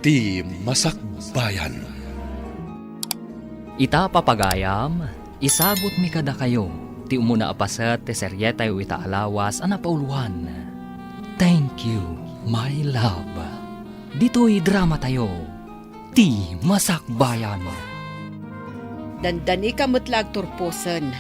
Ti Masakbayan. Ita papagayam, isagot mi kada kayo, ti umuna apasat ti seryetay ita alawas ana pauluan. Thank you, my love. Dito'y drama tayo, Ti Masakbayan. Dandani ka mutlag turpusan.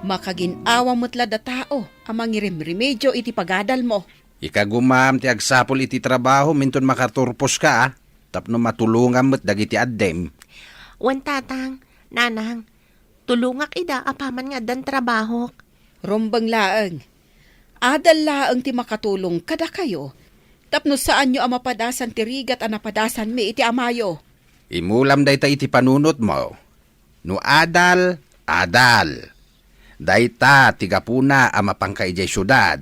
Makaginawa mutla da tao, amang remedyo iti pagadal mo. Ikagumam ti agsapol iti trabaho, minton makaturpos ka tapno matulungan mo't dagiti addem. Wan tatang, nanang, tulungak ida apaman nga dan trabaho. Rombang laeng. Adal laeng ti makatulong kada kayo. Tapno saan nyo ang mapadasan ti rigat a napadasan mi iti amayo. Imulam dayta iti panunot mo. No adal, adal. Dayta tigapuna ang mapangkaijay syudad.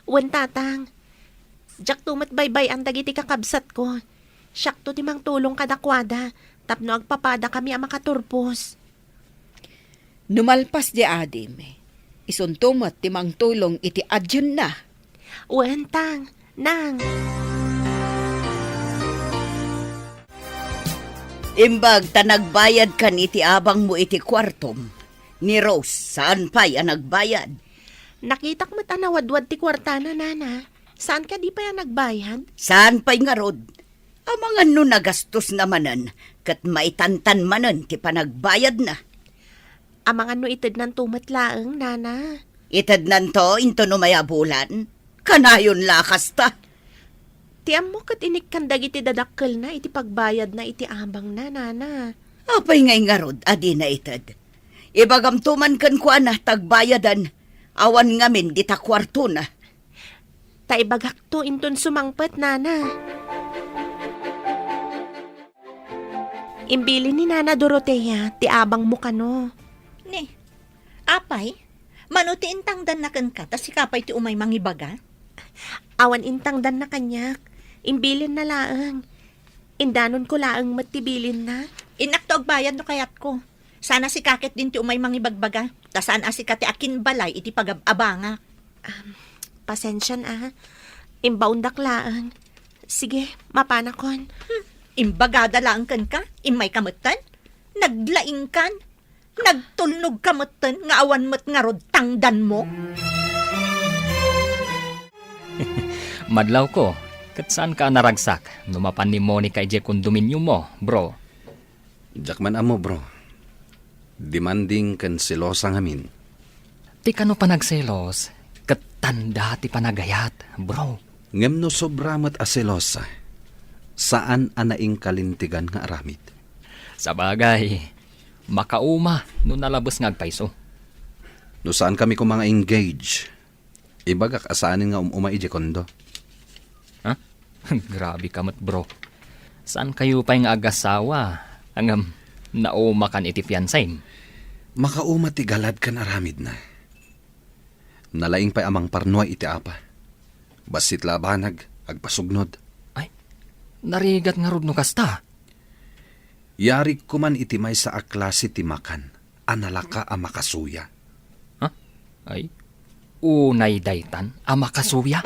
Wan tatang, jak tumat baybay ang dagiti kakabsat ko. Syakto timang tulong kadakwada, tapno agpapada kami ang makaturpos. Numalpas di adim. Isuntumat timang tulong iti adyon na. Wan tang, nang. Imbag ta nagbayad kan iti abang mo iti kwartom. Ni Rose, saan pa'y ang nagbayad? Nakitak mo't anawadwad ti kwartana, nana. Saan ka di pa yan nagbayad? Saan pa'y nga rod? Amangan no nagastos namanan, kat maitantan manan ti panagbayad na. Amangan no itid ng tumatlaeng, nana. Itad nanto, into no mayabulan. Kanayon lakas ta. Tiam mo kat inikkandag iti dadakkel na, iti pagbayad na, iti abang na, nana. Apay ngay nga rod, adi na itad. Ibagam tuman kan kwa na tagbayadan. Awan ngamin di ta kwarto na. Taibagak to inton sumangpet, nana. Imbili ni Nana Dorotea, ti abang mo kano. Ni, apay, manuti intang dan na kan ka, tas sikapay ti umay mangibaga. Awan intang dan na kanyak, imbilin na laang. Indanon ko laang matibilin na. Inak to agbayad no kayat ko. Sana si kakit din ti umay mangibagbaga, tas saan asika ti akin balay iti pagabanga. Pasensyan imbaundak laang. Sige, mapanakon. Imbagada lang kan ka, imay kamutan, naglaing kan, nagtulnog kamutan, nga awan mo't nga rod tangdan mo. Madlaw ko, kat saan ka naragsak? Numapan ni Monica ije kondominium mo, bro. Jakman amo bro. Demanding kan silosang amin. Ti kano pa nagselos, kat tanda ti panagayat, bro. Ngem no sobramat aselosa. Saan anaing kalintigan nga aramid? Sa bagay, makauma no nalabos nga agpaiso. No saan kami kung mga engage? Ibagak asaanin nga umuma ije kondo. Ha? Grabe kamat bro. Saan kayo pa yung agasawa? Hanggang nauma kan iti fiansaym? Makauma ti galad kan aramid na. Nalaing pa'y amang parnoy iti apa. Basit labanag, agpasugnod. Narigat nga rod no kasta. Yari kuman iti may sa aklase ti makan, analaka a makasuya. Ha? Ay, unay daytan a makasuya?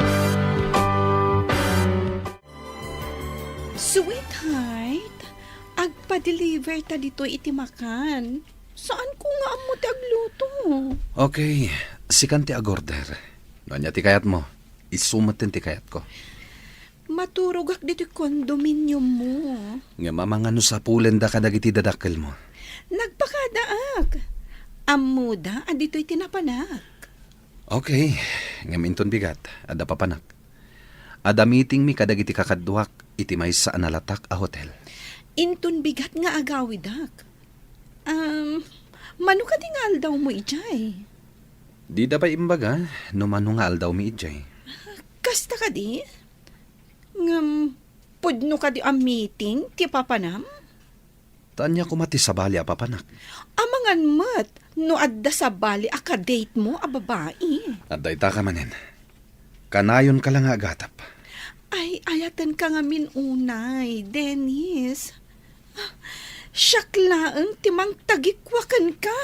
Sweetheart, agpa-deliver ta dito iti makan. Saan ko nga amo ti agluto? Okay, sikan ti agorder. Nonya ti kayat mo, isumat ti kayat ko. Maturugak dito kondominium mo. Nga mamangano sa pulen da kadagiti dadakkel mo. Nagpakadaak. Amuda, adito'y tinapanak. Okay, nga minton bigat, ada papanak. Ada meeting mi kadagiti kakadduak, iti may sa analatak a hotel. Intun bigat nga agawidak. Mano ka tingal daw mo ijay? Di da pa imbaga, no manungal daw mi ijay. Kasta ka di? Pudno ka di ang meeting, ti papanam? Tanya ko mati sa bali a papanak. Amangan mat, no adda sa bali aka-date mo a babae. At dayta ka manen. Kanayon ka lang agatap. Ay, ayatan ka nga unay, Dennis. Syaklaan, timang tagikwakan ka.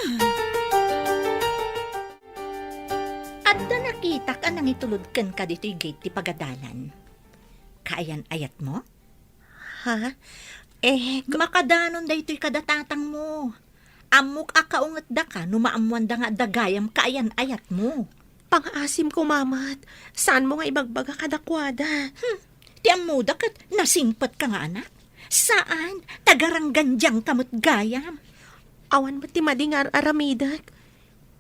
Adda nakita ka nang itulod kan ka dito'y gate ti pagadalan. Kaayan ayat mo? Ha? Makadanon da ito'y kadatatang mo. Amok akaungat da ka, numaamuan da nga dagayam kaayan ayat mo. Pang-asim ko, mamat. Saan mo nga ibagbaga kadakwada? Ti amu da kat nasingpat ka nga anak. Saan? Tagaranggandyang kamot gayam. Awan mo ti madingar aramidak.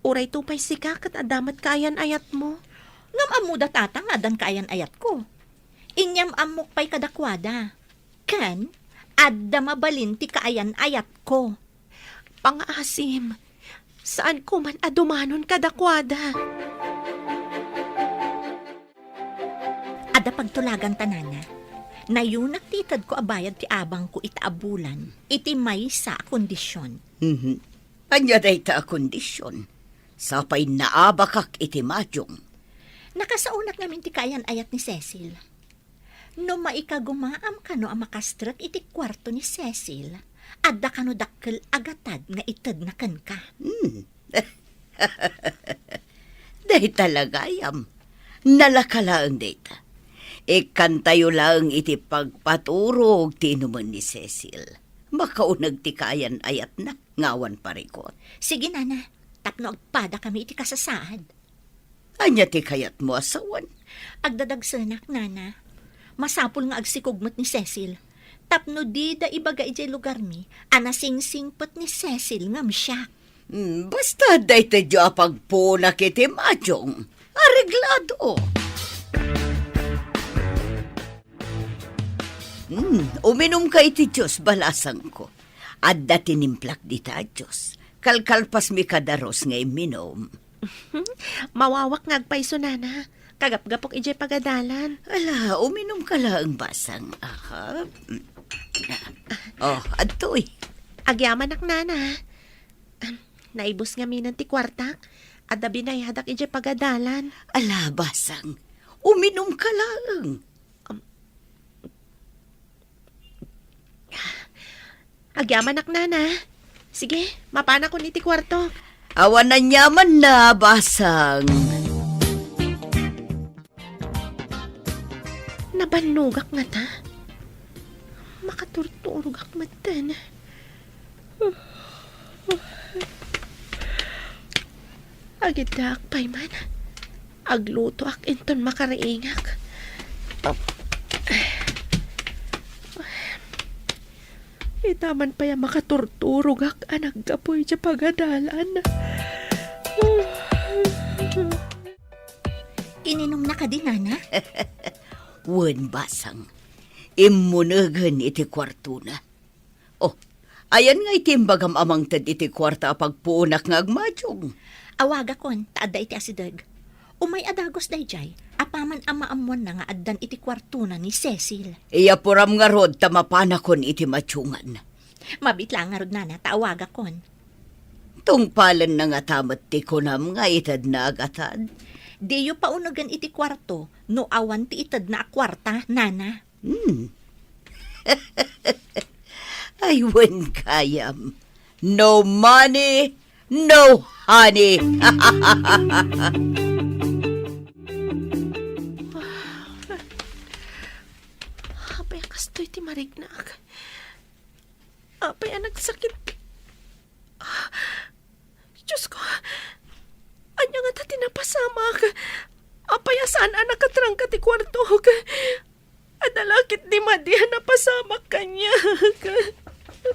Uray tupay sika kat adamat kaayan ayat mo. Ngam amu da tatang adan kaayan ayat ko. Inyam amok pa'y kadakwada. Kan, adda mabalin ti kaayan ayat ko. Pang-asim. Saan ko man adumanon kadakwada? Ada pagtulagan tanana. Nayunak titad ko abayad ti abang ko itaabulan. Iti may sa kondisyon. Anya day ta kondisyon. Sapay naabakak iti madyong. Nakasaunak namin ti kayan ayat ni Cecil. No maikagumaam ka no ang makastrak iti kwarto ni Cecil, adda ka no dakkel agatad nga itad na kan ka. Day talagayam. Nalakalaang data. Ikan tayo lang iti pagpaturog tinuman ni Cecil. Makaunag ti kayan ayat na ngawan parikot. Sige nana, tapno agpada kami iti kasasaad. Anya ti kayat mo asawan. Agdadagsanak nana. Masapul nga agsikugmat ni Cecil. Tapno di da ibaga ijay lugar mi, anasingsingpot ni Cecil ngam siya. Basta day tayo pagpunak iti madyong. Areglado. Uminom ka iti Diyos, balasang ko. Adda tinimplak di ta Diyos. Kalkalpas mi kadaros nga iminom. Mawawak nga agpaiso, nana. Kagapgapok ijay pagadalan. Ala, uminom ka lang basang. Aha. Oh, adtoy. Agyaman ak, nana. Naibos nga minan ti kwartak. Adda binayadak ijay pagadalan. Ala, basang. Uminom ka lang. Agyaman ak, nana. Sige, mapana ko ni ti kwarto. Awan na nyaman na, basang. Nabanugak nga ta. Makaturturugak matan. Agidak pa'y man. Agluto ak inton makaraingak. Itaman pa yung makaturturugak anag gapoy siya pagadalan. Ininom na ka din nana? Wen basang. Imunagan iti kwarto na. Oh, ayan nga itimbagam amang tad iti kwarta pagpunak nga agmadyong. Awaga kon, taadda iti asidag. Umay adagos dayjay, apaman amaamuan na nga addan iti kwarto na ni Cecil. Iya puram nga rod tamapanakon iti matyungan. Mabitla nga rod nana, taawaga kon. Tungpalan na nga tamat ti kunam nga itad na agatad. Diyo paunagan iti kwarto, no awan ti itad na akwarta, nana. Ay, wen kayam. No money, no honey. Apay ang kastoy ti marignak. Apay ang nagsakit. Diyos ko, anya nga ta tinapasamak. Apay asaan ang nakatrangka ti kwarto. Adalakit di madihan na pasamak kanya.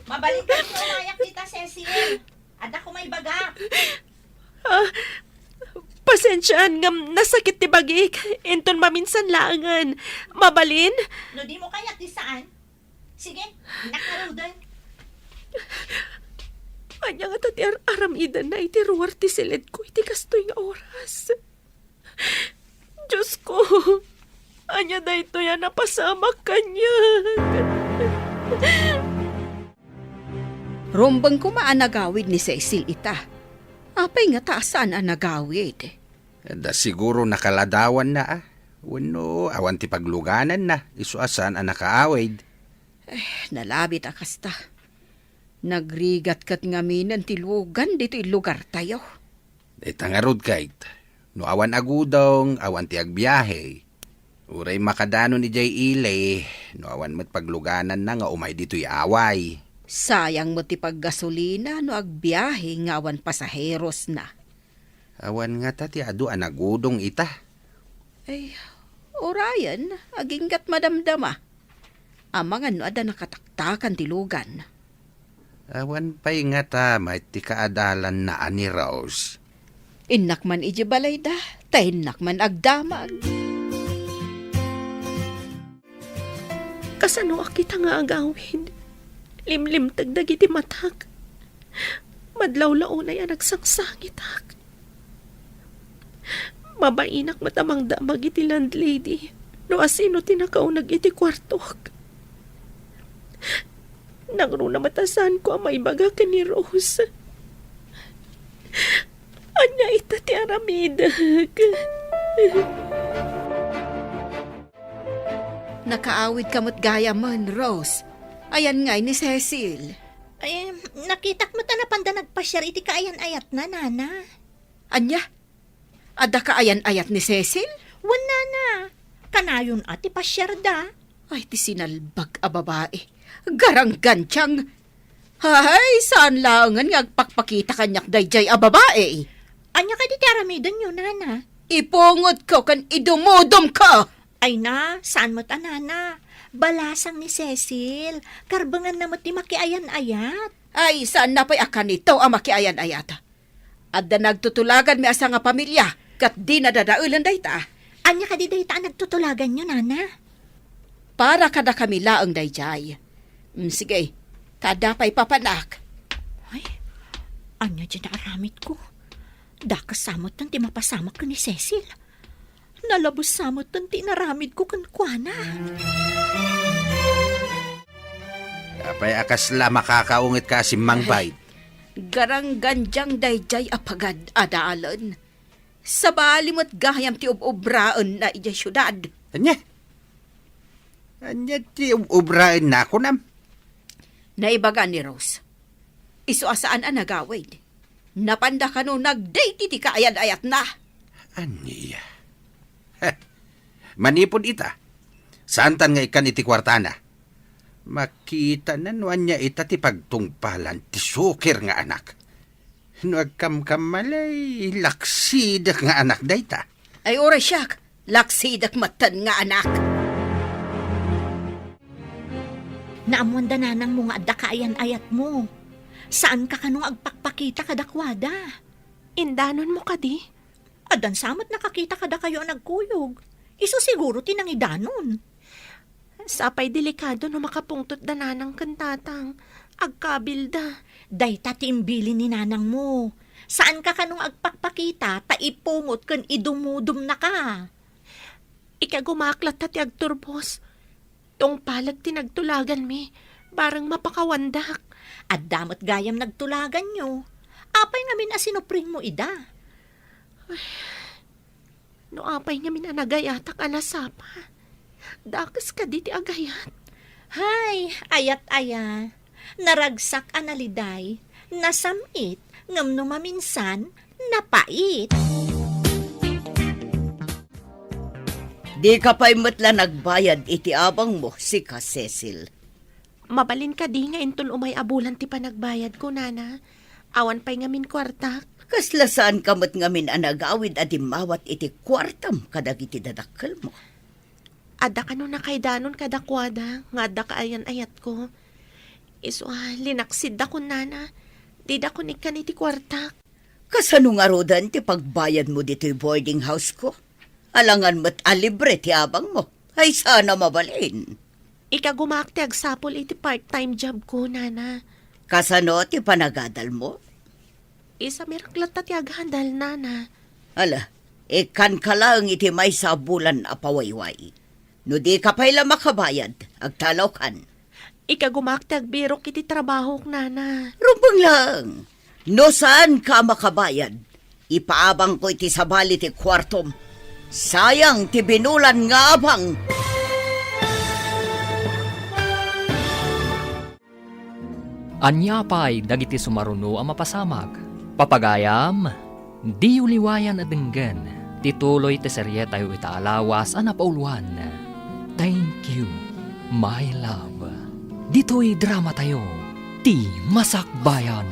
Mabalik ka mo, mayak kita, Cecil. Ada ko may baga. Pasensyaan ngam nasakit ti bagik. Enton maminsan laangan. Mabalin? No di mo kayak di saan? Sige, nakarudan. Anya nga tati aramidan na iti ruwar ti silid ko iti kastoy nga oras. Diyos ko, anya da ito yan napasamak kanya. Rombang kumaan nagawid ni Cecil ita. Apay nga taasan ang nagawid. Da siguro nakaladawan na ah. Wano, awan ti pagluganan na. Isuasan ang nakaawid. Nalabit akasta. Nagrigat kat ngaminan ti lugan dito lugar tayo. Tangarod kahit. No awan agudong, awan ti agbiyahe. Uray makadano ni Jay Ile, no awan mo't pagluganan na nga umay dito'y away. Sayang mo ti paggasolina no agbiyahe ngawan pasaheros na. Awan nga ta ti adu anagudong ita. Ay, orayan, aginggat madamdama. Amangan no ada nakataktakan ti lugan. Awan pa'y nga ta, may ti kaadalan na ani Rose. Inak man iji balay da, tahinak man agdamag. Kasano akita nga agawin. Limlim tagdag iti matak. Madlawlaon ay nagsangsangit ak. Mabainak matamang damag iti landlady. No asino tinakaunag iti kwartok. Nagruna matasan ko ang maibaga ka ni Rose. Anya ita ti aramidag. Nakaawid kamot gaya man, Rose. Ayan ngay ni Cecil. Ay, nakitak mo ta na panda nagpasyar iti kaayan ayat na, nana. Anya? Ada ka ayan-ayat ni Cecil? Wan, nana. Kanayon ati pasyar da. Ay, ti sinalbag a babae. Garang gantyang. Hay, saan langan nga agpakpakita kanyak dayjay a babae? Anya ka di ti aramidan nyo, nana. Ipungot ko kan idumudom ka. Ay na, saan mo't nana? Balasang ni Cecil. Karbangan na mo't di makiayan-ayat. Ay, saan na pa'y akan ito ang makiayan-ayat? Adda nagtutulagan mi asa nga pamilya, kat di nadadaulan dayta. Anya ka di dayta nagtutulagan nyo, nana. Para kada kami laang dayjay. Sige, kada pa'y papanak. Ay, anya dyan na aramid ko. Dakasamot ng ti mapasamak ko ni Cecil. Nalabos samot ng ti naramid ko kankwana. Apay akasla makakaungit ka si Mang Bait. Garang ganjang dayjay apagad adaalan. Sa balimot gahayam ti ubraan na ijay syudad. Anya? Anya ti ubrain na ako nam? Naibaga ni Rose. Isu asaan ang nagawid. Napanda ka no nag-date iti kaayad-ayat na. Anya? Manipod ita. Saan tan nga ikan iti kwartana? Makita na no anya ita ti pagtungpalan ti sukir nga anak. No agkamkamalay laksidak nga anak dayta. Ay ora siyak, laksidak matan nga anak. Naamwanda na nang mga adda kaayan-ayat mo. Saan ka kanong agpakpakita kadakwada? Indanon mo ka di? Adan samot nakakita kada kayo ang nagkuyog. Iso siguro tinangidanon. Sapay delikado no makapungtot da nanang kantatang. Agkabilda. Dayta tiimbili ni nanang mo. Saan ka kanong agpakpakita, taipungot kan idumudum na ka. Ikagumaklat ta ti agturbos. Tong palag tinagtulagan mi. Barang mapakawandak. At damot gayam nagtulagan nyo. Apay ngamin asinupring mo ida. No apay nga minanagayatak alasapa. Dakas ka di ti agayat. Hay, ayat-aya. Naragsak analiday. Nasamit. Ngam no maminsan, napait. Di ka pa'y matla nagbayad iti abang mo, si ka Cecil. Mabalin ka di nga intul umay abulan ti panagbayad ko, nana. Awan pa'y ngamin kwartak. Kasla saan kamot ngamin anagawid at imawat iti kwartam kadag iti dadakkel mo. Ada ka no nakaidanon kadakwada, nga ada ka ayan-ayat ko. Iso linaksid da ko, nana. Di da ko nikan iti kwartak. Kasano nga rodan ti pagbayad mo dito'y boarding house ko? Alangan mo't alibre ti abang mo. Ay sana mabalin. Ikagumakti agsapol iti part-time job ko, nana. Kasano ti panagadal mo? Isa miraklat ti aghandal, nana. Ala, ikan ka lang iti may sabulan apawayway. No di ka pa'y makabayad, agtalaw kan. Ikagumakti agbirok iti trabaho, nana. Rumbang lang. No saan ka makabayad? Ipaabang ko iti sabali ti kwartom. Sayang ti binulan nga abang. Anya pa'y dagiti sumaruno ang mapasamag. Papagayam, di uliwayan at denggan. Tituloy ti serye tayo itaalawas ang napauluan. Thank you, my love. Dito'y drama tayo, ti Masakbayan.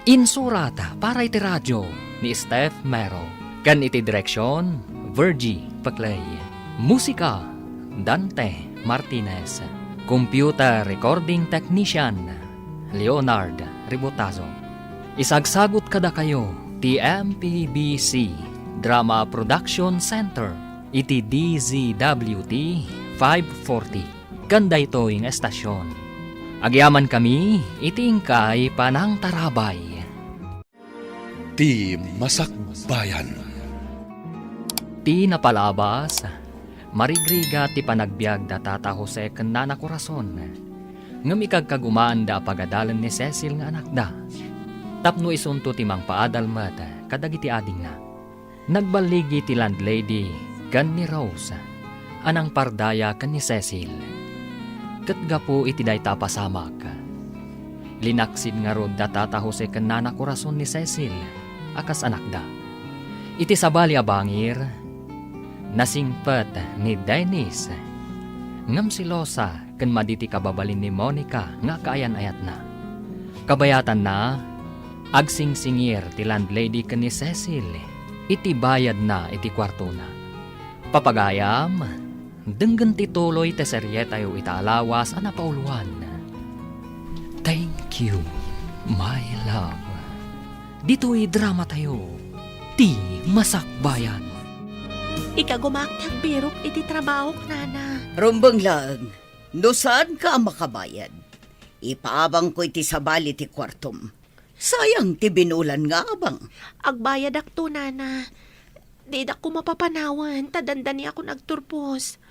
Insurata para iti radyo ni Steph Mero. Kan iti direksyon, Virgie Paclay. Musika, Dante Martinez. Computer Recording Technician, Leonard Ribotazo. Isagsagot kada kayo, ti MPBC Drama Production Center, iti DZWT 540. Kanda ito yung estasyon. Agyaman kami, itingkay panang tarabay. Ti Masakbayan. Ti napalabas, marigriga ti panagbiag da Tata Jose ken Nana Corazon. Ngem ikagkagumaan da pagadalan ni Cecil nga anak da. Tapno isunto ti mangpaadal met kadagiti ading na. Nagbaligi ti landlady ken ni Rose, anang pardaya ken ni Cecil. Ket gapo iti dayta pasamak. Linaksid nga rod da Tata Jose ken Nana Corazon ni Cecil, akas anak da. Iti sabali a bangir, nasingpet ni Dennis. Ngam si Losa ken maditi kababalin ni Monica nga kaayan-ayat na. Kabayatan na, agsingsingir ti landlady ken ni Cecil, iti bayad na iti kwarto na. Papagayam, denggen tituloy ti serye tayo itaalawas ang napauluan. Thank you, my love. Dito'y drama tayo, ti Masakbayan. Ikagumaktag birok iti trabaho, nana. Rumbang lang, no saan ka makabayad? Ipaabang ko iti sabali ti kwartom. Sayang ti binulan nga abang. Agbayad akto, nana. Di da ko mapapanawan, tadandani ako nagturpos.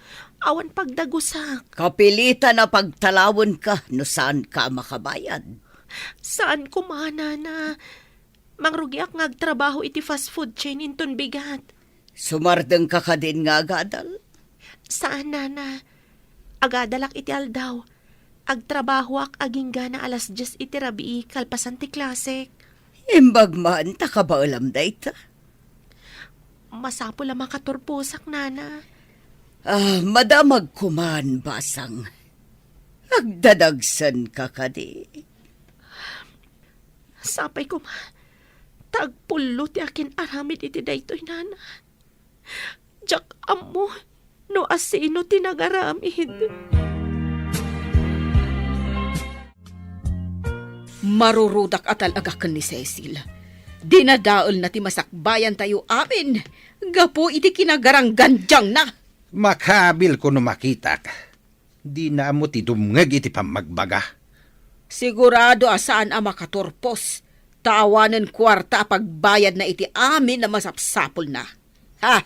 Awan pagdagusak. Kapilitan na pagtalawon ka, no saan ka makabayad? Saan ko nana? Mangrugyak ngagtrabaho iti fast food chain inton bigat. Sumardeng ka ka din nga agadal? Saan, nana? Agadalak iti aldaw. Agtrabaho ak aging gana alas 10 iti rabii kalpasan ti klasik. Imbag man, takabaalam da ita. Masapo lamang katurpusak, nana. Madamag kuman, basang. Agdadagsan ka kadi. Sapay ko tagpulo ti akin aramid iti daytoy, nana. Jak amo, no asino tinagaramid. Marurudak atal agakan ni Cecil. Dinadaol na ti Masakbayan tayo amin. Gapo iti kinagarang ganjang na. Makabil ko no makita ka. Di na mo ti dumngeg iti pamagbaga. Sigurado asaan ang makaturpos. Tawanan kwarta pagbayad na iti amin na masapsapol na. Ha?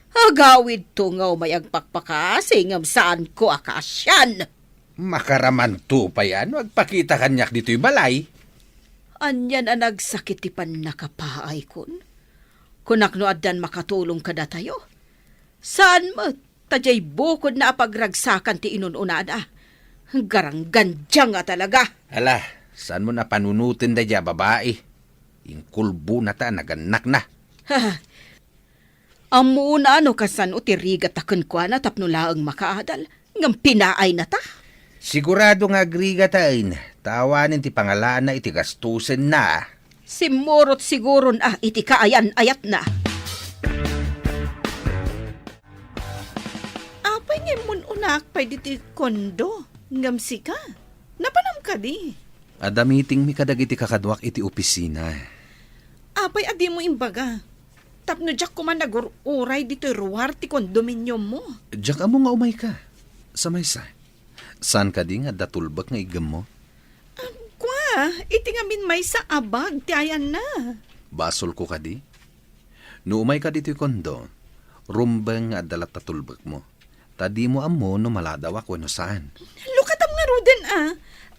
Agawid to nga may agpakpakasi ngam saan ko akasyan. Makaraman to pa yan. Magpakita kanyak dito'y balay. Anyan ang nagsakit ti pan nakapaay kun. Kunakno addan makatulong kada tayo. Saan mo? Tajay bukod na pagragsakan ti inununada. Garang ganjang nga talaga. Hala, saan mo na panunutin da dya babae? Ingkulbo na ta, naganak na. Ang muuna ano kasan utirigat akon kwa na tapno laang makaadal. Ngam pinaay na ta. Sigurado nga agrigatain. Tawanin ti pangalaan na iti gastusin na. Simurot siguro na iti kaayan-ayat na. Apay ngay mun unak pay diti kondo. Ngamsi ka. Napanam ka di. Adamiting mi kadagiti kakadwak iti opisina. Apay adi mo imbaga. Tapno jak ko man nagururay dito ruwar ti kondominium mo. Diyak amo nga umay ka. Samaysa. San ka di nga datulbak nga igam mo? Kwa, iti nga min may sa abag ti ayan na. Basol ko ka di? No umay ka dito'y kondo, rumbang nga dalat tatulbak mo. Tadi mo amo no maladaw ako no saan. Lukatam nga ruden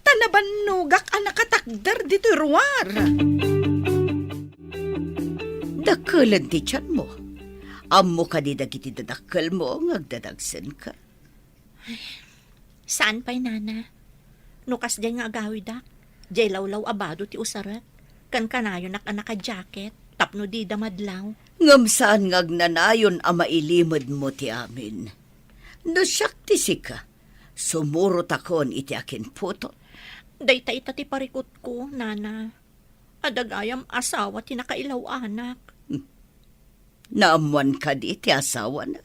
Tanaban nugak nakatakdar dito ruwar. Dakalan ti tiyan mo. Amo ka di dagiti dadakal mo, ngagdadagsan ka. Saan pa'y nana? Nukas day nga agawid dak. Jay lawlaw abado ti usarat. Kan kanayo nak anak jacket. Tapno di damadlaw. Ngam saan ngagnanayon a mailimod mo ti amin. No siyak ti sika, sumurot akon iti akin puto. Dayta ita ti parikot ko, nana. Adagayam asawa ti nakailaw anak. Naamuan ka di ti asawa na.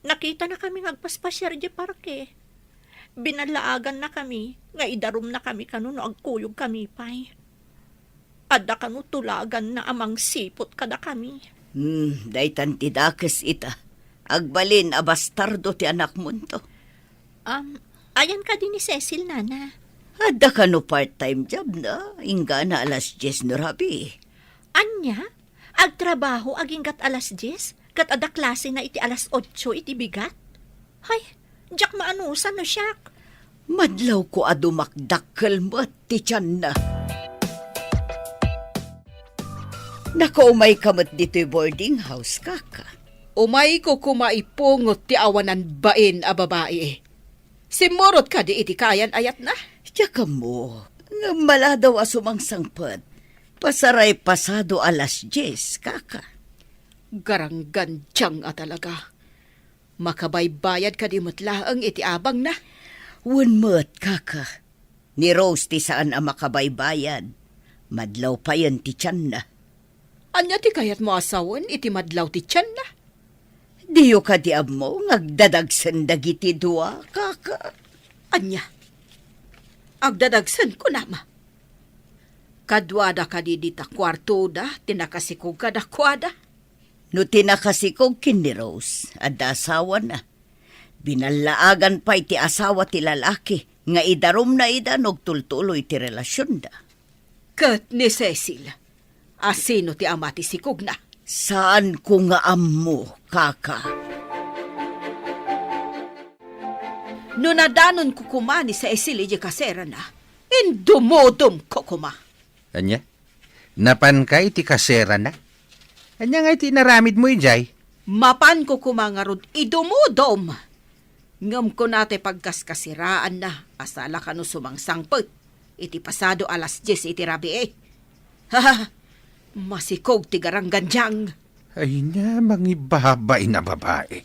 Nakita na kami ngagpaspasyar di parke. Binalaagan na kami, nga idarum na kami kanu no agkuyog kami pay. Adda kanu tulagan na amang sipot kada kami. Daytan ti dakes ita. Agbalin a bastardo ti anak mo to. Ayan ka din ni Cecil, nana. Adda ka no part-time job na. Inga na alas 10 no rabi. Anya? Agtrabaho aginggat alas 10? Kat ada klase na iti alas 8 iti bigat? Hay, jak maanusan no siyak. Madlaw ko adumakdakkel mo at ti tiyan na. Nakaumay kamot dito'y boarding house, kaka. Umay ko kumaipungot ti awanan bain a babae. Simurot ka di iti kayan ayat na. Tsaka mo, nga maladaw asumang sangpad. Pasaray pasado alas 10, kaka. Garanggan tiyang talaga. Makabaybayad ka di mutlaang iti abang na. Wunmot, kaka. Ni Rose ti saan ang makabaybayad. Madlaw pa yan ti tiyan na. Anya ti kayat mo asawan iti madlaw ti tiyan na. Diyo ka di mo, ngagdadagsan dagiti dua, kaka. Anya, agdadagsan ko nama. Kadwada ka di dita kwarto da, tinakasikog ka da kwada. No tinakasikog kin ni Rose, adda asawa na. Binalaagan pa iti asawa ti lalaki, nga idarom na ida nagtultuloy ti relasyon da. Kat ni Cecil, asino ti ama ti sikog na. Saan ko nga ammo, kaka? No nadanon ko kuma ni Cecil iji kasera na, indumodom ko kuma. Anya? Napan ka iti kasera na? Anya nga iti naramid mo ijay? Mapan ko kuma nga rod idumodom. Ngam ko nate pagkaskasiraan na, asala ka no sumangsangpot. Iti pasado alas 10 iti rabi eh. Ha, masikog ti garanggandyang. Ay na, mangibabay na babae.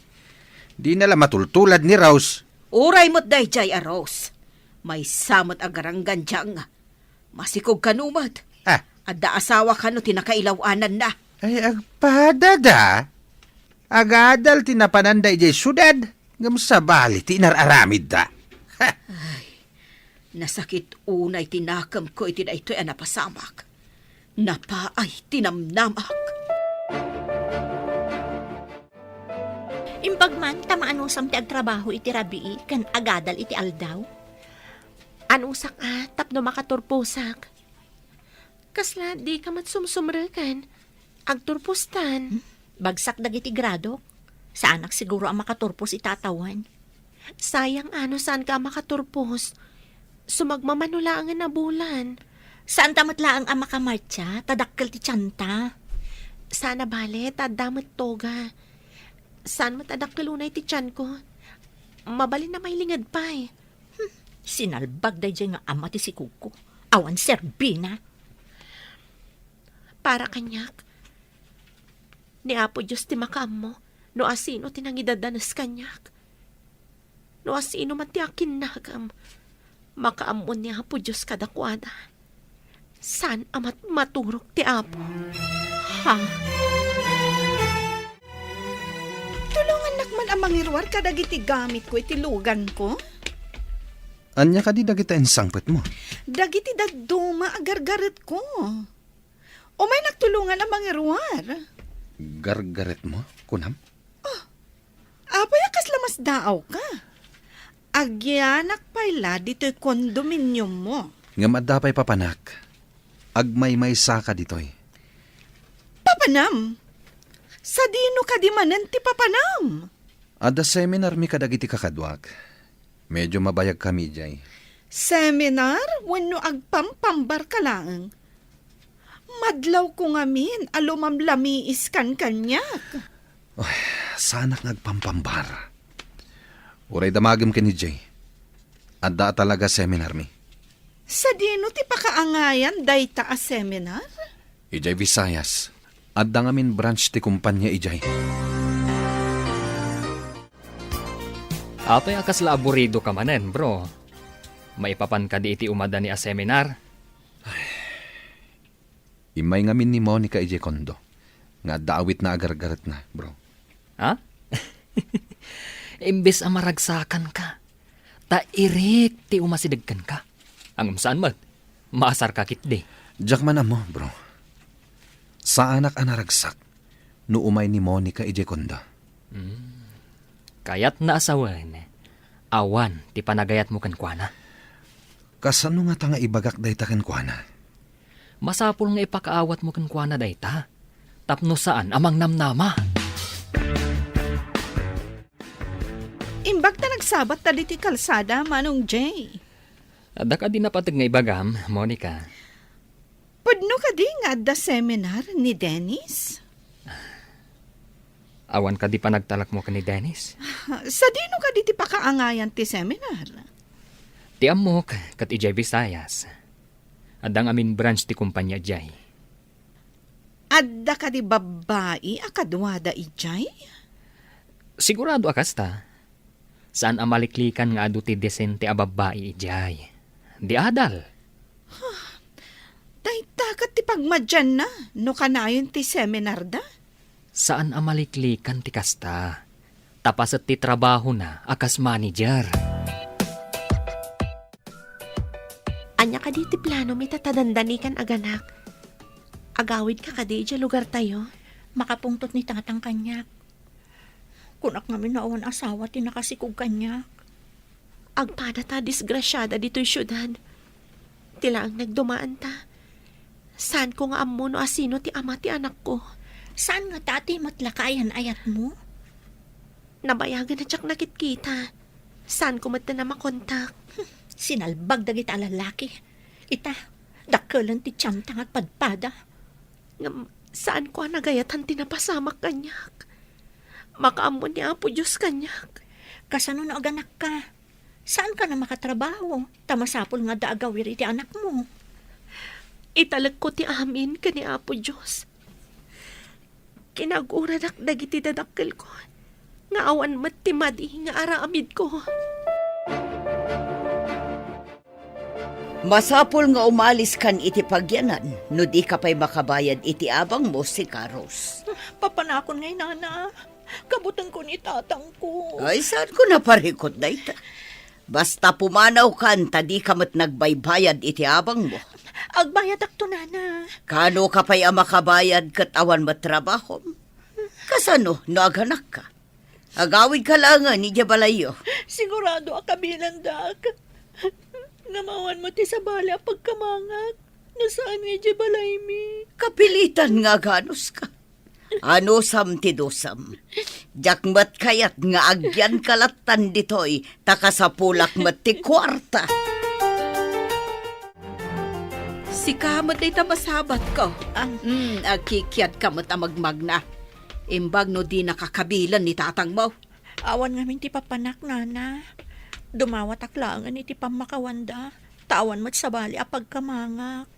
Di nala matultulad ni Rose. Uray mo't dayjay a Rose. May samot ang garanggandyang. Masikog kanumat. Ah, Adda asawa ka no tinakailawanan na. ay agpadada. Agadal tinapananda ijay syudad. Ngam sa bali, tinararamid da. Ha, Nasakit unay tinakam ko iti da ito'y anapasamak. Napaay tinamnamak. Imbagman, tamaan usam ti agtrabaho iti rabii, kan agadal iti aldaw. Anusak tapno makaturpusak. Kasla di ka matsumsumrekan. Agturpustan. Bagsak dagiti grado. Sa anak siguro ang makaturpos itatawan. Sayang saan ka makaturpos. Sumagmamanulaan na bulan. Saan tamatlaang ang makamartya, tadakkel ti tiyanta. Sana bale, tadamot toga. Saan matadakkelunay ti tiyan ko? Mabalin na may lingad pa eh. Sinalbag day dyan nga ama ti si Kuko. Awan serbina. Para kanyak. Ni Apo Diyos ti makam mo, no asino tinangidadanas kanyak. No asino man ti akin nagam, makaamon ni Apo Diyos kadakwada. San amat maturok ti Apo? Ha? Tulungan nakman ang mangirwar kadagiti gamit ko iti lugan ko. Anya ka di dagita insangpet mo. Dagiti daduma agargaret ko. O may nagtulungan ang mangirwar. Gargaret mo, kunam? Apay akas lamas daaw ka. Agyanak payla dito'y kondominium mo. Nga madapay papanak. Agmay-may saka ditoy. Papanam. Sa dino ka di manen ti papanam. Ada seminar mi kadagiti kakadwak. Medyo mabayag kami jay. Seminar? Wano agpampambar ka lang. Madlaw ko ngamin, alumamlamiis kan kanyak. Sana nagpampambar. Uray damagim ka ni Jay. Adda talaga seminar mi. Sa dino ti pakaangayan dayta a seminar? Ijay Visayas. Adda ngamin branch ti kumpanya ijay. Apay akas la aburido ka manen, bro. Maipapan ka di iti umada ni a seminar. Imay ngamin ni Monica ijay kondo. Nga daawit na agar-garat na, bro. Ha? Imbes a maragsakan ka. Ta irik ti umasidagkan ka. Ang saan mat? Maasar ka kitdi. Diyak man mo, bro. Sa anak anaragsak, no umay ni Monica ijay kondo. Kayat na asawan. Awan ti panagayat mo kankwana. Kasano nga ta nga ibagak day ta kenkwana? Masapul nga ipakaawat mo kankwana day ta. Tapno saan amang namnama. Imbag ta nagsabat ta diti kalsada, Manong Jay. Da ka di napatag nga ibagam, Monica. Pudno ka di nga adda seminar ni Dennis? Awan ka di pa nagtalak mo ka ni Dennis. Sa dino ka di ti pakaangayan ti seminar? Ti amok kat ijay Visayas. Adang amin branch ti kumpanya jay. Adda ka di babae akadwada ijay? Sigurado akas ta. Saan amaliklikan nga adu ti desente a babae ijay. Di adal. Takat ti pagmadyan na, no kanayon ti seminar da? Saan amaliklikan ti kasta. Tapas at ti trabaho na akas manager. Anya ka di ti plano mi tatadandanikan aganak. Agawid ka kadi dya lugar tayo. Makapungtot ni tatang kanyak. Kunak namin naawan asawa ti nakasikog kanyak. Agpada ta disgrasyada dito'y syudad. Tila ang nagdumaan ta. Saan ko nga ammo no asino ti ama ti anak ko? Saan nga tati matlakayan ayat mo? Nabayagan na tsak nakit-kita. Saan ko mata na makontak? Sinalbag dagit alalaki. Ita, dakkelan ti tiyantang at padpada. Saan ko nagayatan tinapasamak kanyak? Makaammo ni Apo Diyos kanyak. Kasano na aganak ka? Saan ka na makatrabaho? Tamasapol nga daagawir iti anak mo. Italag ko ti amin ka ni Apo Diyos. Kinagura dagiti dadakkel ko. Nga awan matimadi nga araamid ko. Masapol nga umalis kan iti pagyanan, no di ka pa'y makabayad iti abang mo si Karos. Papanakon ngay nana. Kabutan ko ni tatang ko. Ay, saan ko naparikot na ita? Basta pumanaw kan, tadi ka mat nagbaybayad iti abang mo. Agbayad akto nana. Kano ka pa'y makabayad kat awan matrabaho? Kasano, no aganak ka? Agawid ka lang ni Jabalayo. Sigurado akabilan dak. Ngamawan mo ti sa bala pagkamangak. Nasaan nga di balay mi? Kapilitan nga ganos ka. Ano sam ti dosam? Jakmat kayat nga agyan kalatan ditoy, takasapulak mat ti kwarta. Si kamot ay tamasabat ko. Agkikiat kamot amagmagna. Imbag no di nakakabilan ni tatang mo. Awan ngamin ti papanak nana. Dumawat aklangan iti pamakawanda. Tawan mat sa bali apagkamangak.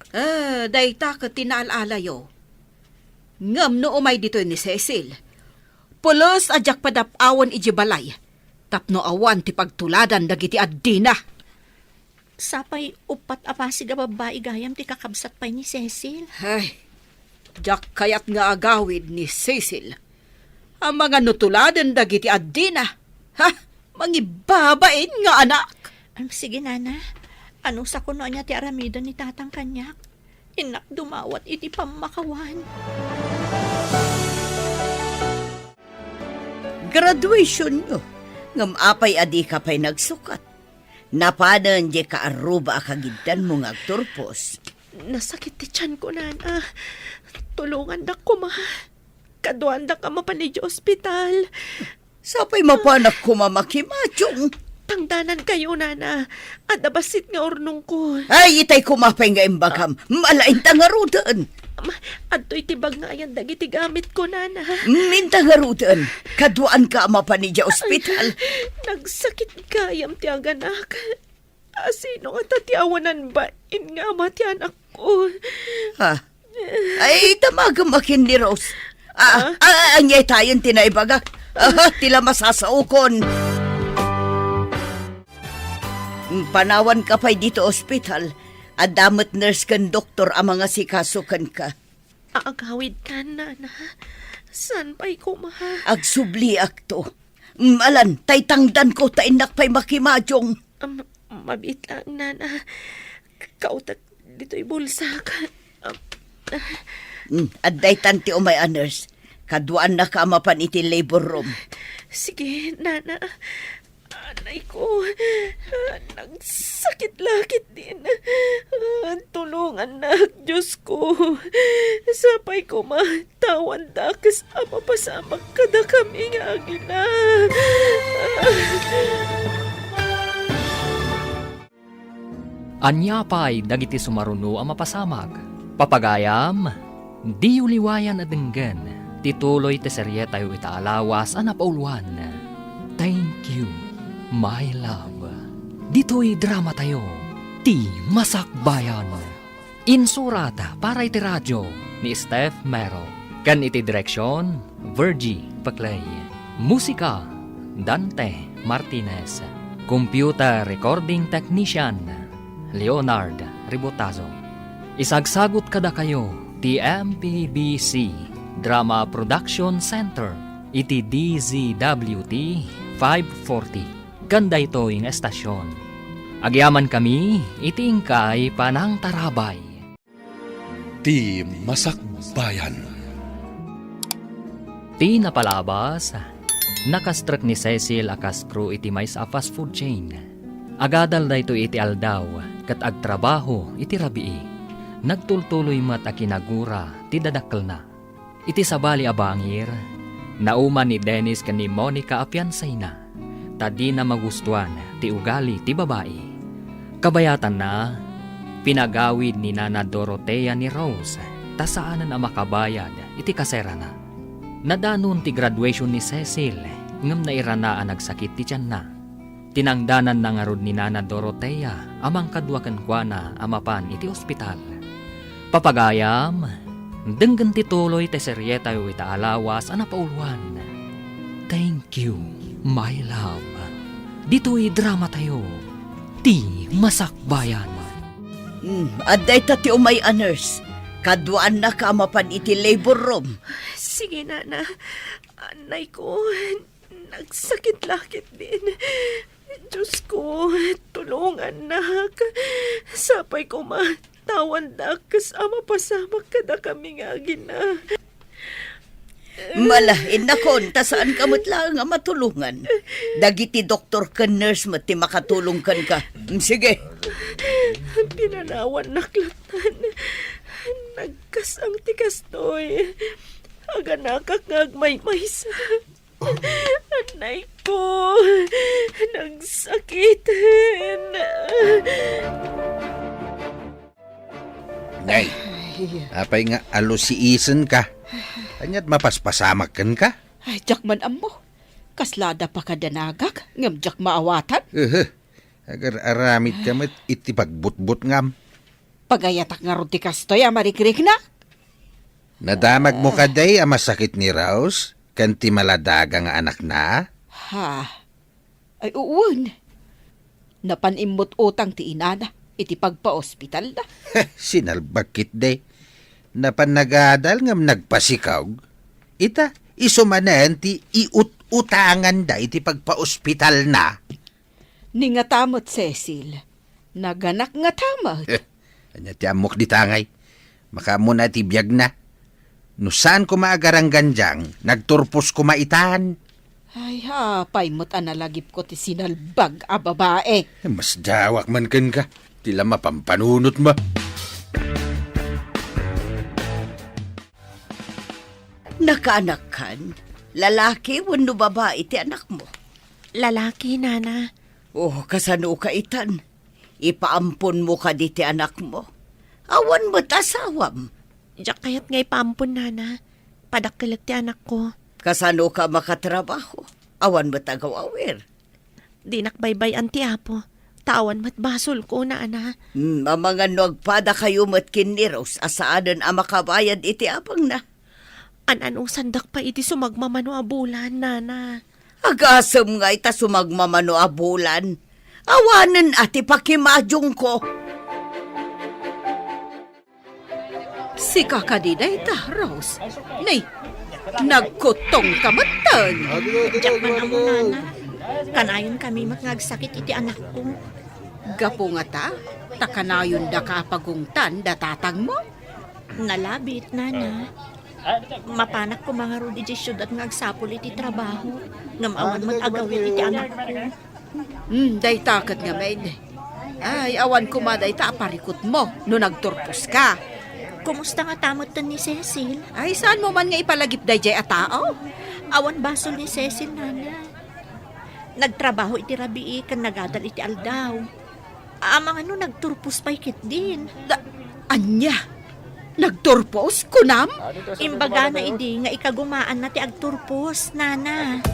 Dayta ka tinaalalayo. Ngam no umay dito ni Cecil. Pulos ajak padapawan iji balay. Tapno awan ti pagtuladan dagiti addina. Sapay upat apasig a babae gayam ti kakabsat pay ni Cecil. Ay, jak kayat nga agawid ni Cecil. Ang mga nutuladan dagiti addina. Ha? Mangibabain nga anak. Sige nana, ano sa kuno niya ti aramidan ni tatang kanyak? Inak dumawat iti pamakawan. Graduation nyo. Ngam apay adi ka pa'y nagsukat. Napanan di ka aruba akagidan mo nga turpos. Nasakit ti tiyan ko, nana. Tulungan da ko, ma. Kaduan da ka mapanidyo ospital. Sapay mapanak kumamakimachong. Tangdanan kayo, nana. At abasit nga ornong ko. Ay, itay kumapay nga imbagam. Malain tangarudan. Adto'y tibag nga ayan dagiti gamit ko, nana. Mintangarudan. Kaduan ka mapanidya ospital. Nagsakit kayam ti aganak. Asino nga tatiawanan ba? In nga ama ti anak ko. Ha? Ay, tamagamakin ni Rose. Anyay tayon tinaibaga. Tila masasaukon. Panawan ka pa'y dito ospital. Adamot nurse kan doktor ang mga sikasukan ka. Agawid ka, nana. San pa'y kumaha? Agsubli akto. Alan, tay tangdan ko tainak pa'y makimadyong. Mabit lang, nana. Kautat dito'y bulsa ka. Adday tanti o may nurse. Kaduan na ka mapan iti labor room. Sige, nana. Anay ko, nagsakit-lakit din. Tulungan na, Diyos ko. Sapay ko matawan dakas ama pasamag kada kami nga agila. Anya pa'y dagiti sumaruno ang mapasamag. Papagayam, di uliwayan adenggan. Tituloy te serye tayo itaalawas ang napauluan. Thank you, my love. Dito'y drama tayo. Ti Masakbayan. Insurata para iti radyo ni Steph Mero. Kan iti direksyon, Virgie Paclay. Musika, Dante Martinez. Computer recording technician, Leonard Ribotazo. Isagsagot kada kayo, TMPBC Drama Production Center, iti DZWT 540. Ganda ito yung estasyon. Agyaman kami, iting kay Panang Tarabay. Ti Masakbayan. Ti napalabas, nakastruck ni Cecil akas crew iti mais a fast food chain. Agadal na ito iti aldaw, kat agtrabaho iti rabii. Nagtultuloy mat a kinagura, ti dadakkel na. Iti sabali abangir, nauman ni Dennis kan ni Monica apiansay na. Tadi na magustuhan ti ugali ti babae. Kabayatan na, pinagawid ni Nana Dorotea ni Rose, tasaanan na makabayad iti kasera na. Nadanon ti graduation ni Cecil, ngam na iranaan nagsakit ti tiyan na. Tinangdanan na nga rod ni Nana Dorotea, amang kadwakan kwa na amapan iti ospital. Papagayam, denggan tituloy te serye tayo itaalawas ang napauluan. Thank you, my love. Dito'y drama tayo. Ti Masakbayan. Adday tati umay nurse. Kaduan na ka mapan iti labor room. Sige, nana. Anay ko, nagsakit-lakit din. Diyos ko, tulungan na. Sapay ko matawan dakas ama pasamag kada kami nga gina. Malahin na kon, tasaan kamot lang nga matulungan. Dagiti doktor kan nurse mati makatulong kan ka. Sige. Pinanawan naklatan. Nagkasang tikas to'y. Aga nakakagmay-maysa. Anay ko, nagsakitin. Nay, apay nga alusiisen ka. Anyat mapaspasamak ka? Ay, jak man amo. Kaslada pa ka danagak, ngam jak maawatan. Agar aramid ka met iti pagbutbut ngam. Pagayatak nga ron ti kastoy, amarikrik na. Nadamag mo ka day ang masakit ni Rose, kanti maladaga nga anak na. Ha? Ay, uwan. Napanimot utang ti inana, iti pagpa-ospital na. Sinalbakit day. Napanagadal ngam nagpasikaw. Ita, isumanan ti iut-utangan da iti pagpa-ospital na. Ni nga tamot, Cecil. Naganak nga tamot. Anya ti amok di tangay. Makamu na ti biyag na. No saan ko maagarang ganjang, nagturpos ko maitan. Ay ha, paimot analagip ko ti sinalbag a babae. Mas dawak man ken ka. Tila mapampanunot ba? Nakaanak kan, lalaki wano babae ti anak mo. Lalaki, nana. Oh, kasano ka itan? Ipaampon mo ka di ti anak mo. Awan mo't asawam. Diyak kayat ngay pampun, nana. Padakkilat ti anak ko. Kasano ka makatrabaho. Awan mo't agaw-awer. Di nakbaybay ang ti apo. tawan matbasol ko na, ana. Mga nagpada kayo matkin ni Rose, asaanan ang makabayad iti apang na. Anong sandak pa iti sumagmamano a bulan, nana. Agasam nga ita sumagmamano a bulan. Awanan ati pakimadyong ko. Si kakadiday ta, Rose. Nay, nagkutong kamatan. Diyak man amo, nana. Kanayon kami magnagsakit iti anak ko. Gapo nga ta, takanayon da kapagungtan da tatang mo. Nalabit, nana. Mapanak ko mga rudi di syudad nga agsapol iti trabaho. Ngamawan mag-agawin iti anak ko. Day takat nga maid. Ay, awan ko maday ta aparikot mo no nagturpos ka. Kumusta nga tamot tan ni Cecil? Ay, saan mo man nga ipalagip day jay a tao? Awan basol ni Cecil, nana. Nagtrabaho iti rabii kan nagadal iti aldaw. Amang ano nagturpos pa ikit din. Anya? Nagturpos? Kunam? Imbaga na idi nga ikagumaan na ti agturpos, nana.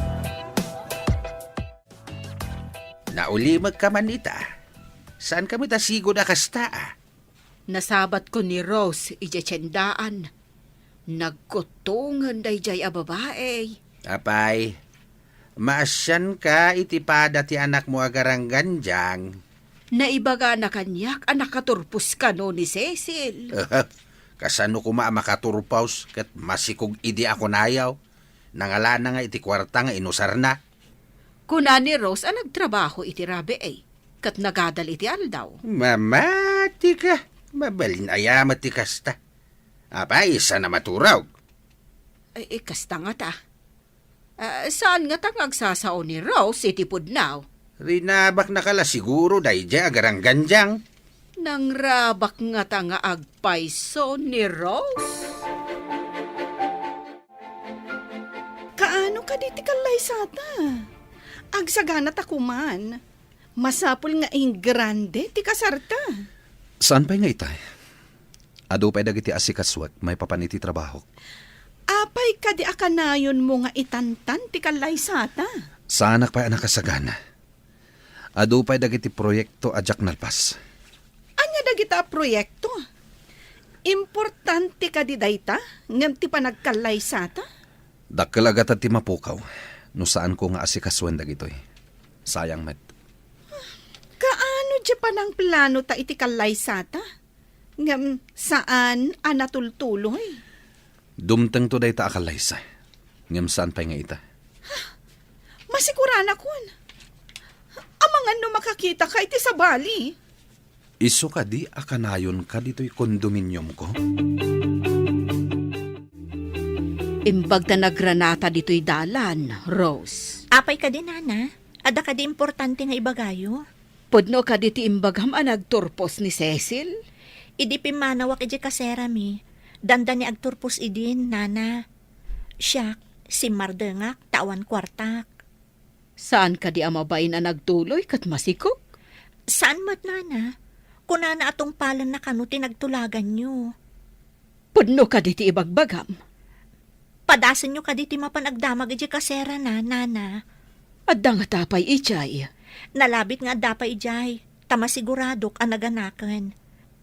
Naulimag ka man ita. Saan kami tasigo na kasta? Nasabat ko ni Rose ijetsendaan. Nagkutungan day jay a babae. Apay, maasyan ka itipada ti anak mo agarang ganjang. Naibaga na kanyak anak katurpos ka no ni Cecil. Kasano ko makaturpaws kat masikog idi ako nayaw. Nangala na nga iti kwarta nga inusar na. Kuna ni Rose ang nagtrabaho iti rabe ay. Kat nagadal iti aldaw. Mamati ka. Mabalin ayamat ti kasta. Apay, isa na maturaw. Ay, kasta nga ta. Saan nga tang agsasao ni Rose iti pudnaw? Rinabak na kala siguro dayja agarang ganjang. Nang rabak nga ta nga agpaiso ni Rose? Kaano ka di ti kalay sata? Agsagana ta kuman. Masapul nga ing grande ti kasarta. Saan pa nga itay? Ado pa'y dagiti asikaswat, may papaniti trabaho. Apay ka di akanayon mo nga itantan ti kalay sata. Saanak pa'y anak kasagana. Ado pa'y dagiti proyekto ajak nalpas. Anya dagita proyekto? Importante ka di dayta ngem ti panagkalay sata. Dakkel agad ti mapukaw, no saan ko nga asikaswan dagitoy. Sayang met. Kaano di pa ng plano ta iti kalay sata? Ngem saan anatultuloy? Dumteng to day ta akalaysa. Ngem saan pa'y nga ita? Masigurana kun. Amangan no makakita ka iti sa bali. Iso ka di akanayon ka dito'y kondominium ko? Imbag na nagranata dito'y dalan, Rose. Apay ka din, nana. Ada ka di importante nga ibagayo. Pudno ka diti imbagam ang nagturpos ni Cecil? Idi pimanawak iji kasera mi. Danda ni agturpos idin, nana. Siyak, si Mardengak, tawan kwartak. Saan ka di amabay na nagtuloy kat masikog? Saan mat, nana? Kunana atong palan na kano tinagtulagan nyo. Pudno ka diti ibagbagam? Padasan nyo ka diti mapanagdamag iji kasera na, nana. Adda nga tapay ichay. Nalabit nga dapay ijay. Tama siguradok ang naganakan.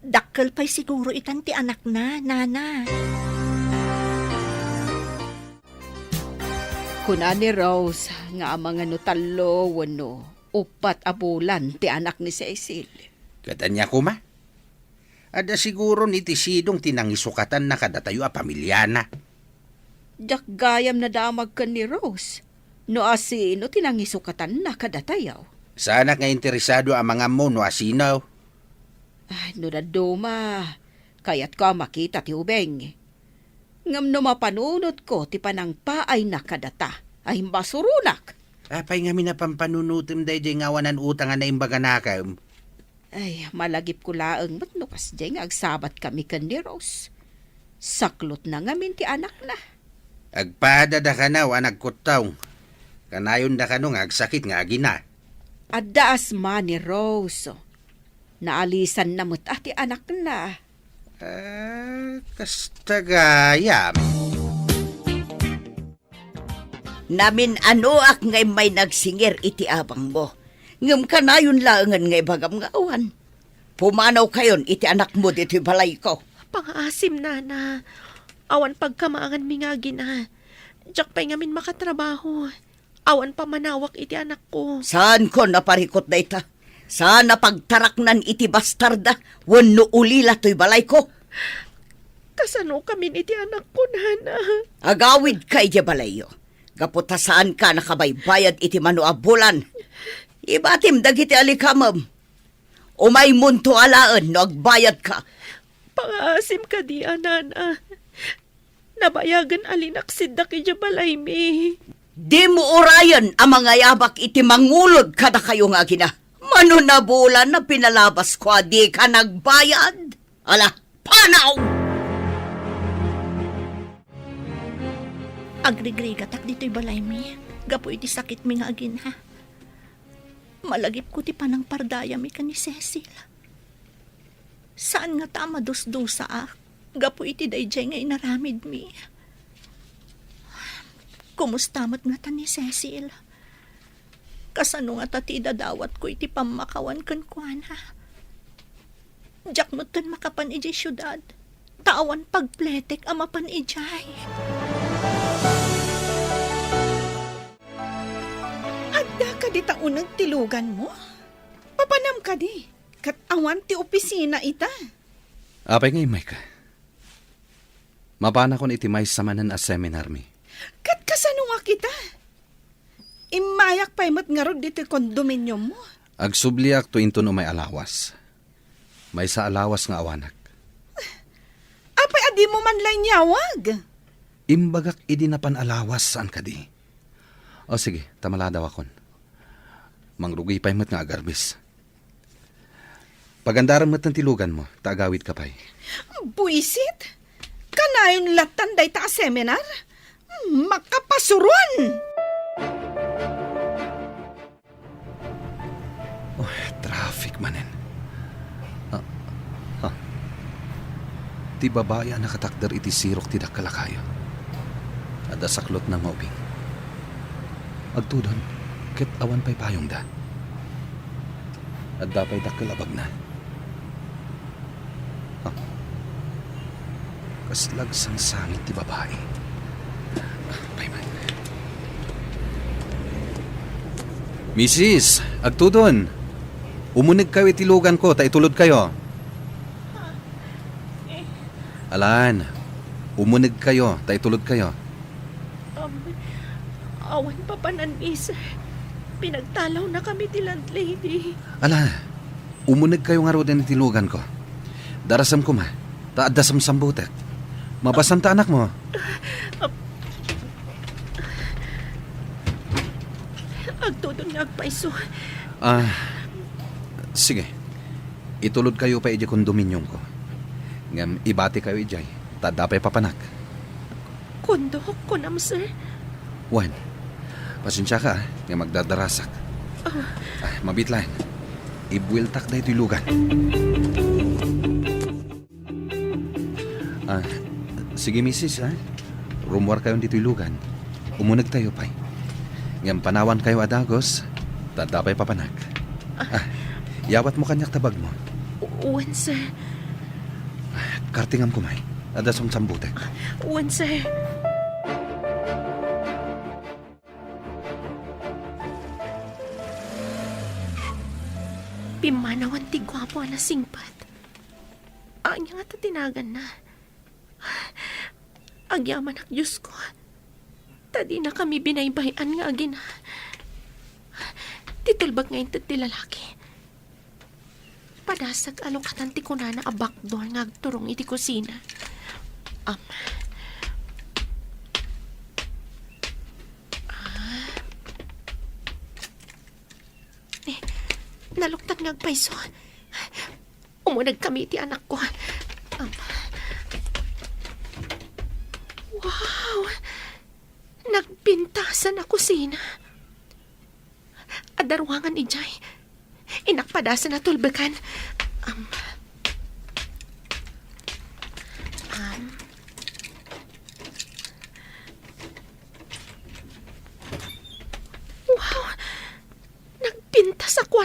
Dakkel pa'y siguro itan ti anak na, nana. Kuna ni Rose nga mga nutalo wano upat abulan ti anak ni Cecil. Katanya ko ma. Ada siguro ni tisidong tinangisukatan na kadatayo a pamilyana. Jak gayam na damag ka ni Rose. No asino tinangisukatan na kadatayaw. Sana nga interesado ang mga mo no asinaw. Ay, no daduma. Kaya't ka makita ti ubeng. Ngam no mapanunot ko ti panangpa ay nakadata. Ay basurunak. Apay nga minapampanunutim day jay ngawanan utang na imbaga nakam. Ay, malagip ko laang ba't no kasjay nga agsabat kami kan ni Rose. Saklot na ngamin ti anak na. Agpada da ka na wa nagkutaw. Kanayon da ka no nga agsakit nga agina. Addaas man ni Rose. Naalisan na mo't ati anak na. Kastagayam. Namin ano ak ngay may nagsingir iti abang mo. Ngam ka na yun laangan nga ibagam nga awan. Pumanaw kayon iti anak mo dito balay ko. Pang-asim na. Awan pagkamaangan mi nga gina. Diyak pa'y ngamin makatrabaho. Awan pa manawak iti anak ko. Saan ko naparikot na ita? Saan napagtaraknan iti bastarda? Wano ulila to'y balay ko? Kasano kami iti anak ko, nana? Agawid ka iti balayo. Gaputa saan ka nakabaybayad iti manuabulan. Ibatim dagiti alikamam. Umay munto alaan no agbayad ka. Pang-asim ka di, nana. Nabayagan alinaksid da kaya balay mi. Di mo orayan ang mga yabak iti mangulod kada kayo nga gina. Mano na bulan na pinalabas ko di ka nagbayad? Ala, panaw! Agrigrigatak dito'y balay mi. Gapo iti sakit mi nga agin ha. Malagip ko ti panang pardaya mi ka ni Cecil. Saan nga tama dos-dosa Gapo iti dayjay nga inaramid mi. Kumustamat nga ta ni Cecil? Kasano nga tati dadawat ko iti pamakawan kan kuana. Diyak mo tan makapan ijay syudad. Tawan pagpletek amapan ijay. Adda ka di taunag tilugan mo? Papanam ka di. Kat awan ti opisina ita. Apay ngay, Mike. Mapana kon iti may samanan a seminar mi. Kat kasano nga kita? Imayak pa'y matngarod dito kondominium mo. Agsubliak to into no may alawas. May sa alawas nga awanak. Apay adi mo man lang nyawag. Imbagak idi na panalawas saan ka di. O sige, tamala daw akon. Mangrugi pa'y mat nga agarbis. Pagandaran mat ng tilugan mo, taagawid ka pa'y. Buisit? Kanayon latan day ta seminar? Makapasuron! Oh, traffic manen. Ti babae ang nakatakder iti sirok ti dakkalakayo. Ada saklot ng maubing. Agtudon, ket awan pa'y payong da. At dapay dakkalabag na. Kaslag sang sangit ti babae. Payman. Mrs. Agtudon, umunig kayo itilugan ko, taitulod kayo. Alan, umunig kayo, taitulod kayo. Awan pa panan, miss. Pinagtalaw na kami ti landlady. Ala, umunig kayo nga ro din itilugan ko. Darasam ko ma, taadasam sambutek. Mabasam ta anak mo. Agtudon nga agpaiso. Sige. Itulod kayo pa iji kondominium ko. Ngam ibati kayo ijay. Tadapay papanak. Kondo, kunam, sir. Juan, pasensya ka nga magdadarasak. Mabitlan. Ibwiltak na ito'y lugan. Sige, misis, rumwar kayo dito'y lugan. Umunag tayo pa'y. Ngam panawan kayo adagos, tadapay papanak. Yawat mo kanyak tabag mo. Uwan, sir. Kartingam kumay. Adasong sambutek. Uwan, sir. Pimanawan ti gwapo na singpat. Anya nga tinagan na. Agyaman ak Diyos ko. Tadi na kami binaybayan nga agin. Titulbag ngayon ti lalaki. Padasag alokatan ti kunana a backdoor nga agturong iti kusina. Naluktan nga agpaiso. Umunag kami iti anak ko. Wow! Nagpintasan na kusina. Adarwangan ijay. Inakpadasan na tulbekan. Wow! Nagpintas sa kwarto.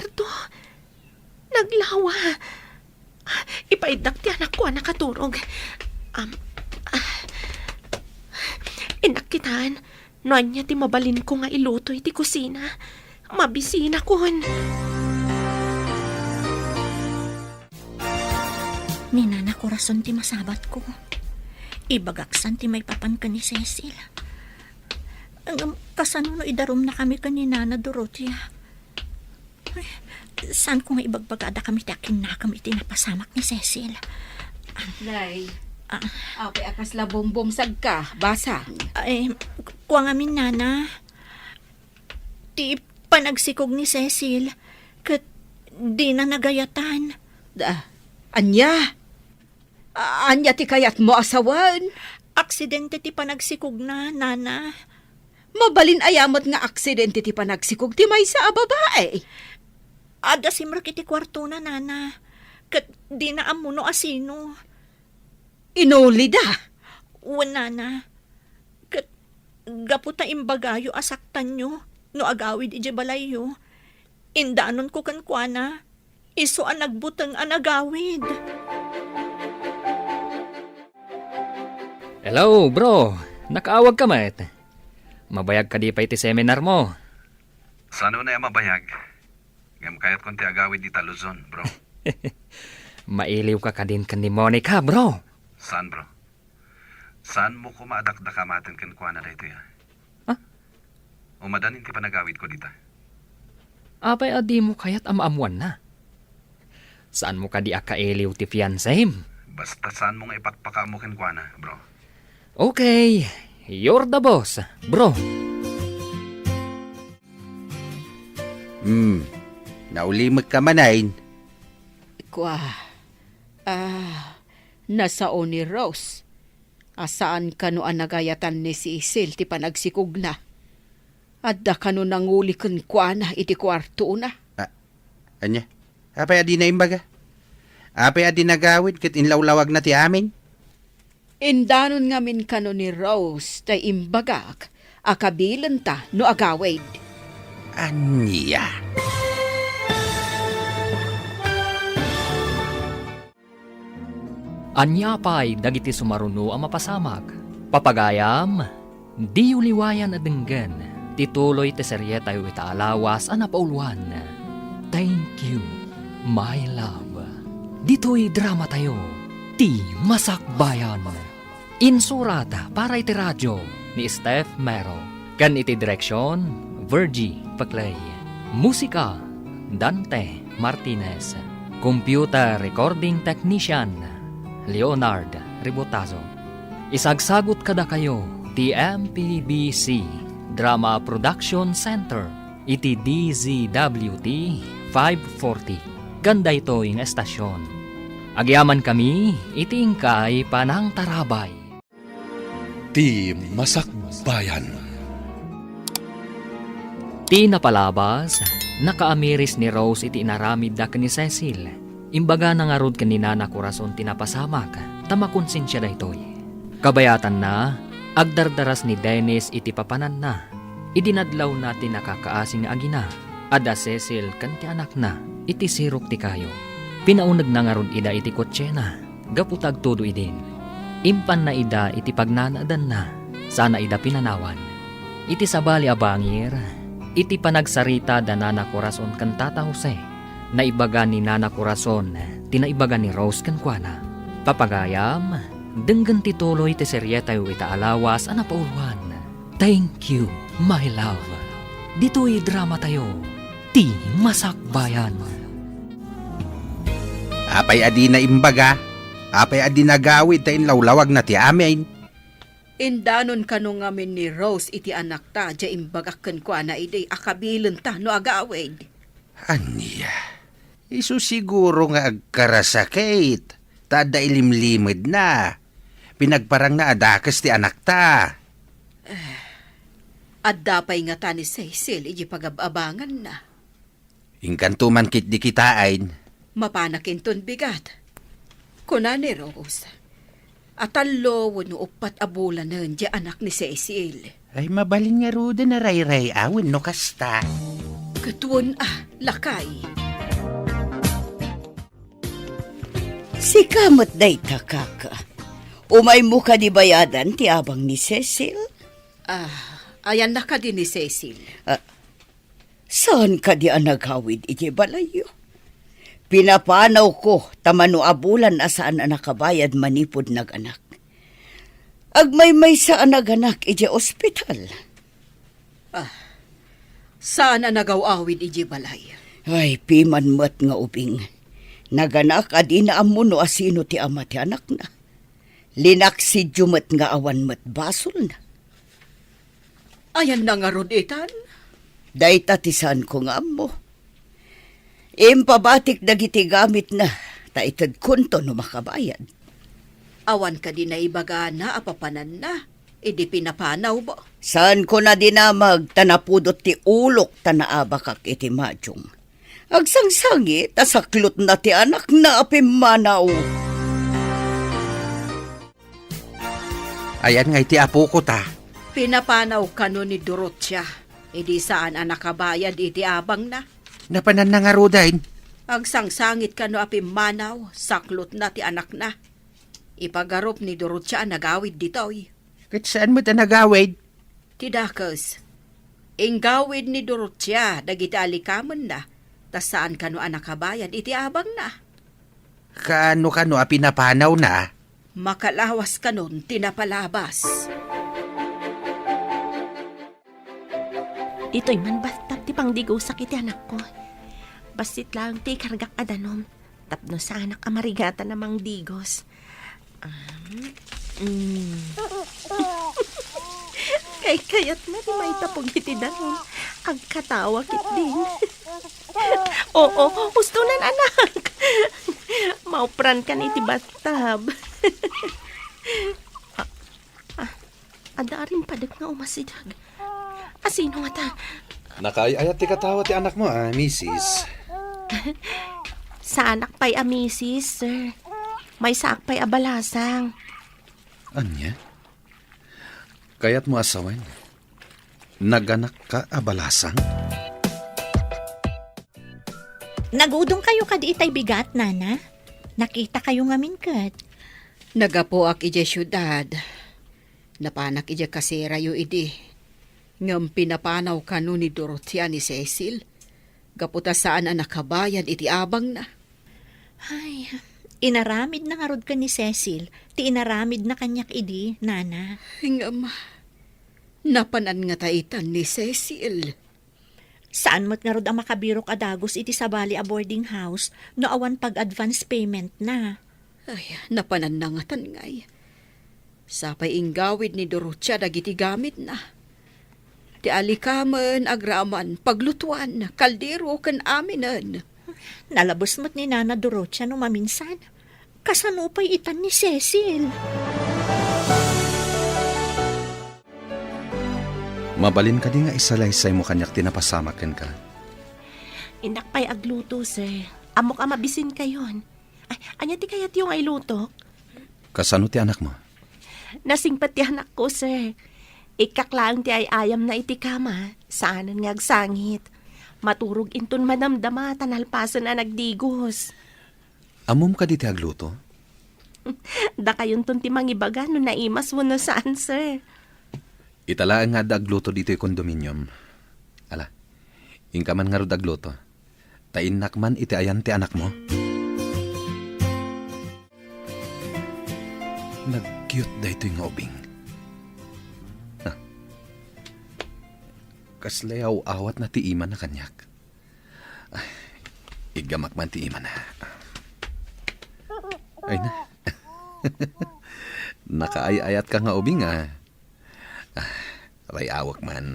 Paidak ti anak ko nakaturog. Inakitan, noan niya ti mabalin ko nga iluto iti kusina. Mabisina kon. Ni Nana Corazon ti masabat ko. Ibagaksan ti may papan ka ni Cecil. Kasano no idarom na kami ka ni Nana Dorothea. Ay, saan ko nga ibagbagada kami ti akin na kami ti napasamak ni Cecil. Nay, apay akas la bombom sagka, basa. Ay, kuha nga min Nana. Ti panagsikog ni Cecil. Kat di na nagayatan. Anya? Anya ti kayat mo asawan? Aksidente ti panagsikog na, Nana. Mabalin ayamot nga aksidente ti panagsikog ti may sa babae. Ada simrak iti kwarto na, Nana. Kat di na amuno asino. Inuli da. Nana. Kat gaputa imbagayo asaktan nyo. No agawid iti balayo. Indanon ko kankwana. Iso ang nagbutang ang agawid. Hello, bro. Nakaawag ka met. Mabayag ka di pa iti seminar mo. Sano na yung mabayag? Ngam kayat konti agawid di Luzon, bro. Mailiw ka din kan ni Monica, bro. Saan, bro? Saan mo kumadakdakamatin kan kuana da ito ya? Ha? Umadanin ti panagawid ko dita. Apay adi mo kayat amaamuan na. Saan mo ka di akailiw ti fiancéem? Basta saan mo nga ipakpaka mo kan kuana, bro. Okay, you're the boss, bro. Naulimag ka manayin. Nasao ni Rose. Asaan kano ang nagayatan ni Cecil ti panagsikog na. Adda kano nanguli kun kuana iti kwarto na. Anya? Apay adi na imbaga? Apay adi nagawid kat inlawlawag na ti amin? Indanon nga min kano ni Rose tay imbagak. Akabilan ta no agawid. Anya? Anya pa'y dagiti sumaruno ang mapasamak. Papagayam, di uliwayan at denggan. Tituloy te seryeta yu itaalawas ang napauluan. Thank you, my love. Dito'y drama tayo. Ti Masakbayan. Insurata para iti radyo ni Steph Mero. Kan iti direksyon, Virgie Paclay. Musika, Dante Martinez. Computer recording technician, Leonard Ribotazo. Isagsagot kada kayo, ti MPBC Drama Production Center, iti DZWT 540. Ganda ito yung estasyon. Agyaman kami, itingkay panang tarabay. Ti Masakbayan. Ti napalabas, nakaamiris ni Rose iti inaramid da ni Cecil. Imbaga na nga rod kanina na Corazon tinapasamak, tamakonsensya da ito'y. Kabayatan na, agdardaras ni Dennis iti papanan na. Idinadlaw natin nakakaasing agina. Ada Cecil kanti anak na, iti sirok ti kayo. Pinaunag na nga rod ida iti kotse na, gaputag todo idin. Impan na ida iti pagnanaadan na, sana ida pinanawan. Iti sabali abangir, iti panagsarita da Nana Corazon kan Tata Jose, na ibaga ni Nana Corazon, tinaibaga ni Rose kan kuana. Papagayam, denggan tituloy ti seryeta yu itaalawas ang napauluan. Thank you, my love. Dito'y drama tayo, ti Masakbayan. Apay adi na imbaga? Apay adi nagawid ta inlawlawag na ti amin? Indanon kano ngamin ni Rose iti anak ta, dya imbagak kan kuana iti akabilan ta no agawid. Anya? Isu siguro nga agkarasakit. Tada ilimlimid na. Pinagparang na adakas ti anak ta. At dapay nga ta ni Cecil, iji pagababangan na. Inkantuman kit di kitain. Mapanakinton bigat. Kuna ni Rose. At alo, wano upat abulan na dya anak ni Cecil. Ay mabalin nga ruda na ray-ray awin no kasta. Katuon lakay. Si kamot day takaka. Umay mo ka di bayadan ti abang ni Cecil? Ayan na ka din ni Cecil. Saan ka di nagawid iti balayo? Pinapanaw ko tamano abulan asaan nakabayad manipod naganak. Agmay-may saan naganak iti ospital. Saan na nagaw-awid iji balay? Ay, piman mat nga ubing. Naganak adi na amuno asino ti ama ti anak na. Linaksid jumat nga awan mat basol na. Ayan na nga rod itan. Day tatisan ko nga amo. Impabatik dagiti gamit na, taitad kunto no makabayad. Awan ka din na ibaga na apapanan na. Idi pinapanaw ba? Saan ko na dinamag tanapudot ti ulok tanaabakak iti madyong. Agsangsangi, tasaklot na ti anak na apimanaw. Ayan nga iti apo ko ta. Pinapanaw ka no ni Dorothea. Idi saan ang nakabayad iti abang na. Napanan na nga rodain. Agsangsangit ka no apimanaw, saklot na ti anak na. Ipagarop ni Dorothea ang nagawid ditoy. Kat saan mo ta nagawid? Tidakos, ingawid ni Dorothea dagiti alikamon na, tas saan ka no ang nakabayad iti abang na. Kano pinapanaw na? Makalawas ka nun, tinapalabas. Dito'y man batap ti pangdigo sakit anak ko. Basit lang ti kargak adanom. Tapno sa anak amarigata namang digos. Kayat na di may tapog iti danon. Agkatawa kit din. Oo, gusto nan anak. Maupran kan iti bathtub. Ada rin padag nga umasidag. Asino nga ta? Nakaayat ti katawa ti anak mo, misis. Sa anak pa'y misis, sir. May saak pa'y abalasang. Anya? Kaya't mo asawan. Naganak ka abalasang? Nagudong kayo kadi itay bigat, nana. Nakita kayo ngamin kat. Nagapo ak ije syudad. Napanak ije kaserayo idi. Ngam pinapanaw ka no ni Dorothea ni Cecil. Gaputa saan ang nakabayad iti abang na. Ay, inaramid na nga rod ka ni Cecil. Ti inaramid na kanyak idi, nana. Ngam, napanan nga taitan ni Cecil. Saan mo't nga rod ang makabirok adagos iti sabali a boarding house no awan pag-advance payment na. Ay, napanan na nga tangay. Sapay inggawid ni Dorothea dagiti gamit na. Ti alikaman, agraman, paglutuan, kaldero, kan aminan. Nalabos mo't ni Nana Dorothea no maminsan. Kasanupay itan ni Cecil. Mabalin ka di nga isalaysay mo kanyak tinapasamakan ka. Inak pa'y agluto, sir. Amok mabisin kayon. Ay, anya ti kayat yung ay luto? Kasano ti anak mo? Nasingpat ti anak ko, sir. Ikaklang ti ay ayam na iti kama. Saanan nga agsangit. Maturog inton madamdama tanalpasan na nagdigos. Amom ka di ti agluto? Da kayon ton ti mangibaga no naimas mo na saan, sir. Italaan nga dagluto dito yung kondominium. Ala, ingka man nga ro dagluto. Tainak man iti ayan ti anak mo. Nag-cute da ito yung obing. Kaslayaw awat na ti iman na kanyak. Ay, igamak man ti iman na. Ay na. Nakaayayat ka nga ubing Ray awak man.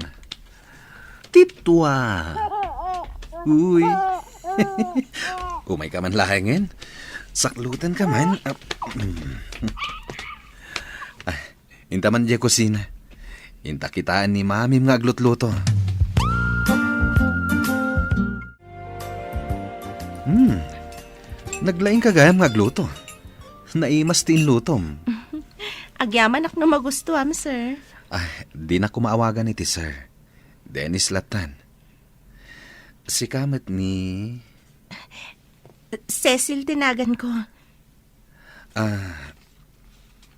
Tiptua. Uy. Umay ka man lahangin. Saklutan ka man. Inta man diya kusina. Inta kitaan ni mami mga aglut-luto. Naglaing ka gaya mga agluto. Naimas tin lutom. Agyaman ak na magustuhan, sir. Di na kumaawagan iti sir. Dennis Latan. Si kamat ni... Cecil tinagan ko.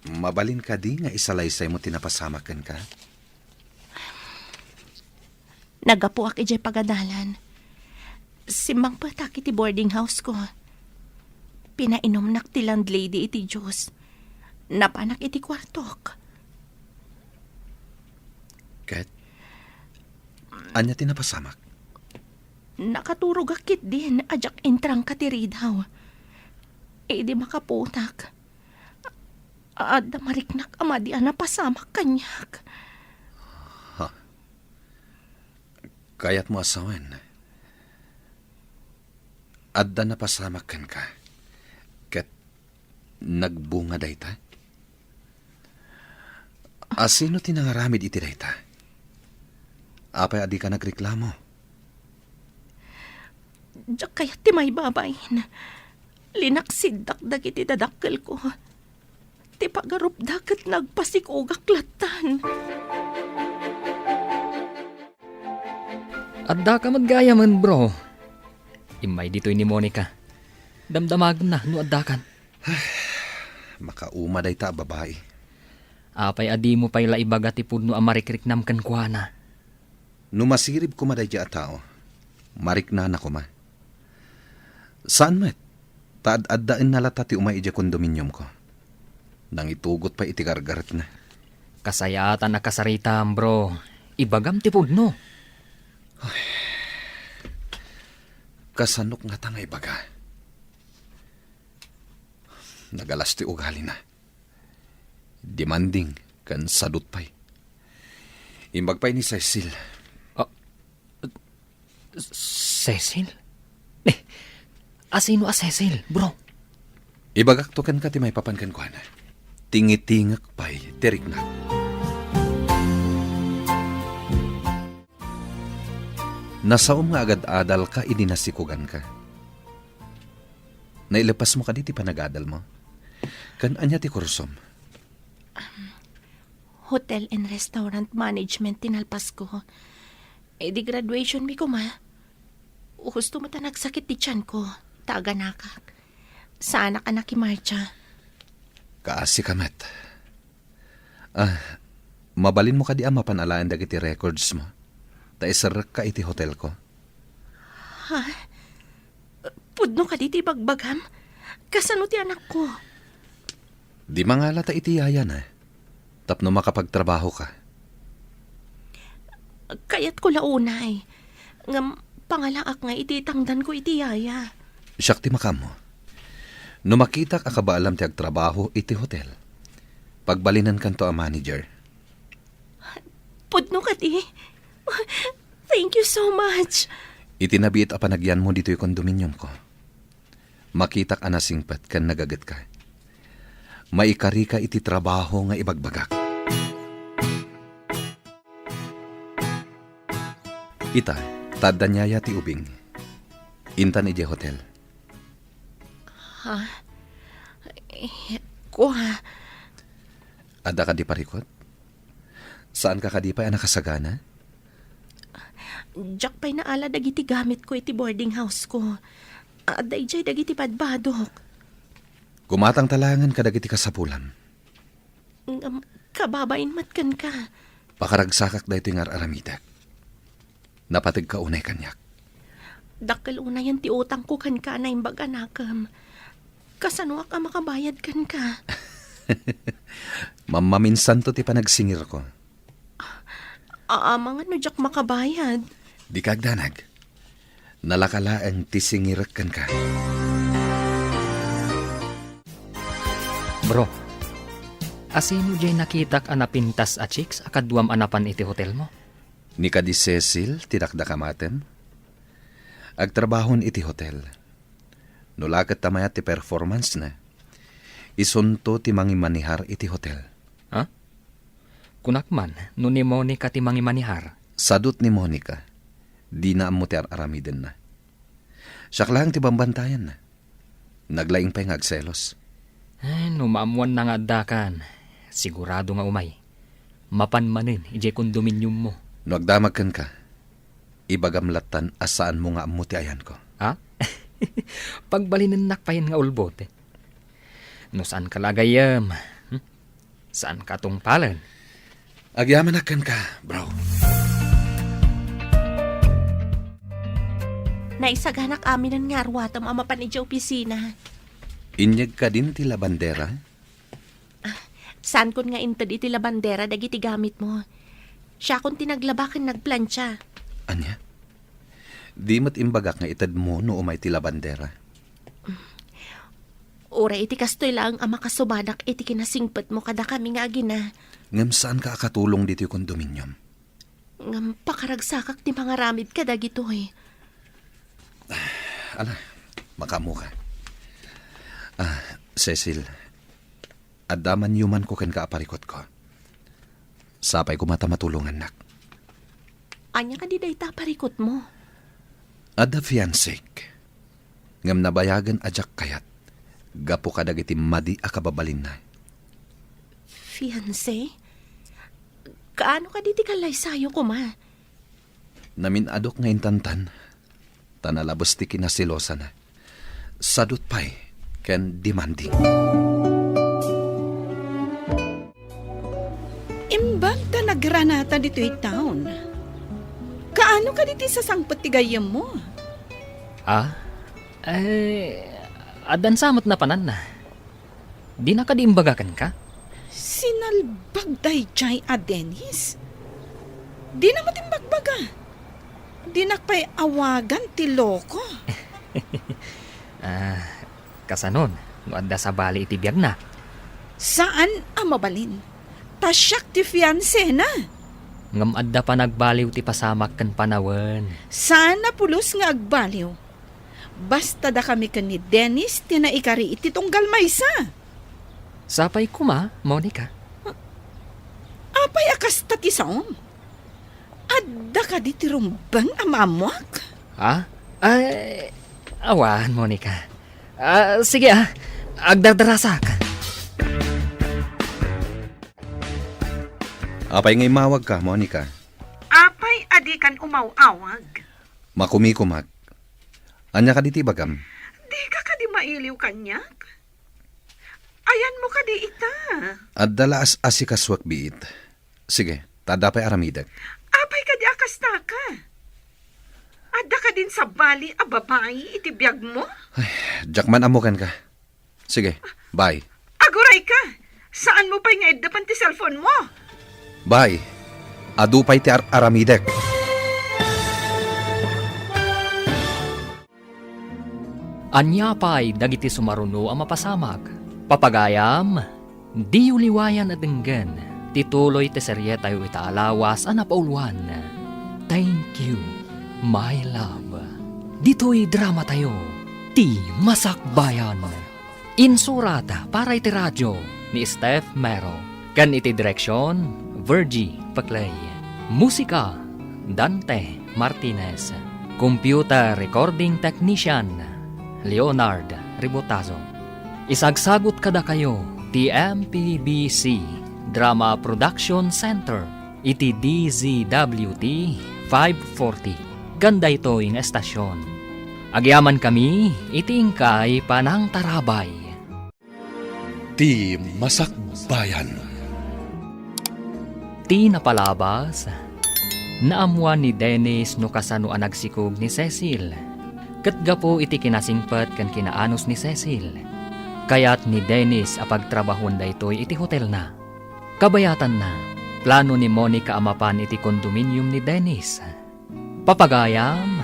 Mabalin ka di nga isalaysay mo tinapasamakan ka? Nagapuak ijay pagadalan. Simbang patak iti boarding house ko. Pinainom nak ti landlady iti juice. Napanak iti kwartok. Ket, anya tinapasamak? Nakaturog akit din, ajak intrang katiridaw. Di makaputak. Adda mariknak amadi napasamak kanyak. Kayat mo asawan. Adda napasamakan ka. Ket, nagbunga dayta? Asino tinangaramid iti dayta? Apay adi ka nagreklamo? Diyak kaya ti may babayin. Linaksid dagiti dadakkel ko. Ti pagarup dagat nagpasikugak latan. Adda ka maggayaman, bro. Imay dito'y ni Monica. Damdamag na, no addakan. Makauma dayta, babae. Apay adi mo pa'y laibaga ti pudno amarikrik namkan kuana. Numasirib ko maday a tao. Marikna na ko ma. Saan met? Taad-addaan nalata ti umay ija kondominium ko. Nang itugot pa iti gargaret na. Kasayatan na kasaritam, bro. Ibagam ti pudno. Kasanok nga tangay baga. Nagalas ti ugali na. Demanding kan sadot pay. Imbag pay ni Cecil. Cecil? Asino a Cecil, bro? Ibagak to kan ka ti may papankan ko na. Tingitingak pay, tirik na. Nasaom nga agad-adal ka, idinasikugan ka. Nailapas mo ka di ti panagadal mo. Kan anya ti kursom. Hotel and restaurant management tinalpas ko. Di graduation mi ko ma. Gusto mo ta nagsakit ti tiyan ko. Taga nakak. Sana ka nakimarcha. Kaasi kamet. Mabalin mo ka di mapanalaan dagiti records mo. Taisarak ka iti hotel ko. Ha? Pudno ka diti bagbagam? Kasano ti anak ko? Di mangalata iti yaya na. Tapno makapagtrabaho ka. Kayat ko launay. Ngam pangalaak nga iti tangdan ko iti yaya. Siyak ti makamo. No makita ka ba alam ti agtrabaho iti hotel. Pagbalinan kanto a manager. Pudno ka di. Thank you so much. Itinabiit a panagyan mo dito'y kondominium ko. Makitak anasingpat kan nagagat ka. Maikari ka iti trabaho nga ibagbagak. Ita, tadanyaya ti ubing. Intan ije hotel. Ha? Kuha. Ada ka di parikot? Saan ka kadipay ang nakasagana? Diyak pa'y naala dagiti gamit ko iti boarding house ko. Aday jay dagiti padbadok. Gumatang talangan ka dagiti kasapulam. Kababain matkan ka. Pakaragsakak da ito yung aramidak. Napatig ka unay kanyak. Dakkel unayan ti utang ko kan ka na imbag anakam. Kasano ka makabayad kan ka? Mamaminsan to ti panagsingir ko. Mga no jak makabayad. Di kagdanag. Nalakalaang tisingirakan ka. Bro, asino jay nakitak anapintas a chicks akadwam anapan iti hotel mo? Ni ka di Cecil, tinakdakamaten. Agtrabahon iti hotel. Nulakat tamayat ti performance na. Isunto ti mangimanihar iti hotel. Ha? Kunakman, no ni Monica ti mangimanihar. Sadot ni Monica, di na amo ti aramiden na. Siyak lang ti bambantayan na. Naglaing pa yung agselos. Ay, no maamuan na nga dakan. Sigurado nga umay. Mapanmanin, ije kondominium mo. No agdamagkan ka, ibagamlatan asaan mo nga amo ti ayan ko. Ha? Pagbalinan nakpayan nga ulbote. No saan ka lagayam? Saan ka tungpalan? Agyaman akan ka, bro. Naisaganak amin ang ngarwatam ama pa ni opisina. Inyag ka din tila bandera? Saan kon nga intad iti labandera dagiti gamit mo? Siya kon tinaglabakan nagplansya. Anya? Di mat imbagak nga itad mo no umay tila bandera. Ura iti kastoy lang ang makasubadak iti kinasingpet mo kada kami nga agina. Ngam saan ka akatulong dito yung kondominium? Ngam pakaragsakak ti mga ramid ka dagito eh. Ala, makamu ka. Cecil, adaman yuman ko ken kaaparikot ko. Sapay ko mata matulungan nak. Anya ka di dayta parikot mo. Ada fiancék. Ngam nabayagan ajak kayat. Gapo ka dagiti madi akababalin na. Fiancé? Kaano ka di ti kalay sayo ko ma? Namin adok ngayon tantan. Tanalabos ti kinasilosa na. Sadut pa'y ken demanding. Imbag ta nagranata dito town. Kaano ka dito sa sangpot ti gayam mo? Adan samot na panan na. Di na ka di imbagakan ka? Sinalbag day jay a Dennis. Di na matimbagbaga. Di na pa'y awagan ti loko. Kasanon, no adda sa bali iti biyag na. Saan ang mabalin? Tasyak ti fiancé na. Ngam adda pa nagbaliw ti pasamak kan panawen. Sana pulos nga agbaliw. Basta da kami kan ni Dennis tinaikari iti tunggal maysa. Sapay kuma, Monica. Apay akas tatisaom. Adda ka di ti rumbang amamwak. Awan, Monica. Sige agdadarasa ka. Apay ngay mawag ka, Monica. Apay adikan umawawag. Makumikumag. Anya ka diti bagam? Di ka di mailiw kanyak. Ayan mo ka di ita. Adala asikaswak biit. Sige, tada pa'y aramidag. Apay ka di akas na ka. Adda ka din sa bali a babae iti biyag mo. Jakman amukan ka. Sige, bye. Aguray ka. Saan mo pa nga eddapan ti cellphone mo? Bye. Adupay ti aramidek. Anya pa'y dagiti sumaruno ang mapasamag. Papagayam, di uliwayan at denggan. Tituloy te seryeta yu itaalawas ang napauluan. Thank you, my love. Dito'y drama tayo. Ti Masakbayan. Insurata para iti radyo ni Steph Mero. Kan iti direksyon, Virgie Paclay. Musika, Dante Martinez. Computer Recording Technician, Leonard Ribotazo. Isagsagot kada kayo, TMPBC Drama Production Center, iti DZWT 540. Ganda ito yung estasyon. Agyaman kami, itingkay panang tarabay. Ti Masakbayan. Ti napalabas, naamuan ni Dennis no kasano ang nagsikog ni Cecil. Katgapo iti kinasingpat kan kinaanos ni Cecil. Kaya't ni Dennis apagtrabahon da ito'y iti hotel na. Kabayatan na, plano ni Monica amapan iti kondominium ni Dennis. Papagayam,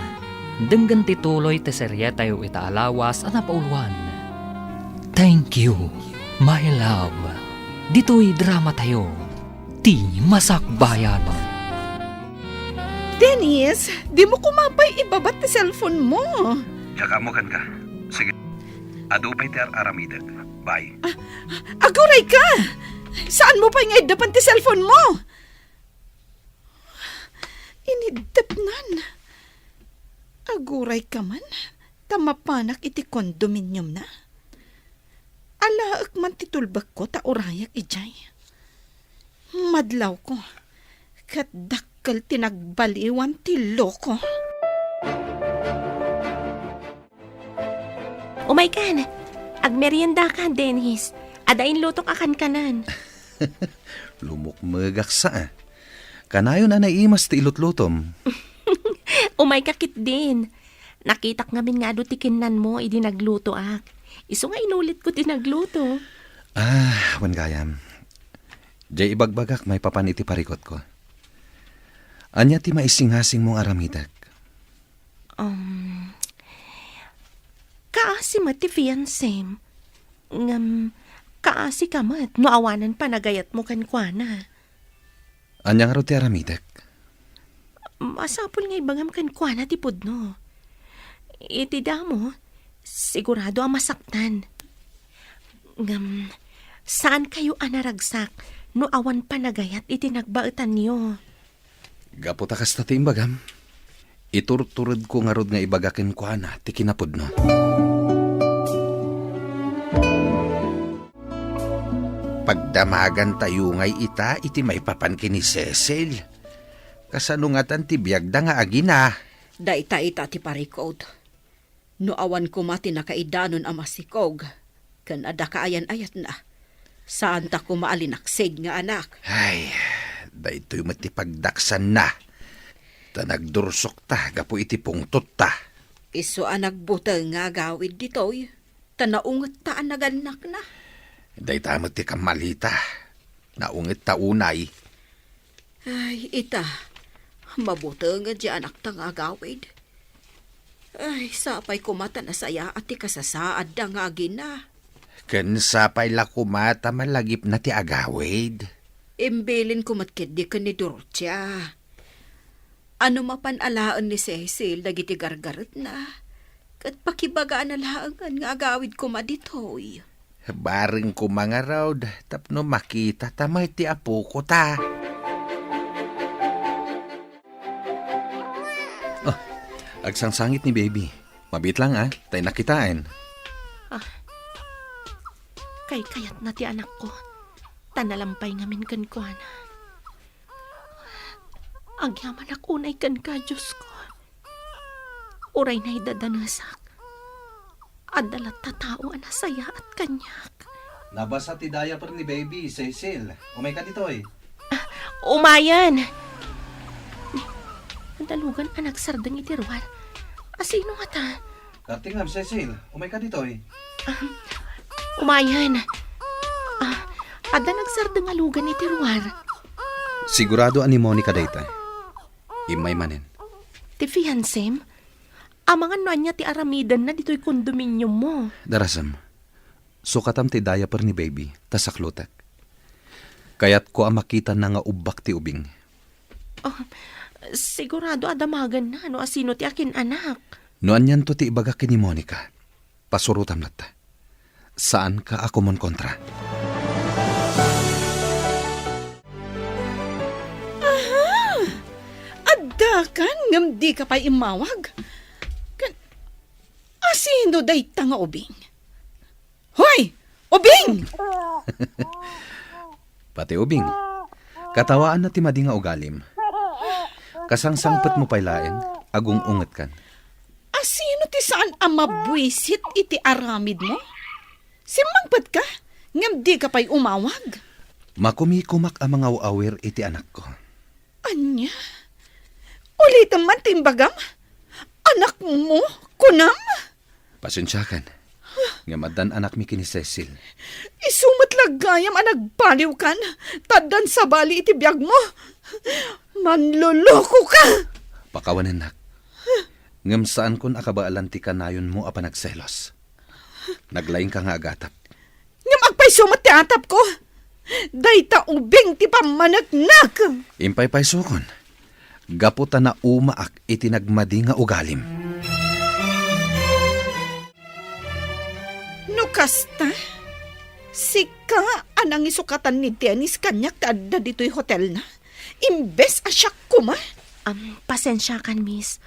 denggan tituloy te seryeta yu itaalawas ang napauluan. Thank you, my love. Dito'y drama tayo. Ti Masakbayan. Dennis, di mo kumapay ibabat ti cellphone mo. Tsaka amukan ka. Sige. Adupay ti aramidag. Bye. Aguray ka! Saan mo pa nga eddapan ti cellphone mo? Inidapnan. Aguray ka man. Tamapanak iti kondominium na. Alaak man titulbak ko ta urayak ijay. Madlaw ko. Kat dakkel tinagbaliwan ti loko. Oh my God! Agmerienda ka, Dennis. Adain lutok akan kanan. Lumukmagak sa Kanayo na naimas ti ilutlutom. Umay kakit din. Nakitak ngamin nga do tikinan mo, idi nagluto ak. Iso nga inulit ko tinagluto. Wan gayam. Jay ibagbagak may papan iti parikot ko. Anya ti maisinghasing mong aramidak. Kaasi mat ti fiancé. Kaasi ka mat, no awanan pa nagayat mo kankwana. Anya nga ro ti aramidak. Masapul nga ibangam kankwana ti pudno. Iti damo, sigurado ang masaktan. Saan kayo anaragsak no awan pa nagayat iti nagbaetan niyo? Gaputa kasta ti imbagam. Iturturod ko nga rod nga ibagakin ko na ti kinapudno. Pagdamagan tayo ngay ita, iti may papan kini Cecil. Kasanungatan ti biyagda nga agina. Daita ti parikod. No awan ko mati nakaidanon ang masikog. Kan ada kaayan-ayat na. Saan ta ko maalinaksig nga anak? Ay, daytoy matipagdaksan na. Ta nagdursok ta, gapo iti pungtot ta. Iso ang nagbuta nga gawid ditoy. Tanaungot ta ang naganak na. Dayta mo ti kamalita. Naungit ta unay. Ay, ita. Mabuta nga di anak ta nga gawid. Ay, sapay kumata na saya at ti kasasaad da nga gina. Ken sapay la kumata malagip na ti agawid. Imbilin kumatkid di ka ni Dorothea. Ano mapanalaan ni Cecil dagiti gargaret na. Kat pakibagaan na laangan nga agawid kumaditoy. Baring ko mga raw, tapno makita tamay ti apo ko ta. Agsangsangit ni baby. Mabit lang tay nakitain. Kay kayat na ti anak ko. Tanalampay ngamin kankwana. Agyaman akunay kan ka, Diyos ko. Uray na idadanasak. Adalat tatao ang nasaya at kanyak. Nabasa ti diaper ni baby, Cecil. Umay ka dito Umayan! Dalugan anak sardang itirwar. Asino nga ta? Katingam, Cecil. Umay ka dito Umayan! Ada nagsardang alugan itirwar. Sigurado ani Monica dayta. Imay manen. Ti fiancém? Amangan no anya ti aramidan na dito'y kondominium mo. Darasam. Sukatam ti diaper ni baby, tasaklutak. Kayat ko ang makita na nga ubak ti ubing. Sigurado adamagan na no asino ti akin anak. Noan yan to ti ibaga ni Monica. Pasurutam latta. Saan ka ako mon kontra? Dakan, ngam di ka pa imawag. Asino day tanga ubing? Hoy! Ubing! Pati ubing. Katawaan na ti madi nga ugalim. Kasangsangpet mo paylaen, agong unget kan. Asino ti saan ang mabwisit iti aramid mo? Simangpet ka? Ngam di ka pa'y umawag. Makumikumak ang mga uawir iti anak ko. Anya? Ulitin man timbagam? Anak mo? Kunam? Pasensyakan. Ngamadan anak mi kini Cecil. Isumat lagayam ang nagbaliw kan. Tadan sa bali iti biyag mo. Manluloko ka! Pakawanan nak. Ngam saan kun akabaalan ti kanayon mo apa nagselos. Naglaing ka nga agatap. Ngam agpay sumat ti atap ko. Dayta ubing ti pamanagnak. Impay pay sukon. Gaputa na umaak iti nagmadi nga ugalim. No kasta, sika anang isukatan ni Dennis kanyak kada dito'y hotel na. Imbes asyak kuma. Pasensya kan, miss.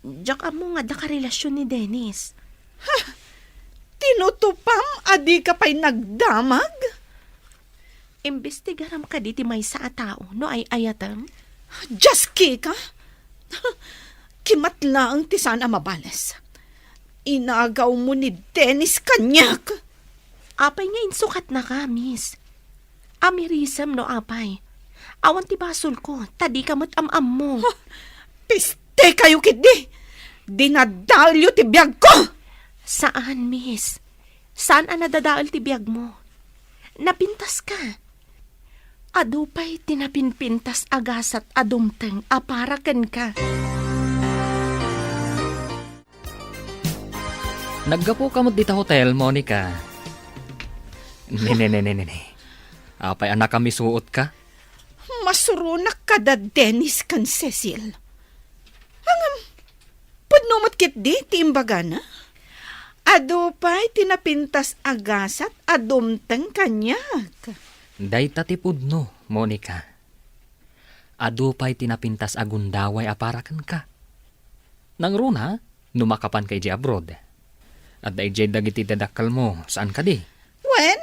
Diyak mo nga da ka relasyon ni Dennis. Tinutupam adi ka pa'y nagdamag. Imbestigaram ka diti may sa tao no ay ayatam. Jaski ka? Kimatlaang ti sana mabales. Inagaw mo ni Dennis kanyak. Apay nga insukat na ka, miss. Amirism no apay. Awan ti basol ko, tadi kamot am-am mo. Piste kayo kidi! Dinadalyo ti biyag ko! Saan, miss? Saan ang nadadaal ti biyag mo? Napintas ka. Adupay tinapinpintas agasat adumteng aparakan ka. Naggapo ka mo dita hotel, Monica. Ne. Apay anak kami suot ka? Masurunak ka da Dennis kan Cecil. Hangam, pudnomot kit di, timbaga na. Adupay tinapintas agasat adumteng kanyag. Day tatipud no, Monica. Adupay tinapintas agundaway aparakan ka. Nang runa, numakapan kay di abroad. At day jay dagiti dadakal mo, saan ka di? Wen,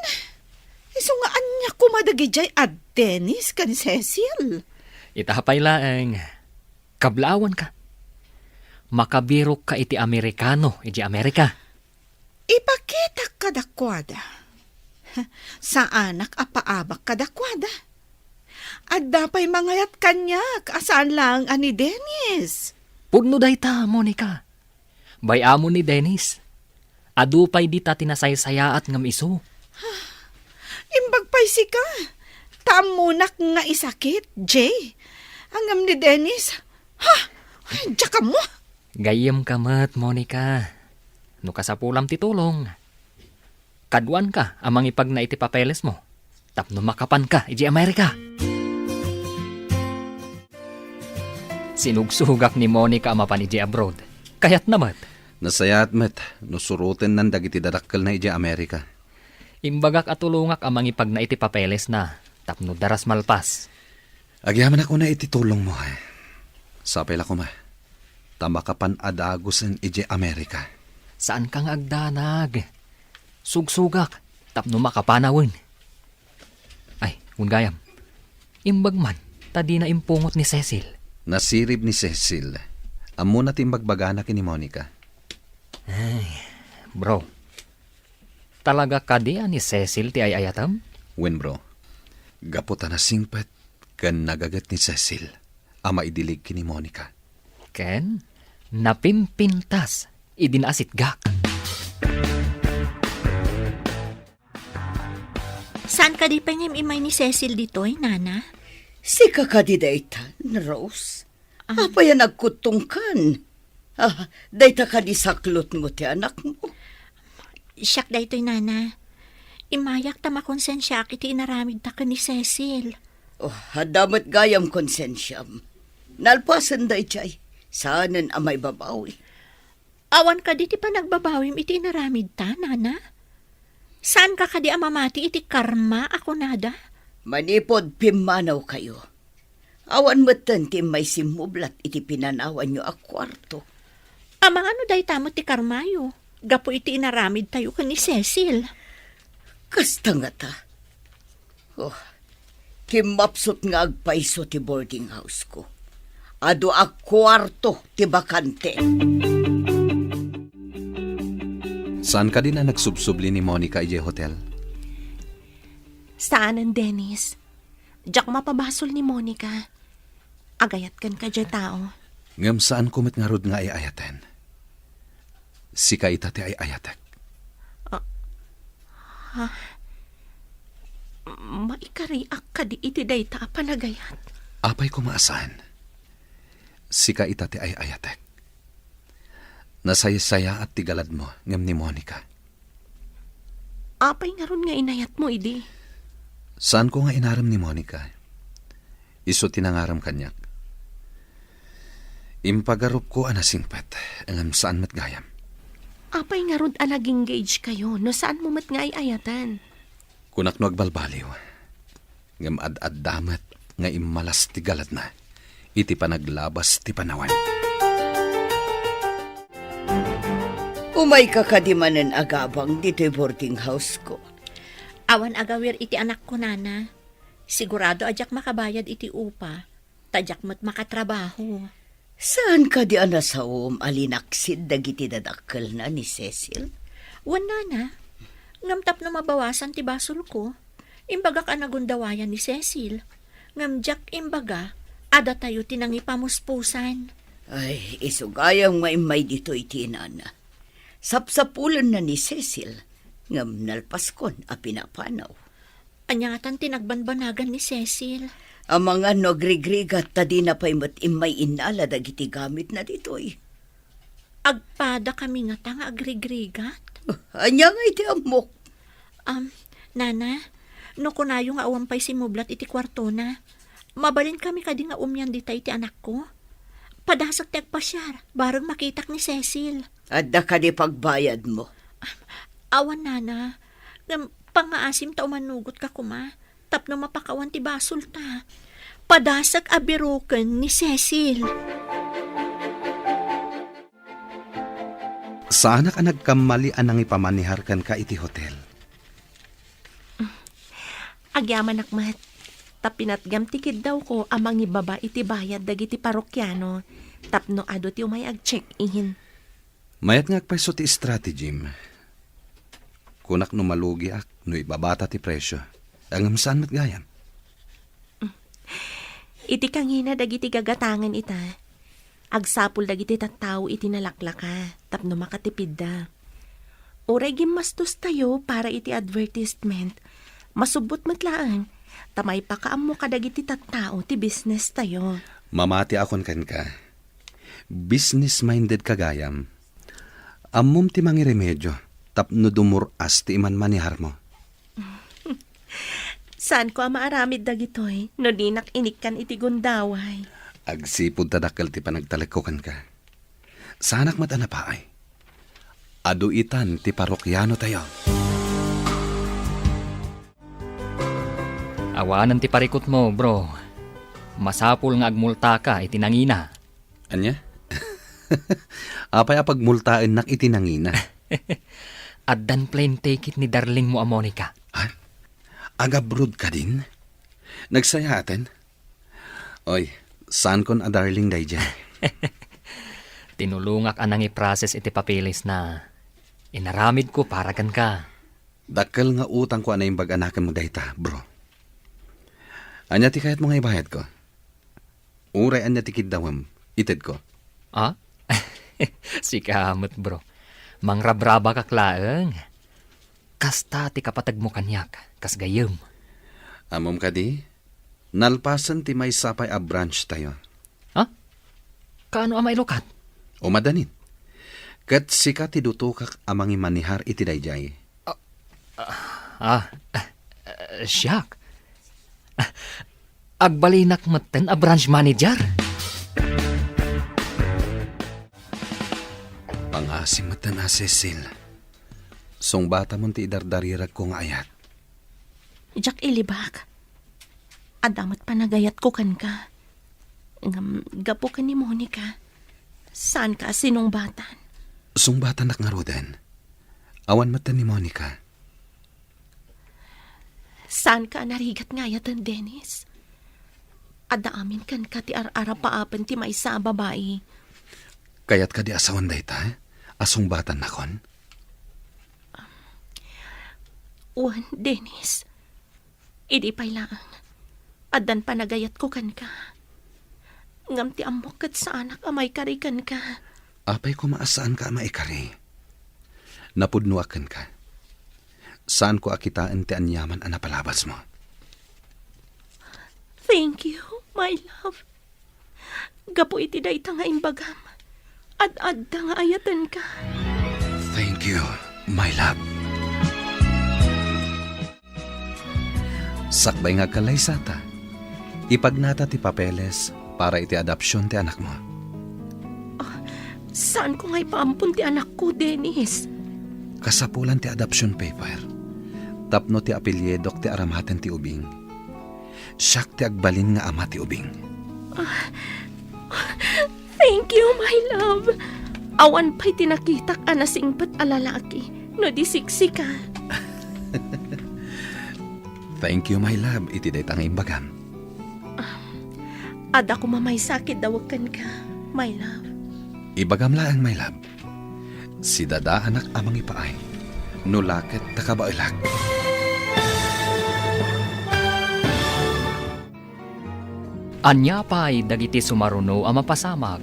isungaan niya kumadagi jay at Dennis kan Cecil. Itahapay laeng, kablawan ka. Makabirok ka iti Amerikano, iti Amerika. Ipakita kadakwada. Sa anak apaabak kadakwada. At dapay mangayat kanya kasaan lang ani Dennis. Pudno day ta, Monica. Bayamo ni Dennis. Adupay di ta tinasaysayaat ngam iso. Imbagpay si ka. Tamunak nga isakit, Jay. Angam ni Dennis. Ha? Diyak mo. Gayem kamat, Monica. No kasapulam ti tulong. Kaduan ka amang ipag na iti papeles mo. Tapno makapan ka iti Amerika. Sinugsugak ni Monica amapan iti abroad. Kayat namat. Nasayat met, nusurutin nan dagiti dadakkel na iti Amerika. Imbagak at tulungak amang ipag na iti papeles na. Tapno daras malpas. Agyaman ako na iti tulong mo. Sapay la ko ma. Tamakapan adagusen iti Amerika. Saan kang agdanag? Sugsugak. Tapno makapanawin. Ay, ungayam. Imbag man, tadi na impungot ni Cecil. Nasirib ni Cecil. Amo na timbagbagana kini Monica. Ay, bro. Talaga kadian ni Cecil ti ayayatam? Wen bro, gaputa na singpet kan nagagat ni Cecil. Ama idilig kini Monica. Ken, napimpintas. Idinasit gak. Saan ka di pa niya imay ni Cecil dito'y, nana? Si kakadidaytan, Rose. Apa yan nagkutungkan? Dayta ka di saklot mo ti anak mo. Siyak dayto'y, nana. Imayak ta makonsensya kiti inaramid ta ka ni Cecil. Hadamat gayam konsensyam. Nalpasan day chay. Saanan amay babawi. Awan ka di ti pa nagbabawim iti inaramid ta, nana? Saan ka kadi amamati iti karma ako nada? Manipod pimanaw kayo. Awan matan ti may simublat iti pinanawan nyo a kwarto. Amang ano day tamo ti karmayo? Gapo iti inaramid tayo ka ni Cecil. Kasta nga ta. Kimapsot nga agpaiso ti boarding house ko. Ado a kwarto ti bakante. Saan ka din na nagsubsubli ni Monica ije hotel? Saan ang Dennis? Diyak mapabasol ni Monica. Agayat kan ka dyan tao. Ngam saan kumit nga rod nga ayaten? Si kaita ti ay ayatek. Maikariak ka di iti dayta panagayat. Apay kumaasan. Si kaita ti ay ayatek. Nasaya-saya at tigalad mo ngam ni Monica. Apay nga ron nga inayat mo, idi. Saan ko nga inaram ni Monica? Iso tinangaram kanyak. Impagarup ko anasingpet, ngam saan matgayam. Apay nga ron nag-engage kayo, no saan mo mat nga ayatan? Kunak no agbalbaliw. Ngam ad-ad damat nga imalas tigalad na. Iti panaglabas ti panawan. Umay kakadimanan agabang dito'y boarding house ko. Awan agawir iti anak ko, nana. Sigurado ajak makabayad iti upa. Tadyak mo't makatrabaho. Saan ka di anasawom alinaksid dagiti dadakkel na ni Cecil? Wan, nana. Ngamtap na mabawasan ti basol ko. Imbaga ka nagundawayan ni Cecil. Ngamjak imbaga, ada tayo tinangipamuspusan. Ay, isugayang maimay dito itinana. Sapsapulan na ni Cecil, ngam nalpaskon a pinapanaw. Anyatan tinagbanbanagan ni Cecil. Ang mga nogrigrigat ta di na pa'y imay inala dagiti gamit na ditoy. Agpada kami nga tanga agrigrigat. Anya nga iti amok. Nana, no kunayo nga awampay si Mublat iti kwarto na. Mabalin kami kadi nga umyan ditay iti anak ko. Padasak ti agpasyar, barang makitak ni Cecil. Adda ka di pagbayad mo. Awan, Nana. Pangaasim ta umanugot ka kuma. Tapno mapakawan ti basol ta. Padasak abiruken ni Cecil. Saan ka nagkamali anang ipamaniharkan ka iti hotel? Agyaman akmat. Tapinatgam tikid daw ko amang ibaba iti bayad dagiti parokyano. Tapno ado ti umay ag-check-in. Mayat nga agpaiso ti strategyem. Kunak no malugi ak, no ibabata ti presyo. Ang saan mat gayam? Iti kangina dagiti gagatangan ita. Agsapul dagiti tattao iti nalaklaka. Tapno makatipid da. Uray gimastos tayo para iti advertisement. Masubot matlaan. Tamay pakaam mo kadagiti tattao ti business tayo. Mamati akon kan ka. Business-minded kagayam. Amom ti mangi remedyo. Tapno dumuras ti iman manihar mo. Saan ko ang maaramid dagitoy? No di nakinikan iti gundaway. Agsipod tadakkel ti panagtalikokan ka. Sanak matana pa ay. Adu itan ti parokyano tayo. Awanan ti parikot mo, bro. Masapul nga agmulta ka itinangina. Anya? Apay apagmultain nak itinangina. Addan plain take it ni darling mo a Monica. Ha? Agabrod ka din? Nagsayaten? Oy, saan kon a darling day dyan? Tinulungak anang i-process iti papilis na inaramid ko para kan ka. Dakkel nga utang ko anay bag-anakan mo dayta, bro. Anya ti kahit mga ibayad ko. Uray anya ti kidawam, ited ko. Ah? Si kamot, bro. Mangrabraba ka klaeng. Kasta ti kapatag mo kanyak, kas gayem. Amom ka di? Nalpasan ti may sapay a branch tayo. Ha? Kaano amay lokat? O madanin. Kat sika ti dutukak amang imanihar iti dayjay. Siyak. Agbalinak maten a branch manager. Pangasim matan na Cecil. Song bata mo ti idardarirag ko nga ayat. Jack ilibak. Adamat panagayat ko kan ka. Gapo ka ni Monica. Saan ka sinong batan? Song bata nak nga roden. Awan matan ni Monica. Saan ka narigat nga yatan, Dennis? Adaamin kan ka ti ar-ara paapan ti maysa a babae. Kayat ka di asawan dayta, asong batan nakon. Uwan, Dennis. Idi pa'y lang. Adan panagayat ko kan ka. Ngam ti amok kat sa anak amay karikan ka. Apay ko maasaan ka maikari. Napudnuakan ka. Saan ko akitaan ti anyaman ang napalabas mo? Thank you, my love. Gapo iti dayta nga imbagam. Ad-adda nga ayatan ka. Thank you, my love. Sakbay nga kalay sata. Ipagnata ti papeles para iti adopsyon ti anak mo. Saan ko nga ipaampun ti anak ko, Dennis? Kasapulan ti adoption paper. Tapno ti apelyedok ti aramatan ti ubing. Siyak ti agbalin nga ama ti ubing. Thank you, my love. Awan pa'y tinakitak anasingpat alalaki. No di siksi ka. Thank you, my love. Iti day tanga imbagam. Ada ko mamay sakit dawakan ka, my love. Ibagam laang, my love. Si dada anak amang ipaay. Nulaket takabailag. Anya pa'y dagiti sumaruno ang mapasamag.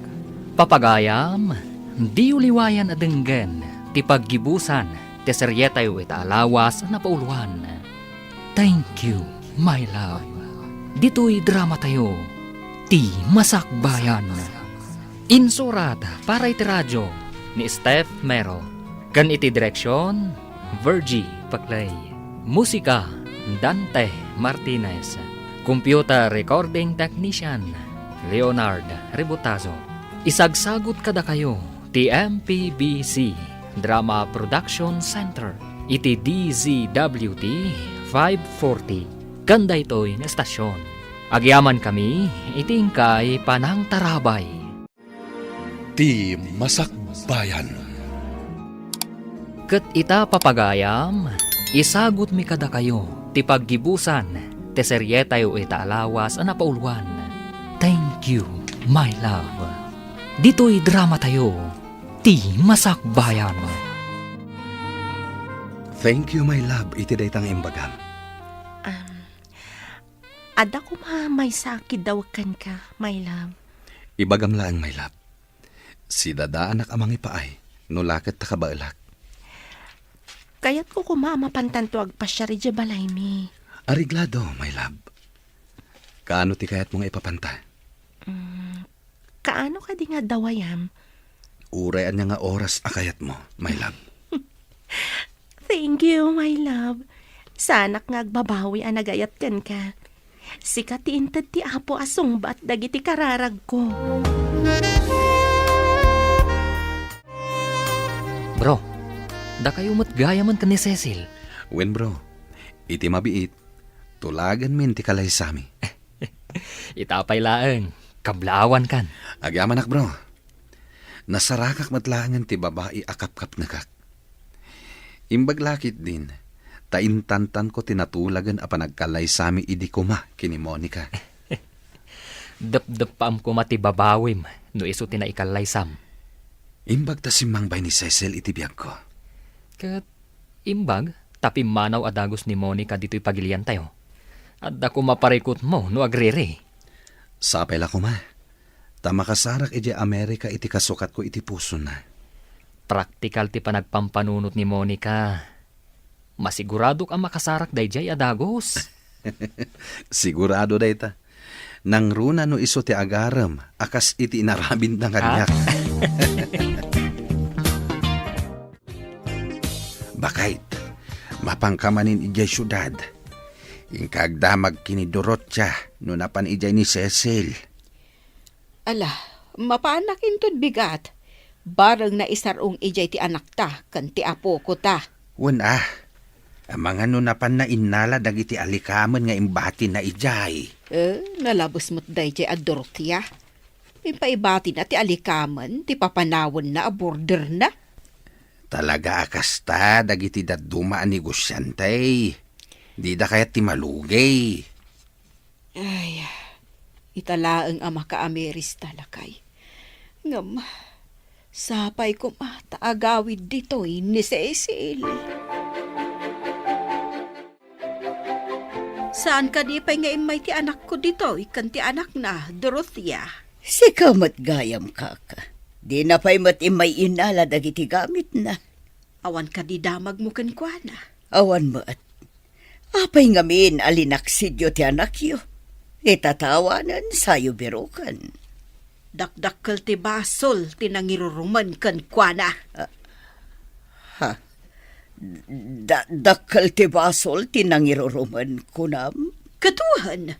Papagayam, di uliwayan adenggen, ti paggibusan, ti seryetay ita alawas na pauluan. Thank you, my love. Dito'y drama tayo, ti Masakbayan. Insurat para iti radyo ni Steph Mero. Kan iti direksyon, Virgie Paclay. Musika, Dante Martinez. Computer Recording Technician, Leonard Rebutazo. Isagsagot kada kayo, ti MPBC Drama Production Center. Iti DZWT 540. Kanda ito'y na estasyon. Agyaman kami, itingkay Panang Tarabay. Ti Masakbayan. Ket ita papagayam, isagot mi kada kayo, ti paggibusan, ti seryetay ita alawas na pauluan. Thank you, my love. Dito'y drama tayo, ti Masakbayan. Thank you, my love, iti daytang imbagam. Ada ko may sakit daw kan ka, my love. Ibagam lang, my love. Si dada anak amang ipaay, nulaket takabailag. Kaya't ko kumamapantanto agpasya rin dya balay mi. Ariglado, my love. Kaano ti kayat mong ipapanta? Kaano ka di nga dawayam? Urayan niya nga oras akayat mo, my love. Thank you, my love. Sanak nga agbabawi ang nagayat kan ka. Sikat ti inted ti apo asong ba't dagiti kararag ko. Bro, da kayo matgaya man ka ni Cecil. Wen bro, iti mabiit, tulagan min ti kalay sami. Itapay laeng, kablawan kan. Agyaman ak bro, nasarakak matlangan ti babae akap-kap nakak. Imbaglakit din, taintantan ko tinatulagan a panagkalay sami idi kuma kini Monica. Dap-dap paam ko mati babawim, no iso tinaikalay sam. Imbag ta simang bay ni Cecil iti biyag ko. Kat imbag, tapi manaw adagos ni Monica dito'y pagilian tayo. At ako maparikot mo no agrere. Sapay la kuma, tamakasarak iti Amerika iti kasukat ko iti puso na. Praktikal ti panagpampanunot ni Monica. Masigurado ka makasarak dayjay adagos. Sigurado dayta. Nang runa no iso ti agaram, akas iti inarabin ng kanyak. Bakait, mapangkamanin ijay syudad. Ingkagdamag kinidurot siya, no napan ijay ni Cecil. Ala, mapanak intod bigat. Barang na isarong ijay ti anak ta, kan ti apo ko ta. Wala, ang mga no napan na inala dagiti alikaman nga imbati na ijay. Nalabos mo't dayjay a Dorothea. Ipaibati na ti alikaman, ti papanawon na a border na. Talaga akasta dagiti daduma a negosyantay. Di da kaya ti malugay. Ay, italaang ama ka Ameris talakay. Ngam, sapay ko mataagawid dito'y ni Cecil. Saan ka di pa'y ngayon may ti anak ko dito'y kan ti anak na, Dorothea? Si kamat gayam kaka. Di na pa'y matimay inala dagiti gamit na. Awan ka di damag mo kankwana. Awan mo at apay ngamin alinaksidyo ti anak yo. Itatawanan sayo birukan. Dakdakkel ti basol tinangiruruman kankwana. Ha? Dakkel ti basol tinangiruruman kunam? Katuhan,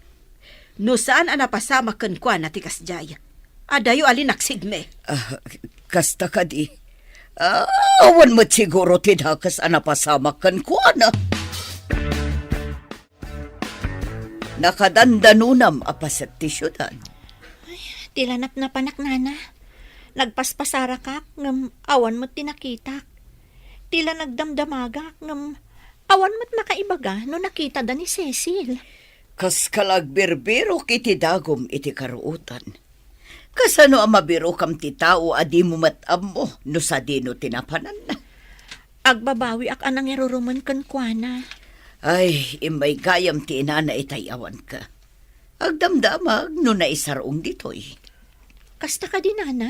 no saan napasama kankwana ti kasjay? Adayo alinaksid me. Kasta ka di. Awan mo't siguro tidakas napasama kankwana. Nakadandanunam apasat ti syudad. Tilanap na panak nana. Nagpaspasara ka, ngam awan mo't tinakitak. Tila nagdamdamagak, ngam awan mo't makaibaga no nakita da ni Cecil. Kas kalagbirbiro kiti dagom iti karuutan. Kasano ang mabiro kam ti tao adi mo matam mo no sa dino tinapanan na. Agbabawi ak anang iruruman kan kuana. Ay, imay gayam ti inana itayawan ka. Agdamdamag no naisarong ditoy. Kasta ka din, Ana?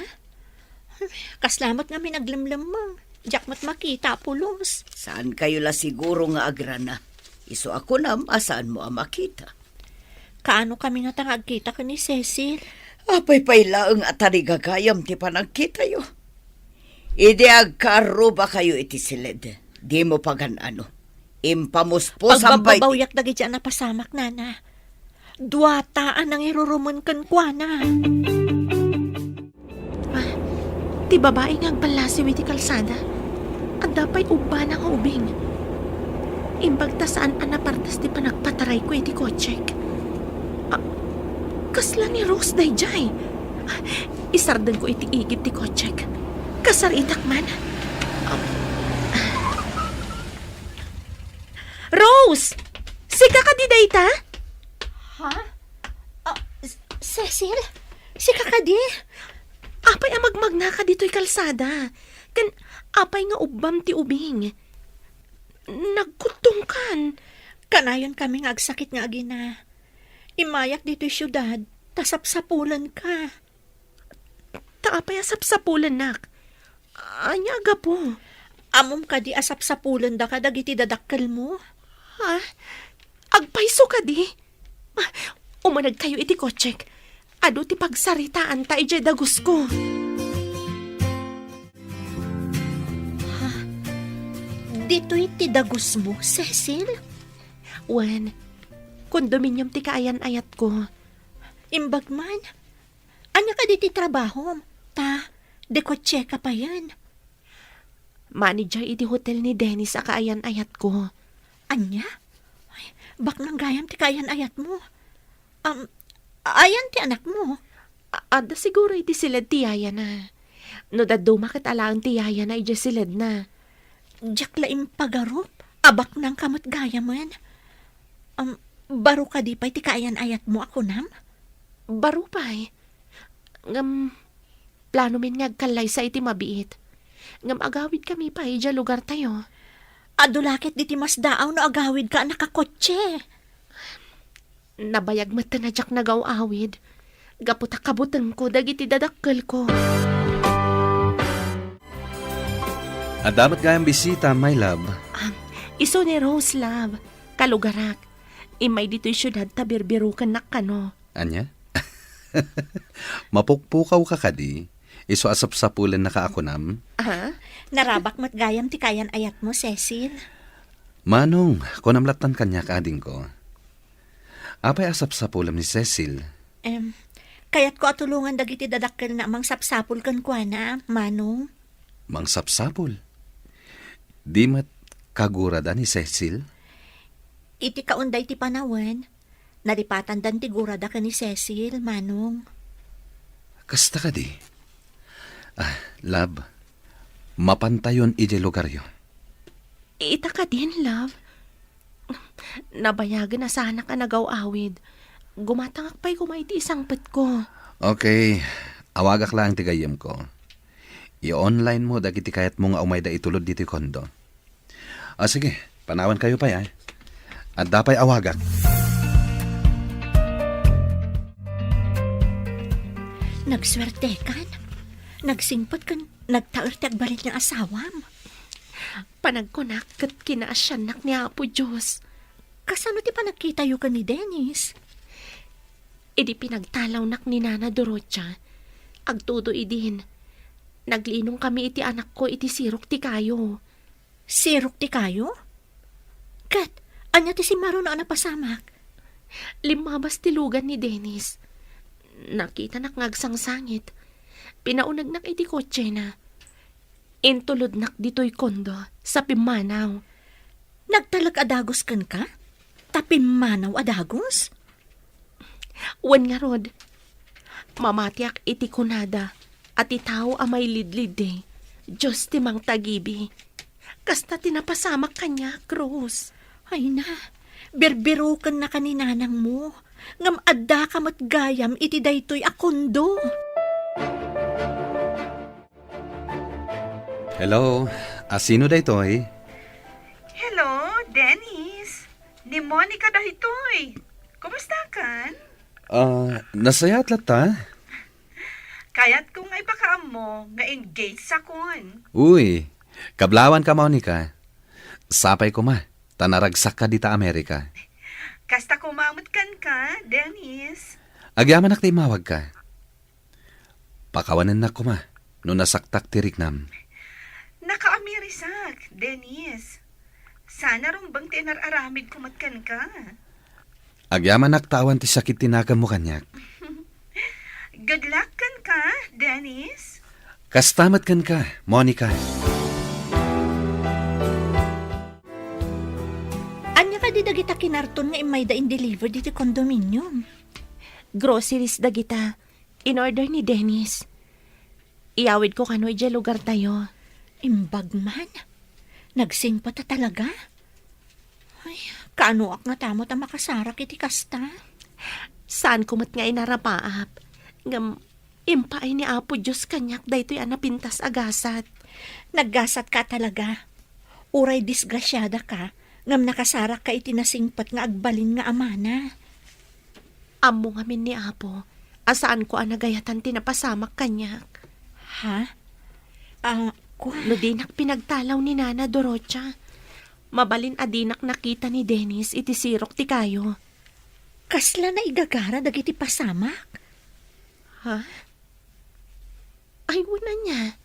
Kaslamat nga may naglamlamang. Diyak mat makita pulos. Saan kayo la siguro nga agrana? Iso ako nam, asaan mo ang makita? Kaano kami nga tangagkita ka ni Cecil? Apay paylaang atarigagayam ti panagkita yo. Ideag karo ba kayo iti silid? Di mo pagan ano. Impamuspos ang pay... Pagbabawyak dagi dyan na pasamak, Nana. Duwataan ang iruruman kan kuana. Ti babae nga agbalasiw iti kalsada. At dapay uba na nga ubing. Imbag ta saan anapartas ti panagpataray ko iti kotsek. Kasla ni Rose dayjay. Isardan ko iti igid ti kotsek. Kasaritak man. Rose! Sika ka di dayta? Ha? Cecil? Si kakadi? Apay amagmag na ka dito'y kalsada. Kan apay nga ubam ti ubing. Nagkutong kan. Kanayon kami nga agsakit nga agina. Imayak dito'y syudad. Tasapsapulan ka. Taapay asapsapulan nak. Anya aga po. Amom ka di asapsapulan da ka dagiti dadakkel mo. Ha? Agpaiso ka di? Umanag kayo iti kotsek. Ado ti pagsaritaan ta ije dagus ko. Dito'y tidagus mo, Cecil? Wan, kondominium ti kaayan-ayat ko. Imbag man. Anya ka di ti trabaho? Ta, dekotse ka pa yan. Manager iti hotel ni Dennis a kaayan-ayat ko. Anya? Ay, bak nang gayam ti kaayan-ayat mo. Ayan ti anak mo. Ada siguro iti silad ti yaya na. No daddo makit alaan ti yaya na ije silad na. Diyak laing pagarup. Abak nang kamot gayaman. Baro ka di pa ti kaayan-ayat mo ako nam? Baro pa'y. Plano min ngagkalay sa iti mabiit. Agawid kami pa ija lugar tayo. Adulakit di ti mas daaw no agawid ka nakakotse. Nabayag mata na jak nagaw-awid. Gaputa kabutan ko dagiti dadakkel ko. At dapat gayang bisita, my love. Iso ni Rose, love. Kalugarak. Imay dito'y syudad tabirbirukan na kano. Anya? Mapukpukaw ka kadi. Iso asap-sapulan na kaakunam. Narabak mat gayam ti kayan-ayat mo, Cecil. Manong, kunamlatan kanya kaading ko. Apay asap-sapulam ni Cecil. Kaya't ko atulungan dagiti dadakkel na amang sapsapul kan kuana, Manong. Mang sapsapul. Di mat kagurada ni Cecil? Iti kaunday ti panawan. Naripatan dan ti gurada ka ni Cecil, Manong. Kasta ka di? Love, mapantayon ije lugar yo. Ita ka din, love. Nabayagan na sana ka nagaw-awid. Gumatangak pa'y kumaiti isang pet ko. Okay, awagak lang tigayam ko. I-online mo dagiti kayat mo nga umay da itulod dito kondo. Sige, panawan kayo pa ya. At dapay awagak. Nagswerte kan? Nagsingpot kan? Nagtaerte agbalit ng asawam? Panagkunak kat kinaasyanak ni Apo Diyos. Kasano ti panagkitayo ka ni Dennis? Idi pinagtalaw nak ni Nana Dorocha. Agtudo idin. Naglinong kami iti anak ko iti sirok ti kayo. Sirok ti kayo? Kat, anya ti si Maro na napasamak? Limabas ti lugan ni Dennis. Nakita nak ngagsangsangit. Pinaunag nak iti kotse na. Intulod nak dito'y kondo sa Pimanaw. Nagtalag adagos kan ka? Tapimanaw adagos? Wan nga rod. Mamatiak iti kunada at itaw amay lidlid eh. Diyos ti mang tagibi. Kasta tinapasamak kanya, Rose. Ay na, berberukan na kaninanang mo. Ngam adda kamat gayam iti daytoy akondo. Hello, Sino da ito eh? Hello, Dennis. Ni Monica dahitoy. Kumusta kan? Nasayat lata. Kaya't kung ay pakaam mo, nga engaged sa kon. Uy, kablawan ka, Monica. Sapay ko ma, tanaragsak ka dita Amerika. Kasta kumamot kan ka, Dennis. Agyaman nakti mawag ka. Pakawanan na ko ma, no nasaktak tirik nam. Naka-Amerisak, Dennis. Sana rong bang tinararamid kumatkan ka. Agyaman naktawan ti sakit tinakam mo kanyak. Good luck kan ka, Dennis. Kastamat kan ka, Monica. Anya ka di dagita kinarton nga imay da in-deliver dito condominium. Groceries dagita. In order ni Dennis. Iyawid ko kano'y dya lugar tayo. Imbag man. Nagsing pa ta talaga. Ay, kaano ak nga tamo ta makasarak iti kasta. Saan kumat nga inarapaap? Ngam, impaay ni Apo Diyos kanyak daytoy anapintas agasat. Naggasat ka talaga. Uray disgrasyada ka, ngam nakasarak ka iti nasingpat nga agbalin nga amana. Amo ngamin ni Apo, asaan ko anagayatan tinapasamak kanyak. Ha? No dinak pinagtalaw ni Nana Dorocha. Mabalin adinak nakita ni Dennis iti sirok ti kayo. Kasla na igagara dagiti pasamak. Ha? Ay, wala niya.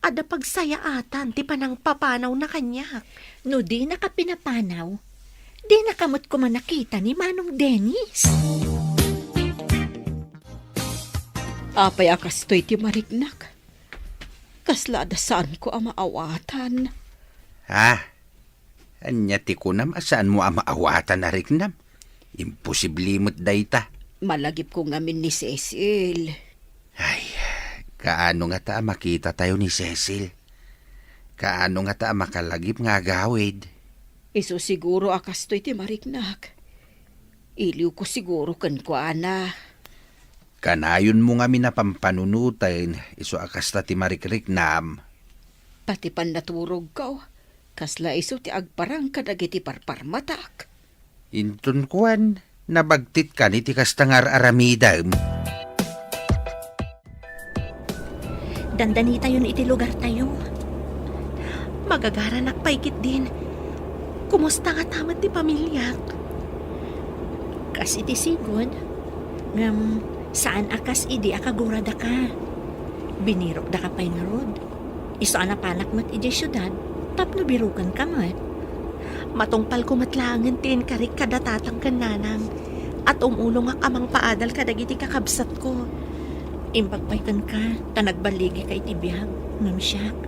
Ada pagsaya atan, ti panang papanaw na kanyak. No di na ka pinapanaw, di na kamot ko man nakita ni Manong Dennis. Apay akas to'y ti marignak. Kasla da saan ko ang maawatan. Anya ti kunam, asaan mo ang maawatan na rignam? Imposible mo't dayta. Malagip ko ngamin ni Cecil. Ay, kaano nga ta makita tayo ni Cecil? Kaano nga ta makalagip nga gawid? Iso siguro akas to'y ti marignak. Iliw ko siguro kan ko, ana. Kanayon mo nga minapampanunutin, iso akas ta ti marikrik nam. Pati pan naturog ka. Kasla iso ti agparang kadagiti parparmatak. Intun kuan, nabagtit ka ni ti kastangar aramidam. Dandanita yun iti lugar tayo. Magagaranak paikit din. Kumusta nga tamat ti pamilyak? Kas iti sigod, ngam saan akas idi akagurada ka. Binirok da ka pa'y nga rod. Iso anapanak mat iti syudad, tapno birukan ka mat. Matungpal ko matlangan tin karik kadatatang kananang at umulong ak amang paadal kadagiti kakabsat ko. Impagpaykan ka, tanagbaligi ka iti biyag, ngam siyak.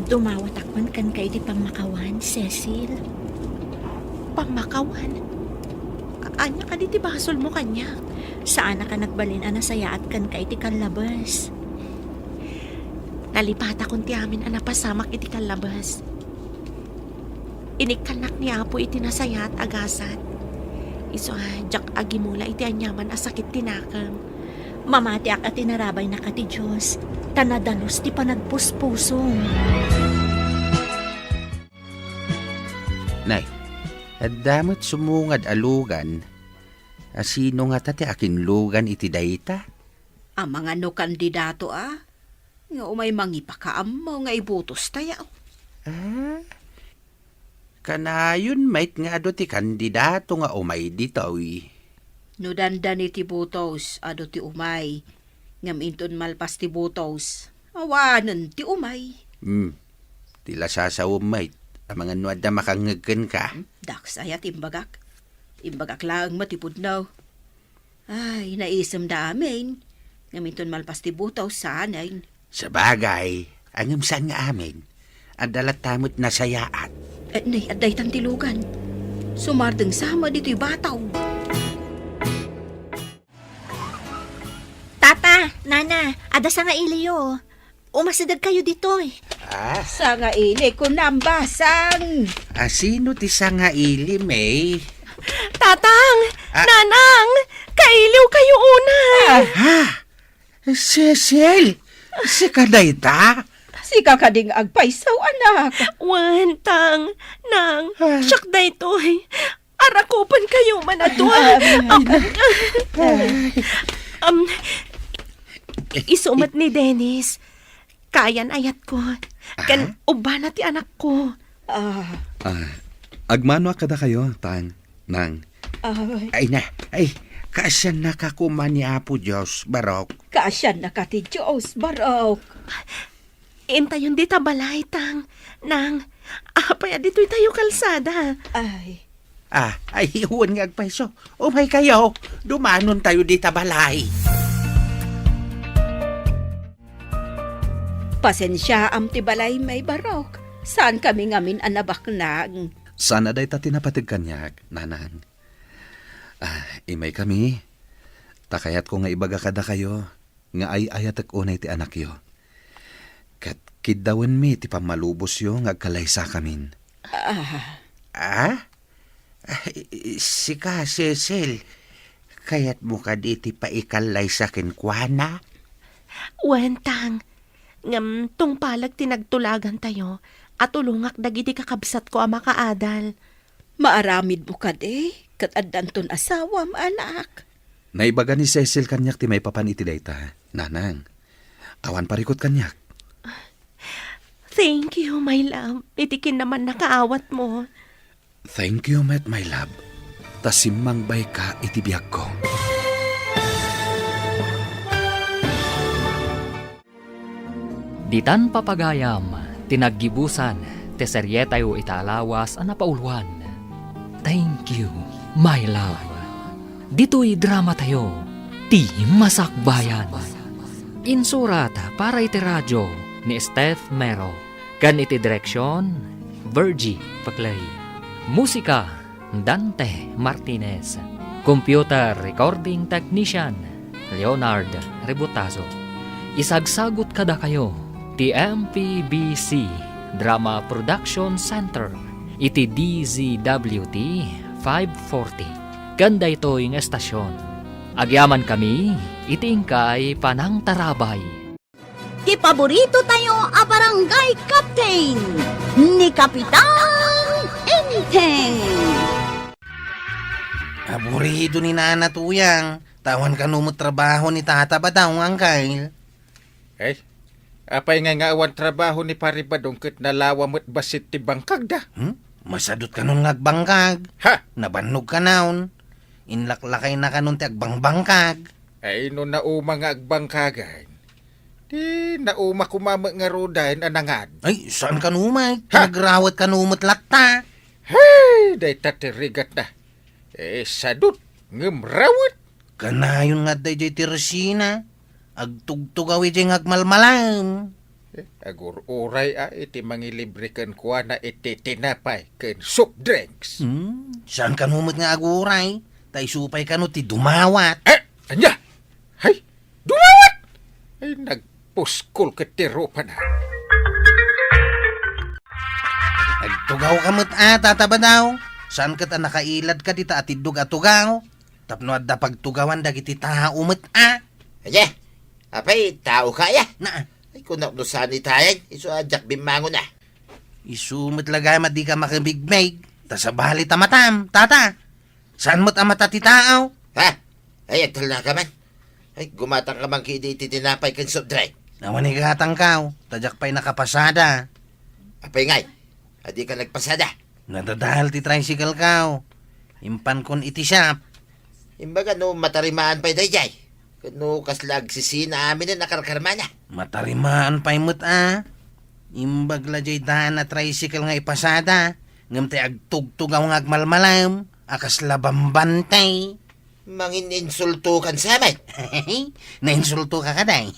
Dumawatakman kan ka iti pamakawan, Cecil. Pamakawan? Anya ka di ti basol mo kanya? Saan na ka nagbalin anasayaat kan ka iti kalabas? Nalipata kon ti amin anapasamak iti kalabas. Inikkanak ni Apo iti nasaya at agasat. Iso jak agimula iti anyaman asakit tinakam. Mamati ak at tinarabay na ka ti Diyos. Tanadalos ti panagpuspusong. Nay, damot sumungad alugan. Sino nga tati akin lugan iti dayta? Ang mga no kandidato nga umay mangipakaam mo nga ibutos tayo. Kanayon mait nga ado ti kandidato nga umay ditoy. No dandan iti butos, ado ti umay. Ngam inton malpas ti butos, awanan ti umay. Tila sasawom mait. Ang mga nuad na makangagkan ka. Daks ayat imbagak. Imbagak lang matipudnaw. Ay, naisam da amin. Ngam inton malpas ti butos, sanayin. Sa bagay, angam saan nga amin. Adalat tamot na sayaat. Nay, aday tantilugan. Sumardeng sama dito'y bataw. Tata, Nana, ada sa nga iliyo. Umasadag kayo dito eh. Sa nga ini ko nambasang. Sino ti sa nga ilim eh? Tatang! Nanang! Kailiw kayo una! Cecil! Si kadayta? Si kakading agpaisaw, anak. Wan, tang, nang, siyak da ito'y. Arakupan kayo man ato. Isumat ni Dennis. Kayan ayat ko. Kan uban na ti anak ko. Agmano kada kayo, tang, nang. Ay na, ay, kasyan nakakuman ni Apo Diyos, Barok. Kaasyan na ka ti Diyos, Barok. Intayon di tabalay, tang, nang. Apaya dito'y tayo kalsada. Ay, Ay, huwan nga agpaiso. Umay kayo, dumanon tayo di tabalay. pasensya am ti balay may Barok. Saan kami ngamin anabak nang? Sana day ta tinapatig kanyak, nanang. Imay kami. Takayat ko nga ibaga kada kayo, nga ay ayatek unay ti anak yo. Kat kidawan mi ti pamalubos yo nga agkalaysa kamin. Si ka, Cecil. Kaya't mo ka di ti paikalay sa kinkwana? Wentang, ngam tong palag tinagtulagan tayo at ulungak dagiti kakabsat ko ama kaadal. Maaramid mo ka de, kat addanton asawam anak. Naibaga ni Cecil kanyak ti may papan iti dayta, nanang. Awan parikot kanyak. Thank you, my love. Itikin naman nakaawat mo. Thank you, met my love. Tasimang bay ka iti biyag ko. Ditan papagayam, tinaggibusan, teseryetayo italawas ang napauluan. Thank you, my love. Dito'y drama tayo, ti Masakbayan. Insurat para iti radyo ni Steph Mero. Kan iti direksyon, Virgie Paclay. Musika, Dante Martinez. Computer Recording Technician, Leonard Rebutazo. Isagsagot kada kayo, ti MPBC Drama Production Center, iti DZWT 540. Ganda ito yung estasyon. Agyaman kami, itingkay panang tarabay. Ti paborito tayo a barangay captain ni Kapitan Enteng. Aburido ni Nana Tuyang. Tawan ka numot trabaho ni Tata ba daw, Angkay? Ay, apay nga awan trabaho ni Paribadong ket nalawa mo't basit ti bangkag da. Masadot ka nun ngagbangkag. Ha? Nabannog ka naon. Inlaklakay na ka nun ti agbangbangkag. Ay no nauma nga agbangkagan. Di nauma kumama nga rodahin anangad. Ay, saan ka numay? Nagrawat ka numot latta. Hey, day tatirigat na. Sadot, ngemrawat. Kanayon nga day ti Resina. Agtugtugaw iti ngagmalmalam. Agur uray iti mangilibre ken kuha na iti tinapay ken soft drinks. Saan ka numot nga aguray? Tay supay ka no ti dumawat. Anya? Hay, dumawat! Ay, nagpuskol ka tiro pa na. Agtugaw ka mo't tata ba daw? Saan ka ta nakailad ka dita atidug atugaw? Tapno adda pagtugawan dagiti tao mo't Anya, apay, tao kaya. Na, Ay, kung nakdusan ni tayag, iso ajak bimango na. isumot lagay di ka makabigmig. Ta sa bali tamatam, tata. Saan mo't amata ti tao? Ha? Ay, agtal na ka man. Ay, gumatang ka man kidi tinapay kan soft drink. Naman igatang kaw, tadyak pa'y nakapasada. Apay ngay, adi ka nagpasada. Nadadahal ti tricycle kaw. Impan kon iti shop. Imbaga no matarimaan pa'y dayjay. Kano kaslag sisina amin na nakarkarma na. Matarimaan pa'y mo't Imbagla jay daan na tricycle nga ipasada. Ngam tay agtugtugaw nga agmalmalam. Akas labambantay. Mangin insulto kan sa amin. Nainsulto ka kaday.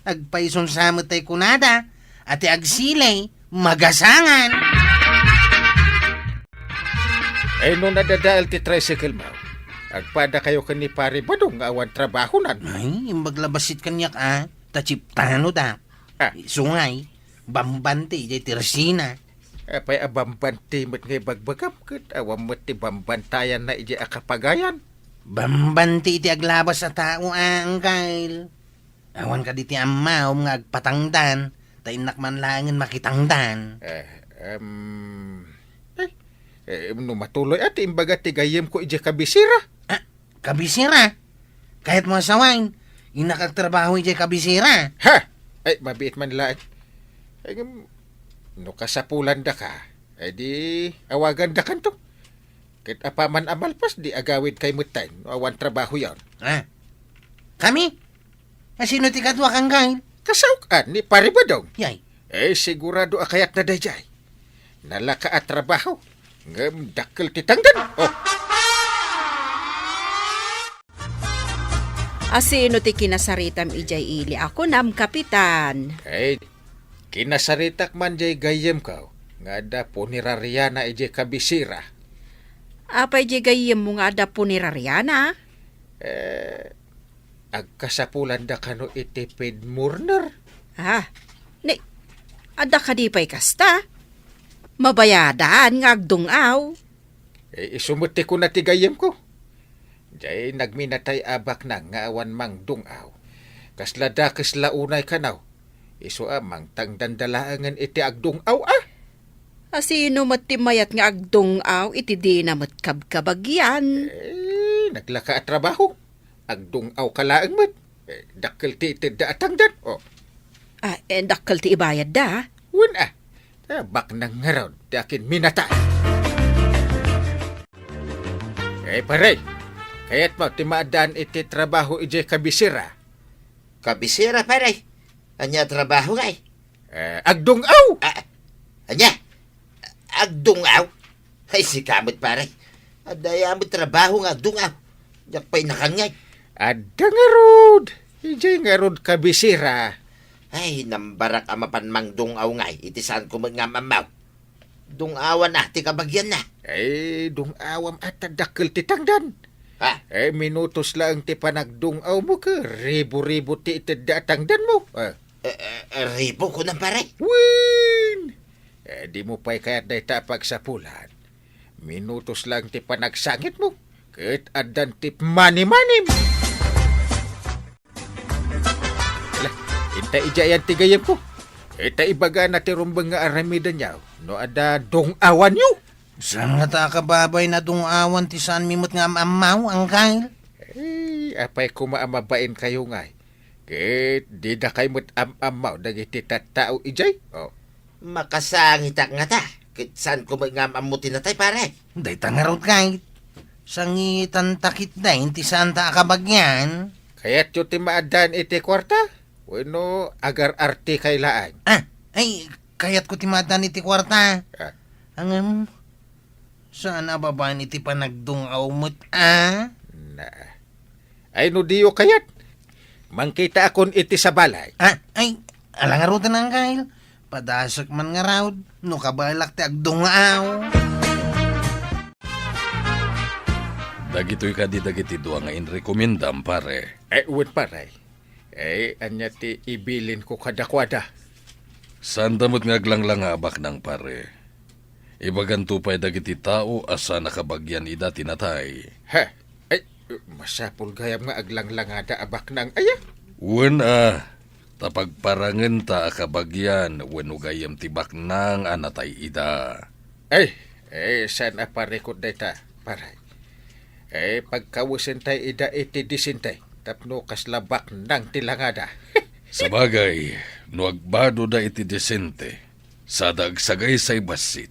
Agpaison sa mo tay kunada. Ati agsilay. Magasangan. Ay, no nadadaal ti tricycle mo. Agpada kayo kani Paribadong nga awan trabaho nan. Ay, imbaglabasit kanyak Tachiptano da. Sungay. Bambante jay tirsina. Apay abambanti mo't ngay bagbagam ket awam mo't ti bambantayan na iji akapagayan. Bambante iti aglabas sa tao, Angkyle. Awan ka diti amaw nga agpatangdan. Tainak man langan makitangdan. No matuloy at imbaga tigayem ko ije kabisira. Kabisira. Kahit mo asawain, inakagtrabaho ije kabisira. Ha! Ay, mabiit man lang. Ay, no kasapulan da ka, ay di awagan da kanto. Kahit apaman amalpas, di agawid kay mutay. No, awan trabaho yon. Kami? Sino ti kadwa kang gain? Kasaukan ni Paribadong. Yay. Sigurado akayat na dayjay. Nalaka at trabaho. Ngam dakkel titangdan. Oh, Asino ti kinasaritam ijay ili. Ako nam, kapitan. ay, kinasaritak man jay gayem ka. Nga da po ni Rariana ije kabisira. Apay jay gayem mo nga da po ni Rariana. Agkasapulan da kano iti paid mourner. Ni, ada ka di pa'y kasta. Mabayadan nga agdungaw. Isumuti ko na tigayem ko. Jay nagminatay abak na nga awan mang dungaw. Kasla da kasla unay kanaw. Iso amang tangdandalaangan iti agdungaw Asino matimayat nga agdungaw iti di na matkabkabagyan. Naglaka at trabaho. Agdungaw kalaang mat. Dakkel ti iti da atangdan. Oh, Dakkel ti ibayad da. wun bak nang ngaraw dakin minatay. Pare, kaya't mo timaadaan iti trabaho ije kabisira. Kabisira, pare. Anya trabaho ngay. Agdungaw! Anya? Agdungaw? Ay, si kamot, pare. Adaya mo trabaho nga agdungaw. Yak pa'y nakangay. Adda nga rod. Ije nga rod kabisira. Ay, nambarak amapan mang dungaw ngay. Itisan ko nga mamaw. Dungawan na, ti kabagyan na. Dungawam at dakkel titangdan. Minutos lang ti panagdungaw mo ka. Ribo-ribo ti itidatangdan mo. Ribo ko na, pare. Win! Di mo pa'y kaya't day tapag sa pulan. Minutos lang ti panagsangit mo. Kahit adan ti mani-manim. Inta ijayan ti gayem ko. Ita ibaga na ti rumbang nga aramida niya. No ada dungawan nyo. Saan nga ta kababay na dungawan ti saan mimot nga amaw ang kail? Apay kumaamabain kayo nga. Kahit di na kayo mo't amaw dagiti tatao ijay. Makasangit nga ta. Kahit saan ko nga amutin na tayo, pare. Day tangarot kahit. Sangitan takit day, ti saan ta kabagyan. Kaya't yung ti maadan iti kwarta. Bueno, agar arti kailaan. Ay, kaya't ko timadan iti kwarta. Ang saan ababaan iti panagdungaw mo't, Ay, no diyo kayat. Mangkita akon iti sa balay. Ay, alangarutan ang kail. Padasak man nga raw, no kabalak ti agdungaw. Dagito'y dagiti duwa nga inrekomendam, pare. Uwan paray. Anya ti ibilin ko kadakwada. Saan damot nga aglanglang abak ng pare. Ibaganto pa'y dagiti tao asa nakabagyan ida tinatay. Masapul gayam nga aglanglangada abak ng aya. Wen tapagparangan ta akabagyan wenno gayam tibak ng anatay ida. Saan aparekod data, paray. Pagkawusin tay ida iti disintay. Tapno kaslabak ng tilangada. Sabagay, no agbado da iti desente, sadag sagay say basit.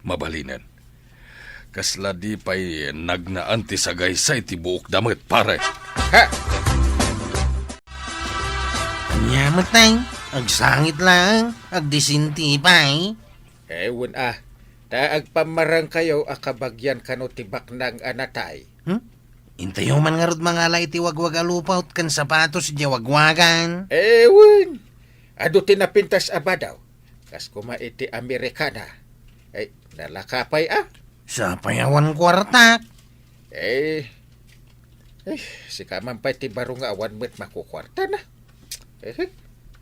Mabalinan. Kasla di pa'y nagnaan ti sagay say ti buok damit, pare. Anyamat tay, agsangit lang, agdisinti pa'y. Ewan taagpamarang kayo akabagyan kano tibak ng anatay. Intayo man nga rod mga lay ti wagwagalupaw kan sapatos di wagwagan. Ewan, ado tinapintas abadaw. Kas kuma iti Amerikana. Nalakapay Sa payawan kwarta. Si kaman pa ti baro nga awan mo't makukwarta na.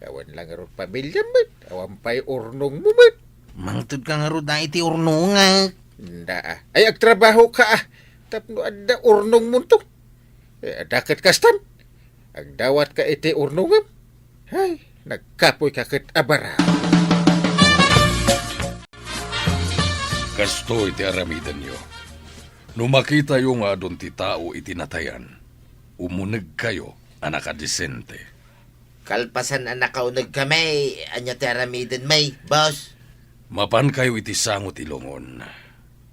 Awan lang rod pamilya mo't. Awan pa'y urnong mo mo't. Mangtod ka nga rod na iti urnunga. Agtrabaho ka Tapno adda urnong mo to. Dakat kastan. Ang dawat ka iti urnungam. Hay, nagkapoy ka ket abara. Kasto iti aramidan nyo. No makita yung adon ti tao itinatayan, umuneg kayo, anak adisente. Kalpasan ang nakaunag kami, anya teramiden may, boss. Mapan kayo iti sangot ilungon.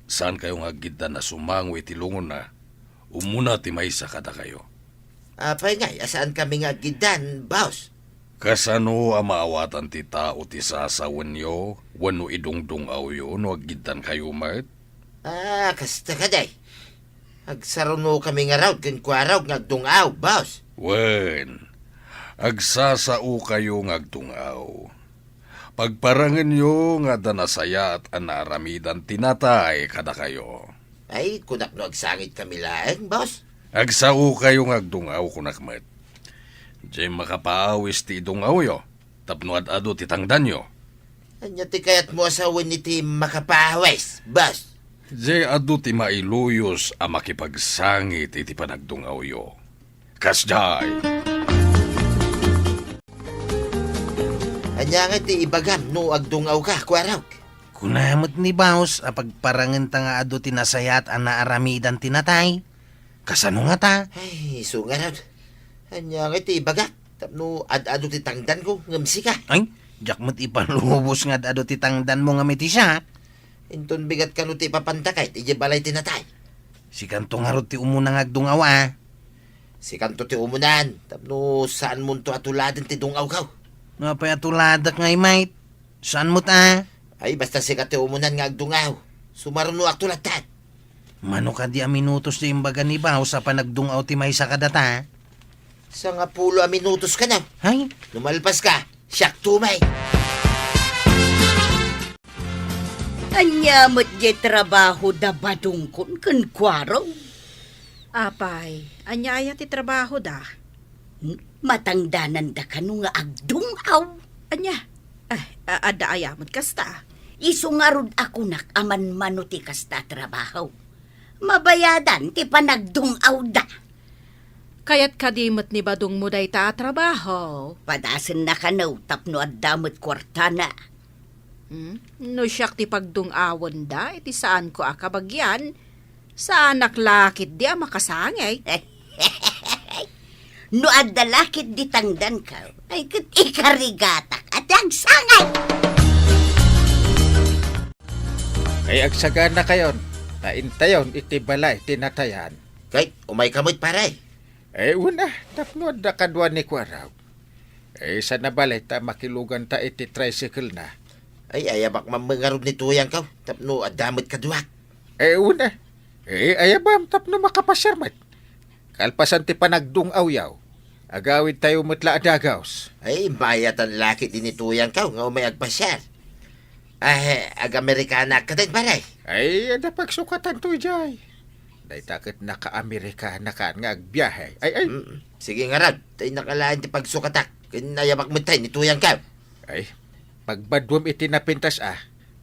Saan kayong agida na sumango iti lungon na, umuna ti maysa kada kayo. Apay nga, asaan kami nga gidan, boss? Kasano ang maawatan ti tao ti sasawan nyo, wano idungdungaw yun, no agidan kayo mat? Kasta ka day. Agsaruno kami nga raw, kinkwaraw nga dungaw, boss. Wen, agsasao kayo ngagtungaw. Pagparangan nyo nga danasaya at anaramidan tinatay kada kayo. Ay, kunak no agsangit kami laeng, boss. Agsao kayo ngagtungaw kunakmet. Diyan makapaawis ti idungaw yo, tapno ad-ado ti tangdan yo. Anya ti kayat mo asawin ni ti makapahawes, boss. Diyan ado ti mailuyos a makipagsangit iti panagdungaw yo. Kasday! Anya nga ti ibagam no agdungaw ka, kwaraw. Kunamot ni Baos, apagparangan ta nga ado tinasayat ang naaramidan tinatay. Kasano nga ta? Ay, so nga raw. Anya nga ti ibagam. Tapno ad-ado ti tangdan ko, ngamsi ka. Ay, jak mo't ipanlubos nga ado titangdan mo nga miti siya. Inton bigat ka no ti papantakay, ti balay tinatay. Si kanto nga ro ti umuna nga agdungaw Si kanto ti umunan, tapno saan mo to atuladan ti dungaw ka. Nga pa atuladak nga mate. Saan mo ta? Ay, basta si kati umunan nga agdungaw. Sumaruno atulatan. Mano ka di a minutos di imbaga ni Baos sa panagdungaw ti may sa kadata? Sa nga pulo a minutos ka na. Hay, Lumalpas ka, siyak tumay. Anya mo't di trabaho da badungkon kan kwaraw. Apay, anya aya ti trabaho da. Matangdanan da kanu nga agdungaw. Anya, ada ayamot kasta. Isungarod ako nak aman manuti kasta trabaho. Mabayadan ti panagdungaw da. Kayat kadimot ni badung mo day ta trabaho. Padasan na kanaw tapno at damot kwartana. No siyak ti pagdungawon da, iti saan ko akabagyan. Sa anak lakit di a makasangay. No adalakit di tangdan ka, ay kat ikarigatak at ang sangay. Ay agsagan na kayon. Naintayon iti balay tinatayan. Kay, umay kamot paray. Eh una, tapno da kadwa ni kwaraw. Eh sa nabalay ta makilugan ta iti tricycle na. Ay, ayabak mamangarod ni tuyang ka. Tapno adamot ka duwak. Eh una, ayabam tapno makapasyarmat. Kalpasan ti panagdungaw yaw. Agawid tayo mutla adagaws. Ay, bayat ang lakit din ni tuyang ka. Nga umay agpasyar. Ay, ag-Amerikana ka din paray. Ay, ada pagsukatan to jay. Day takit naka-Amerikana ka nga agbiyahe. Ay. Sige nga rad. Tay nakalaan ti pagsukatak. Kinayabak mo tayo ni tuyang ka. Ay, pagbadwam iti napintas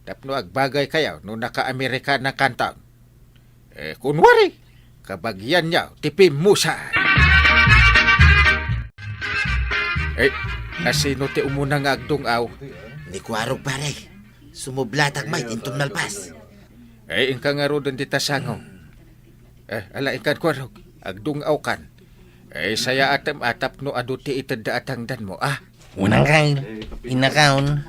tapno agbagay kayaw no naka-Amerikana kantaon. Eh, kunwari, kabagyan niya, tipim musa. Eh, asino ti umuna nga agdungaw? Ni Kwarog paray. Sumublatak may intong nalpas. Eh, ingka nga ro doon di tasangong. Ala ingkan Kwarog, agdungaw kan. Eh, saya atam atap no aduti itanda atangdan mo, unang kain, inakaon.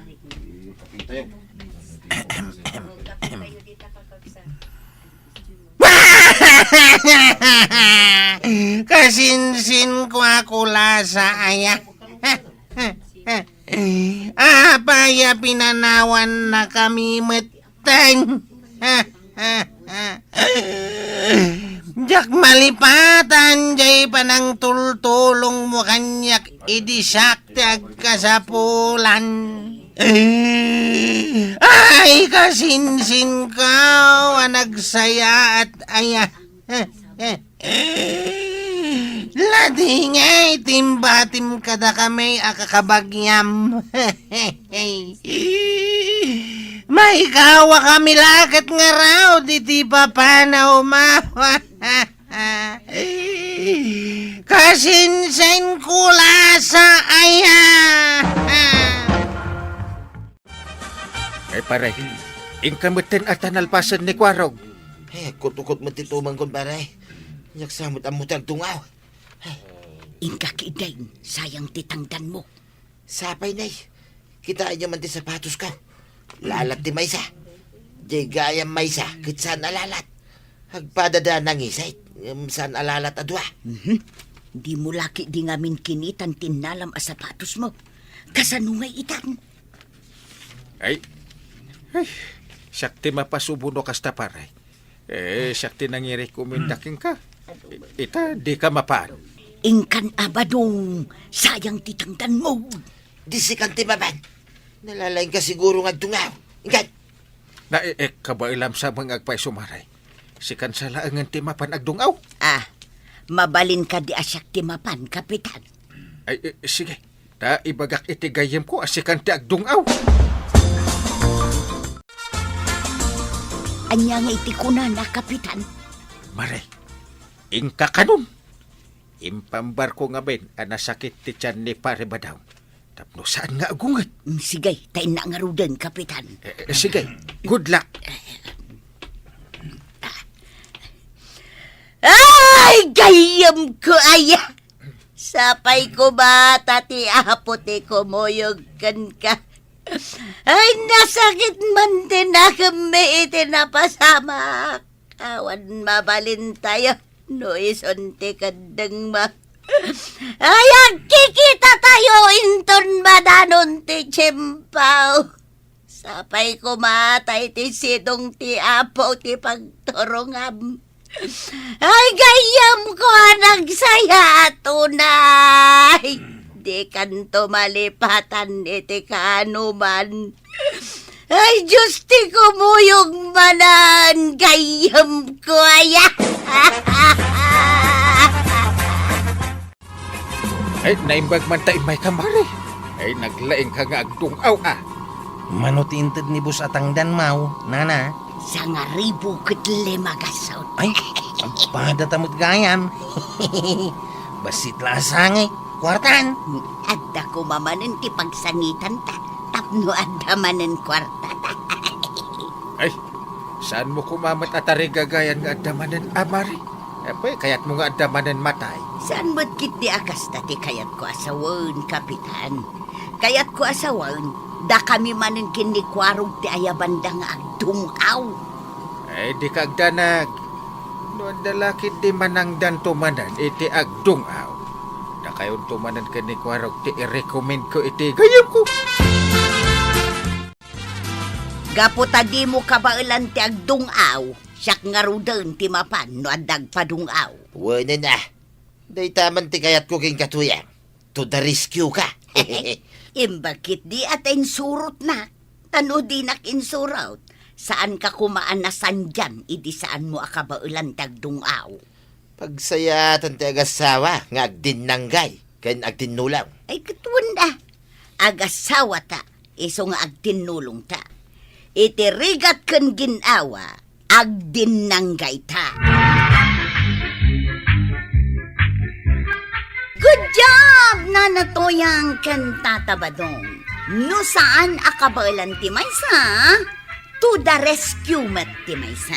Kasinsin ko akula sa aya. Apaya pinanawan na kami meteng. Jak malipatan jay panang tultulong mo kanyak idisakti agkasapulan. Ay kasinsin ka nagsaya at aya. Ladingay timbatim kada kami akakabagyam. May kawa kami lakat nga raw diti papanaw ma. Kasinsen kula sa aya. Ay pare, ingkamutin at tanalpasan ni Kwarog. Kutukot mo titumang kon pare. Nyak samot ang mutang tungaw. Inkakidain, sayang titangdan mo. Sapay nay. Kita niya man ti sapatos ka. Lalat ti maysa. Di gaya maysa, kitsan alalat. Hagpadada nang isay. San alalat adwa. Di mo laki di ngamin kinitan tinalam a sapatos mo. Kasanungay itan. Ay, sakti mapasubuno kasta pare. Sakti nangiri kumindaking ka. Ita, di ka mapaan. Ingkan abadong, sayang titangdan mo. Di si kanti maban. Nalalain ka siguro nga tungaw. Ingkat. Na kabailam sa mga agpay sumaray. Sikan sa laangan timapan agdungaw. Mabalin ka di asyak timapan, kapitan. Ay, sige. Ta ibagak itigayem ko asikan ti agdungaw. Anya nga itikuna na, kapitan. Mare, ingka kanon. Impambar ko nga ben, anasakit ti tiyan ni pare badaw. Tapno saan nga agungat? Sige, tayo na nga rudan, kapitan. Sige, good luck. Ay, gayam ko aya. Sapay ko ba, tati apote ko moyog kan ka. Ay, nasakit man din na kami itinapasama. Kawan mabalin tayo. No isonte kadang ma. Ay, kikita tayo inton madanon ti Chimpaw. Sapay ko matay ti sidong ti apo ti pagturungam. Ay, gayam ko nagsaya tunay. Di kanto malipatan iti kanuman. Ay, Diyos ti kumuyog manan, gayam ko aya. Ay, naimbag man tayo may kamari. Ay, naglaing ka nga agdungaw Manutintid ni bus atangdan mau, nana. Sa nga ribu kitlima gasot. Ay, agpada tamot gayam. Basit lasangay. Kwartan. Adda ko mamanin ti pagsangitan ta. Tapno adda manen kwarta ta. Ay, saan mo kumamat at arigagayan nga adamanan amari? Apay, kayat mo nga adamanan matay. Saan mo't kit di akas ti kayat ko asawan, kapitan? Kayat ko asawan, da kami manin kini kwarog ti ayabanda nga agdungaw. Ay, di ka agdanag. Noon dalakit di manangdan tumanan, iti agdungaw. Na kayon tumanan ka ni kwarog, ti i-recommend ko iti gayam ko. Gaputagi mo kabailan ti agdungaw, siyak nga rudan ti mapan no adag padungaw. Wala na. Day taman ti kayat ko king katuyang. To the rescue ka. Imbakit di at insurot na. Tano di nak insurot. Saan ka kumaan na sandyan, idi saan mo akabailan ti agdungaw. Pagsayatan ti agasawa, nga agdinanggay, kan agdinulaw. Ay, katuan da. Agasawa ta, iso nga agdinulong ta. Itirigat kan ginawa, agdinanggay ta. Good job, nanatoyang kan tatabadong. No saan akabailan ti maysa? To the rescue mat ti maysa.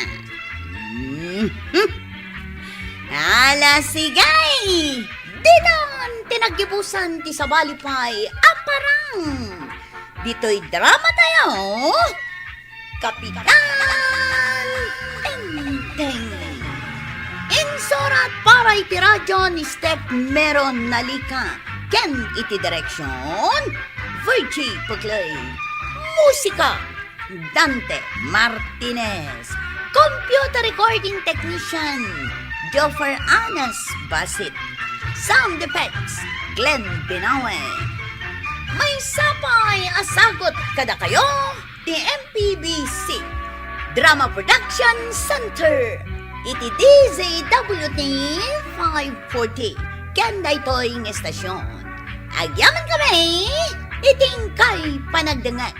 Ala sigay! Dinan tinagibusan ti sabalipay aparang! Dito'y drama tayo! Kapitan! Teng-teng! Insurat para iti radyo ni Step Meron Nalika. Ken iti direksyon Virgie Puglay. Musika Dante Martinez. Computer recording technician Joffer Anas Basit. Sound effects Glenn Binawe. May sapay asagot kada kayo di MPBC Drama Production Center. Iti DZWT 540 Kanda ito'y estasyon. Agyaman kami iting kay panagdangan.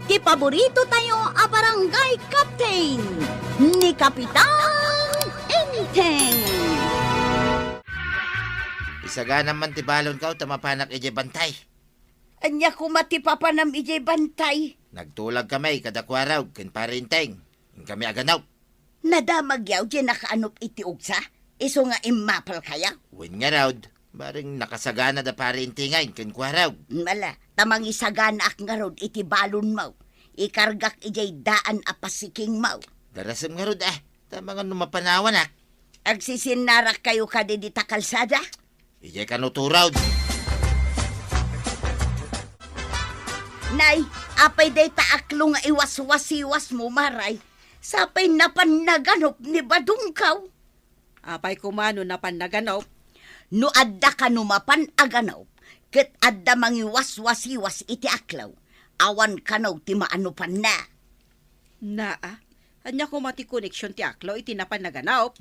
Ti paborito tayo a barangay captain ni Kapitan Enteng. Isaga naman ti balon ka, tamapanak ije bantay. Anya ko matipapanam ijay bantay. Nagtulag kami kadakwaraw, ken parinteng. Kami aganaw. Nadamag yaw di nakaanop iti ugsa. Iso nga imapal kaya. Win nga raw, baring nakasagana da parintingay, ken kwaraw. Mala, tamang isaganak nga rod iti balon mo. Ikargak ijay daan apasiking mo. Darasam nga rod tamang numapanawan Agsisinarak kayo kadidita kalsada. Ije kanuturaw. Nay, apay day taaklo nga iwas-wasiwas mo maray. Sapay napan naganop ni Badungkaw. Apay kumano na pannaganop. No adda ka numapan aganop. Ket adda mangiwas-wasiwas iti aklaw. Awan kanaw ti maanupan na. Naa, anya ko mati koneksyon ti aklo iti napannaganop.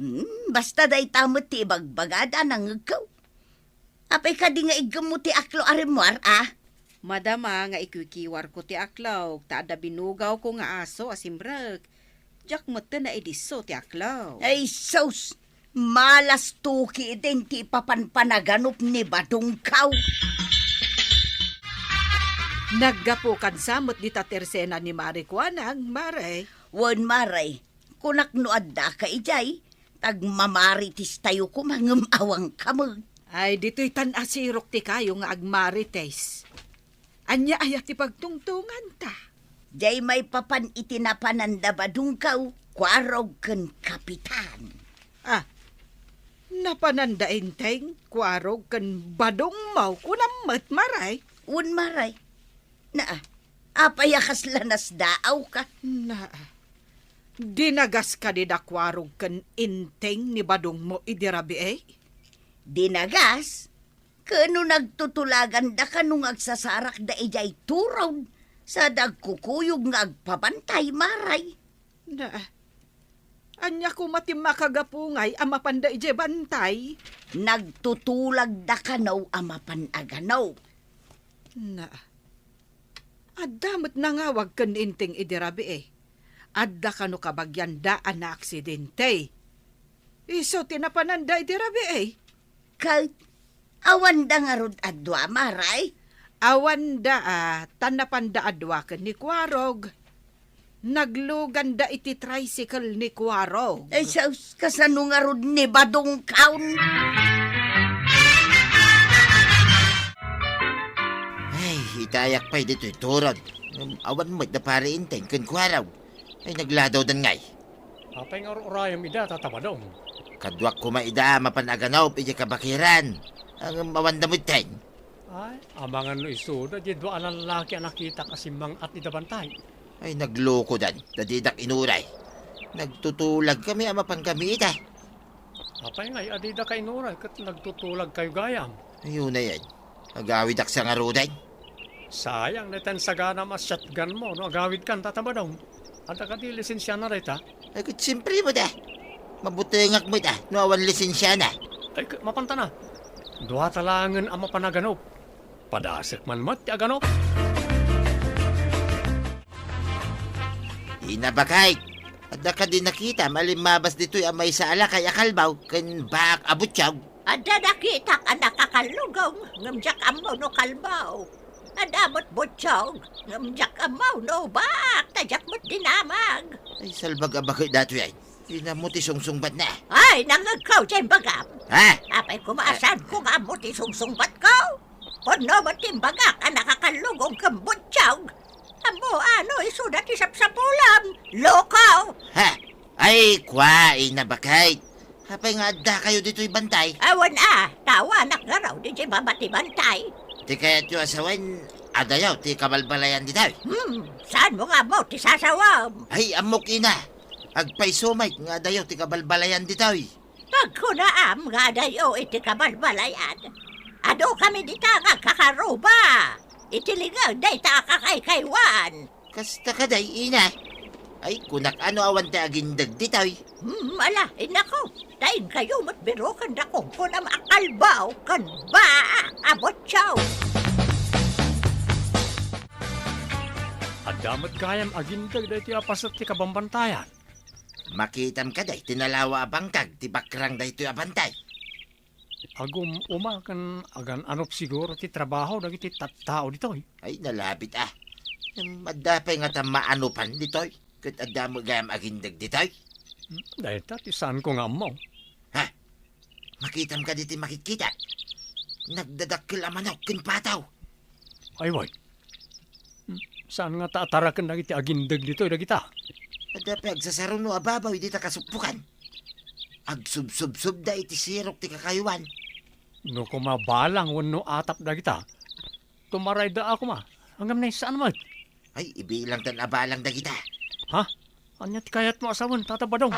Basta day tamot ti ibagbagada nang ikaw. Apay ka di nga igamo ti aklo arimwar Madama nga ikikiwar ko ti aklaw. Taada binugaw ko nga aso asimbrag. Jak mata na ediso ti aklaw. Ay sos, malas tuki din ti papanpanaganop ni Badungkaw. Naggapukan samot di tatersena ni Marikwanang, Maray. Wan maray, kunak no adda ka ijay, tagmamaritis tayo kumangumawang kamag. Ay, dito'y tan-asirok ti kayo nga agmarites. Anya ayat ti pagtungtungan ta. Jay may papan itinapanan da Badungkaw, kwarog ken kapitan. Napananda inteng, kwarog kan badong mau kunamat, Maray. Un maray, apayakas lanas daaw ka. Dinagas ka di da kwarog kan inteng ni badong mo idirabi Dinagas, kano nagtutulagan da kanong agsasarak da ijay turaw sa dagkukuyog nga agpabantay, Maray. Anya ko mati makagapungay amapanda ije bantay. Nagtutulag da kanaw amapan aganaw. Adamot nangawag kan inteng idirabi Adda kano kabagyan daan na aksidente. Iso tinapananda idirabi Kahit awan da nga rod adwa, Maray. Awan da tanapanda adwa ken ni Kwarog. Nagluganda iti tricycle ni Kwarog. Ay, kasano nga rod ni Badungkaw. Ay, itayak pa'y dito'y turod. Awan mo't na parinteng, ken kwaraw. Ay, nagladaw dan ngay. Apay nga urayam ida tatabadong. Kadwak ko maida, mapanaganaw, ije kabakiran. Ang mawandamot teng. Ay, amangan no isuda, di dwa alalaki ang nakita kasimang at idabantay. Ay, nagloko dan, dadidak inuray. Nagtutulag kami, amapan kami ita. Apay nga, adida kay Nuray, kat nagtutulag kayo gayam. Ayun na yan. Agawid ak sa ngaruday. Sayang na tan sagana mas shotgun mo, no? Agawid kan tatabadong. At ka di lisensya na rin, ha? Ay, kut siyempre mo da. Mabutengak mo da, no awan lisensya na. Ay, mapanta na. Dua talangan ang mapanaganop. Padasik man mat, ti aganop. Inabakay. At ka din nakita, malimabas dito'y amay sa ala kay akalbaw, kan bak abutyaw. Ada nakita ka nakakalugong, ngamjak amaw no kalbaw. Adamot butsyog, ngamjak amaw no bak, tajak mo't dinamag. Ay, salbag abakay dato yan. Inamuti sungsungbat na. Ay, nangagkaw dyan bagam. Ha? Apay kumaasan ko nga mo ti sungsungbat ko. Puno mo timbagak ang nakakalugong kang butsyog. Amo ano, isudat isapsapulam. Lokaw! Ha? Ay, kwa, inabakay. Hapay nga adda kayo dito'y bantay. Awan tawa anak nga raw, di jay babati-bantay. Ti kaya't yung asawan, adayaw, ti kabalbalayan dito'y. Saan mo nga mo, ti sasawam? Ay, amok ina. Agpay sumay, nga adayaw, ti kabalbalayan dito'y. Pagkunaam nga dayo iti kabalbalayan. Ado kami dita nga kakaruba. Itiligang day ta kakaykaywan. Kasta ka day, ina. Ay, kunak ano awan ta agindag dito'y. Ala, inako. Dahin kayo matbiro kan dakong po na maakalbaw kan ba abot siyaw. At damat gayam agindag dahi ti apasat ti kabambantayan. Makitam ka day, tinalawa abangkag, ti bakrang day to'y abantay. agum umakan agan anop siguro ti trabaho dagiti tattao ditoy. Ay, nalabit Madapay nga maanupan ditoy. Kat adamo gayam agindag ditoy. Dahil ti saan ko nga mo. Ha? Makitam ka diti makikita. Nagdadakil ang manok kin pataw. Ay, way. Saan nga taatarakan dagiti agindag ditoy dagita? Adapay agsasaro no ababaw, hindi ta kasupukan. Agsubsubsub da iti sirok ti kakayuan. No kumabalang wano atap dagita. Tumaray da ako ma. Hanggang na saan mo? Ay, ibilang tan abalang da kita. Ha? Anya ti kayat mo asawan, tatabadong.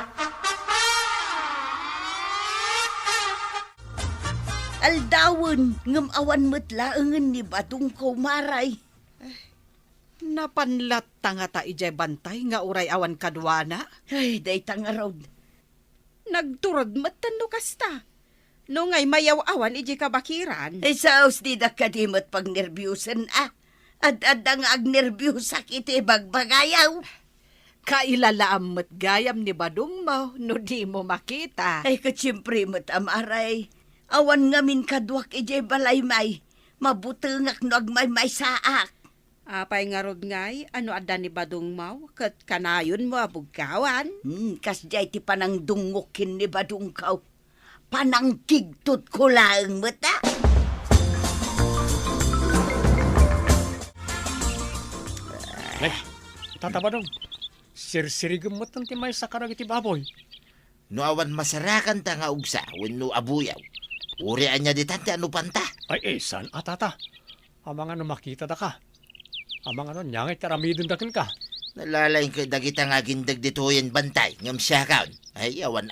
Aldawon, ngam awan matlaangan ni Badong Kaumaray. Napanlat nga ta ijay bantay nga uray awan kadwana. Ay, day tangarod. Nagturod matano kasta. No ngay mayaw awan iji kabakiran. Ay, saos di da kadimot pag nervyusan Ad-adang agnervyusa kiti bagbagayaw. Kailalaam mat gayam ni Badong mo no di mo makita. Ay, katsiyempre mat amaray. Awan ngamin kadwak ijay balaymay. Mabutengak no agmay-may saak. Apay nga rod ngay, ano adan ni Badong Mau, kat kanayon mo abugkawan. Kasjay ti panang dungukin ni Badong Kaw. Panang kigtot ko lang mata. Ay, tatabadong. Sirsirigam mo tanti may sakarag iti baboy. No awan masarakan ta nga ugsa, wenno abuyaw. Urian niya di tante ano panta. Ay, saan atata? Amang ano makita da ka. Amang ano, nyangay karamidon dakin ka. Nalalain ka dagita nga gindag dito yan bantay, ngam siya kaon. Ay, awan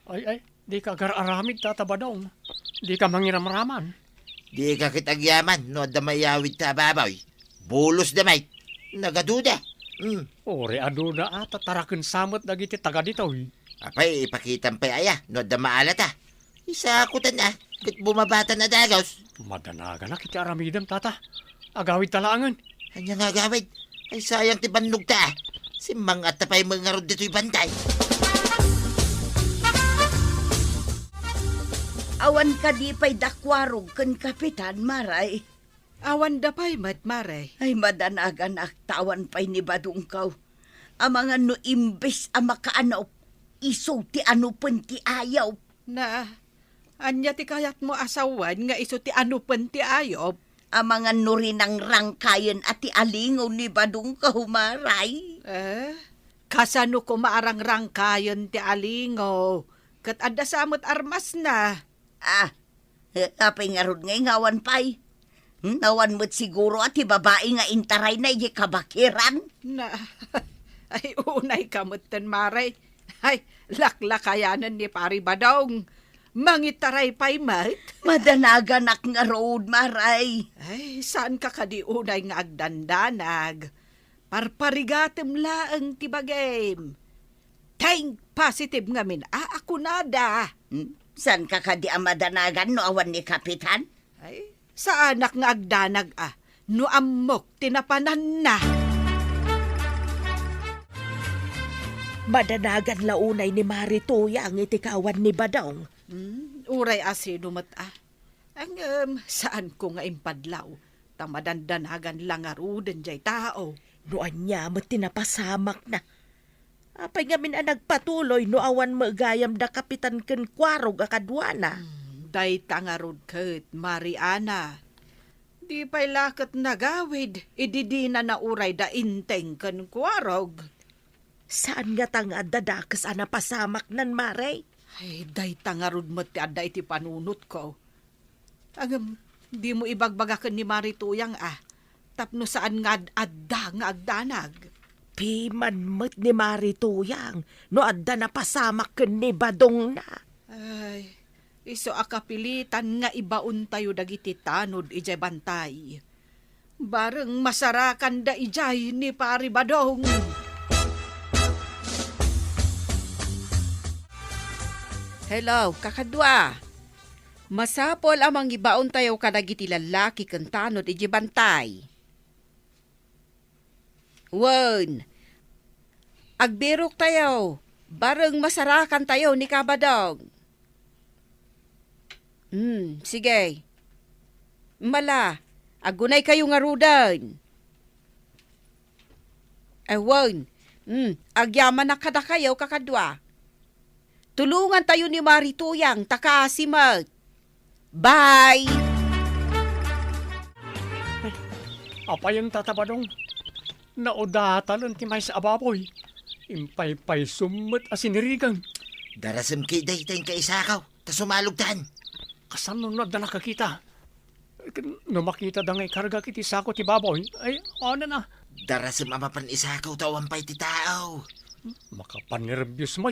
Ay, di ka gar-aramid tatabadong. Di ka mangiramraman. Di ka kitagyaman, no damayawid ta babaw. Bulos damay. Nagaduda. Ore aduda ata taraken samot dagiti taga dito. Apay, ipakitan pa aya, no damaalat Isa ako na, kat bumabata na dagos. Madanaga na kiti aramidam tata. Agawid talangan. Anya nga gawid. Ay sayang ti banlog ta. Si mga tapay mga rod dito'y bantay. Awan ka di pa'y dakwarog kan Kapitan Maray. Awan da pa'y maray. Ay, madanagan aktawan pa'y ni Badong Kaw. Amang ano imbes ang makaanaw, iso ti ano pun ti ayaw. Na, anya ti kayat mo asawan nga iso ti ano pen ti ayop. Amang ano rin ang rangkayan at ti alingaw ni Badong Kaw Maray. Kasano ko maarang rangkayan ti alingaw. Kat adasamot armas na. Apay nga rod ngay ngawan pa'y. Nawan mo't siguro at babae nga intaray na iya kabakiran. Na, ay unay kamutan maray. Ay, laklakayanan ni Pari Badong. Mangitaray pa'y mat. Madanagan nga road, Maray. Ay, saan ka kadi unay nga agdandanag? Parparigatem laang tibagem. Tayng positive nga min, ako nada. Saan ka kadi amadanagan no awan ni Kapitan? Ay, sa anak nga agdanag no amok tinapanan na. Madanagan launay ni Maritoya ang itikawan ni Badong. Uray asino mat Ang saan ko nga impadlaw, tamadandanagan lang aruden jay tao. Noan niya mo tinapasamak na. Apay ngamin ang nagpatuloy no awan magayam da Kapitan ken kwarog akadwana. Day tangarod ket, Mariana. Di pa'y lakat nagawid, ididina na uray da inteng ken kwarog. Saan nga tanga dadakas ana pasamak nan Maray? Ay, day tangarod mo ti adda iti panunot ko. Di mo ibagbagakan ni Marituyang tapno saan nga adda nga agdanag. Piman mo't ni Marituyang no adda na pasamak ken ni Badong na. Ay, iso akapilitan nga ibaon tayo dagiti tanod ijay bantay. Bareng masarakan da ijay ni Pari Badong. Hello, kakadwa. Masapol amang ibaon tayo kadagiti lalaki ken tanod iji bantay. Wen, agbirok tayo, bareng masarakan tayo ni Kabadong. Sige. Mala, agunay kayo nga rudan. Ewan, agyaman na kada kayo kakadwa. Tulungan tayo ni Marituyang, takasimat. Bye! Apayan tatabadong. Naudatan ti may sa ababoy. Impay-pay sumot asinirigang. Darasam kay daytay ka isakaw, ta sumalugtan. Kasan nun na nakakita. No makita da ngay karga kiti sako ti baboy. Ay, ano na. Darasam amapan isakaw tawampay ti tao. Makapanervyos mo.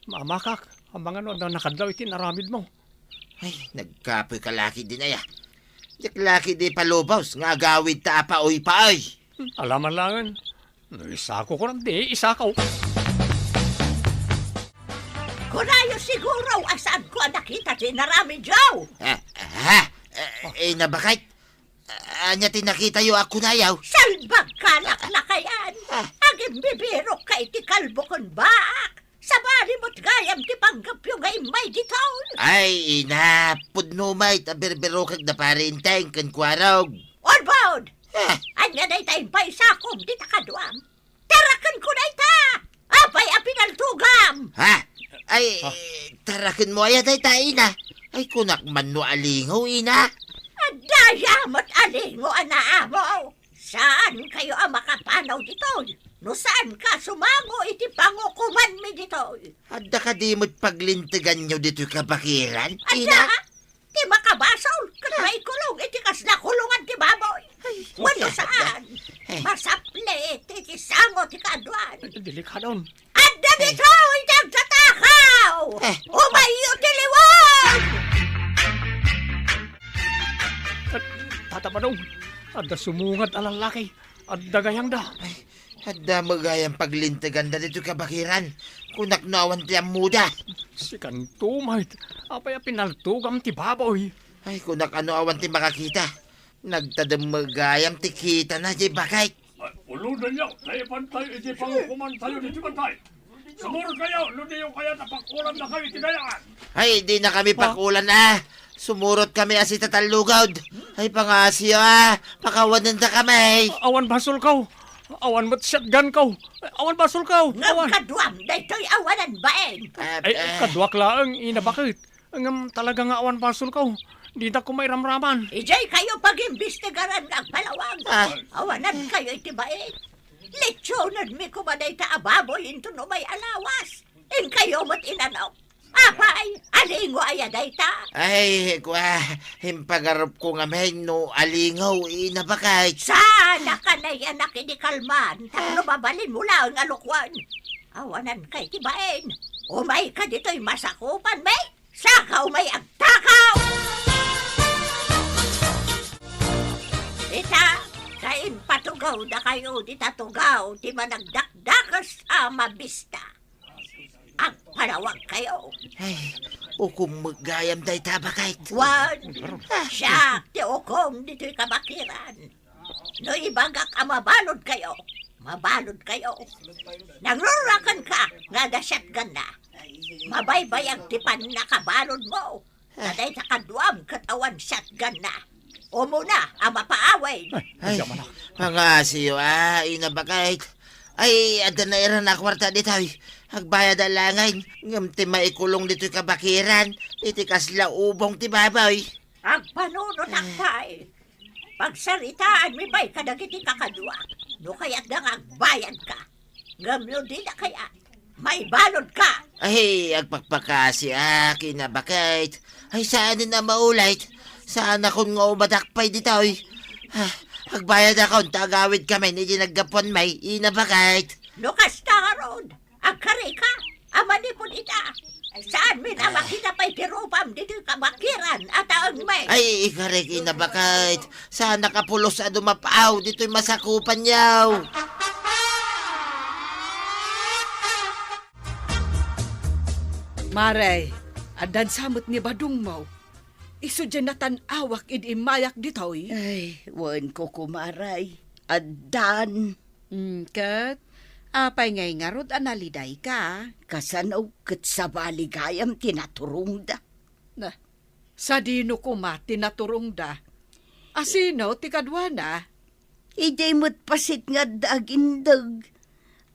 Mamakak. Ang mga no na nakadlaw iti naramid mo. Ay, nagkapoy ka laki din ay. Yak laki di palubaws, nga gawid ta apaoy paoy. Alaman langan. No, isako ko rin di, isakaw. Kunayo siguro asaan ko nakita si Narami Joe. Nabakit? Anya tinakita yo ako na yaw. Salbag kalak na kayan. Agim bibiro ka iti kalbo kon baak. Sabari mo't gayam ti panggap yung ngay may ditaon. Ay, ina, pudno may tabirbirokag na parinteng kan kwarog. Orbaud! Anya day tayong paisakom di takadwam. Tarakan ko na ita! Apay apinaltugam! Ha? Ay, tarakin mo ay tayo ina. Ay, kunak man no alingaw, ina. Daya mo't alingo anaamo. Saan kayo ang makapanaw dito? No saan ka sumango iti pangukuman mi dito? Adda ka di mo't paglintigan nyo dito kabakiran, Adda? ina. Ti makabasol, kanay kulong iti kas na kulungan ti baboy. Walo saan? Masaple iti sango ti kadwan. Delikadon. Adda dito itang tatakaw! Umayo ti liwan! Tatabadong. Adda sumungad ang lalaki. Adda gayang da. Adda magayang paglintigan da dito kabakiran. Kunak nawan ti muda. Si kantumay. Apay pinaltugam ti baboy. Ay, kunak ano awan ti makakita. Nagtadam magayam ti kita na di bakay. Uludan niyo. Naipan tayo iti pangukuman tayo dito bantay. Sumurot kayo. Ludiyo kaya tapakulan na kayo iti gayaan. Ay, di na kami pakulan Sumurot kami asi tatalugod. Ay, pangasyo pakawanan da kami. Awan basol kaw. Awan mat shotgun kaw. Awan basol kaw. Ngam kadwam, daytoy awanan baeng. Ay, kadwak laang inabakit. Ngam talaga nga awan basol kaw. Di na ko may ramraman. Ijay kayo pag-imbestigaran ng palawag. Awanan kayo iti baeng. Lechonan mi kumaday ta ababoy into no may alawas. In kayo mat inanaw. Apay, alingo ayaday ta. Ay, himpagarap ko nga no alingaw, inabakay. Sana ka na yan nakinikalman. Tano babalin mo lang ang alukwan. Awanan kay tibain. Umay ka dito'y masakupan, may. Sakaw may agtakaw. Ita, kain patugaw na kayo di tatugaw. Di managdakdakas mabista. Ang palawag kayo. Ay, ukum magayam day tabakay. Wan, siya, ti ukom dito'y kabakiran. No ibagak mabalod kayo. Mabalod kayo. Nangrurakan ka, nga dasyatgan na. Mabaybayang tipan na kabalod mo. Naday sa kadwam katawan shotgun na. O muna, ang mapaaway. Ay, pangasyo, inabakay. Ay, ada na iran na kwarta dito. Agbayad alangay. Ngam ti maikulong dito kabakiran. Iti kasla ubong ti baboy. Ang panunod ang pay. Pagsaritaan mi bay kadagiti kakadwa. No kaya't nang agbayad ka. Ngam yun din na kaya. May balod ka. Ay, agpakpakasi, kinabakit. Ay, saan na maulay? Saan akong nga umadakpay dito, agbayad ako, tagawid kami, hindi naggapon may, inabakit. Lukas na ron, ang karika, amani po dita. Saan mi na makita pa'y tirupam dito kabakiran at ang may. Ay, ikarik, inabakit. Saan nakapulos sa dumapaaw, dito'y masakupan yaw. Maray, adan samot ni Badung mo. Isu dyan awak idi mayak ditoy. Ay, wan ko kumaray. Adan. Kat, apay ngay ngarod analiday ka. Kasanaw kat sa baligayam tinaturong da. Na, Sa dino ko tinaturong da. Asino ti kadwana? Ijay mo't pasit nga dagindag.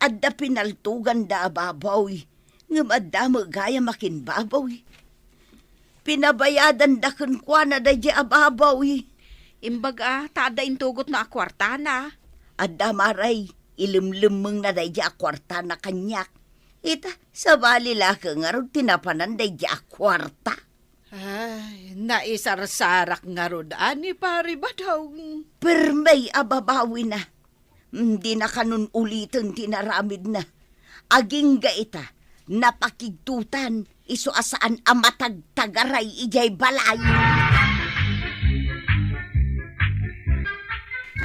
Adda pinaltugan da ababaw. Ngam adda magaya makinbabaw. Pinabayadan da kun kwa na da di ababaw. Imbaga, tada intugot na akwarta na. Adda maray, ilimlimeng na da di akwarta na kanyak. Ita, sa bali laka nga rin tinapanan da di akwarta. Ay, naisarsarak nga ro ni pari ba daw? Permay ababawi na. Hindi na kanun ulitin tinaramid na. Aging gaita, napakigtutan, iso asaan amatagtagaray ijay balay.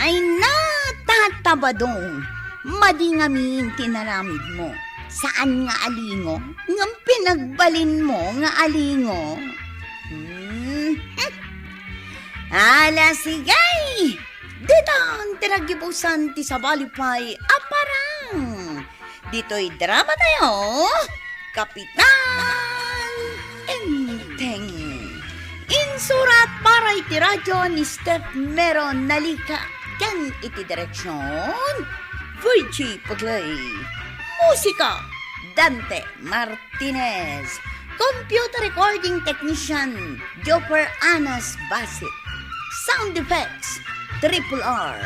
Ay natatabadong, madingamin tinaramid mo. Saan nga alingo? Ngam pinagbalin mo nga alingo? Ala sigay! Ditang tinagibusan ti sabalipay aparang. Dito'y drama tayo, Kapitan Enteng. Insurat para iti radyo ni Steph Meron Nalika. Yan iti direksyon, Virgie Paglay. Musika, Dante Martinez. Computer recording technician, Jopper Anas Basit. Sound effects, Triple R.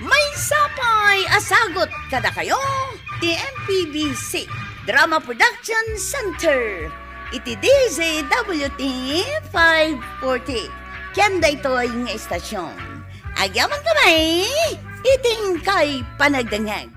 May sapay asagot kada kayo, TMPBC Drama Production Center. Iti DZWT 540. Kanda ito'y nga estasyon. Agyaman kamay, iting kay panagdangag.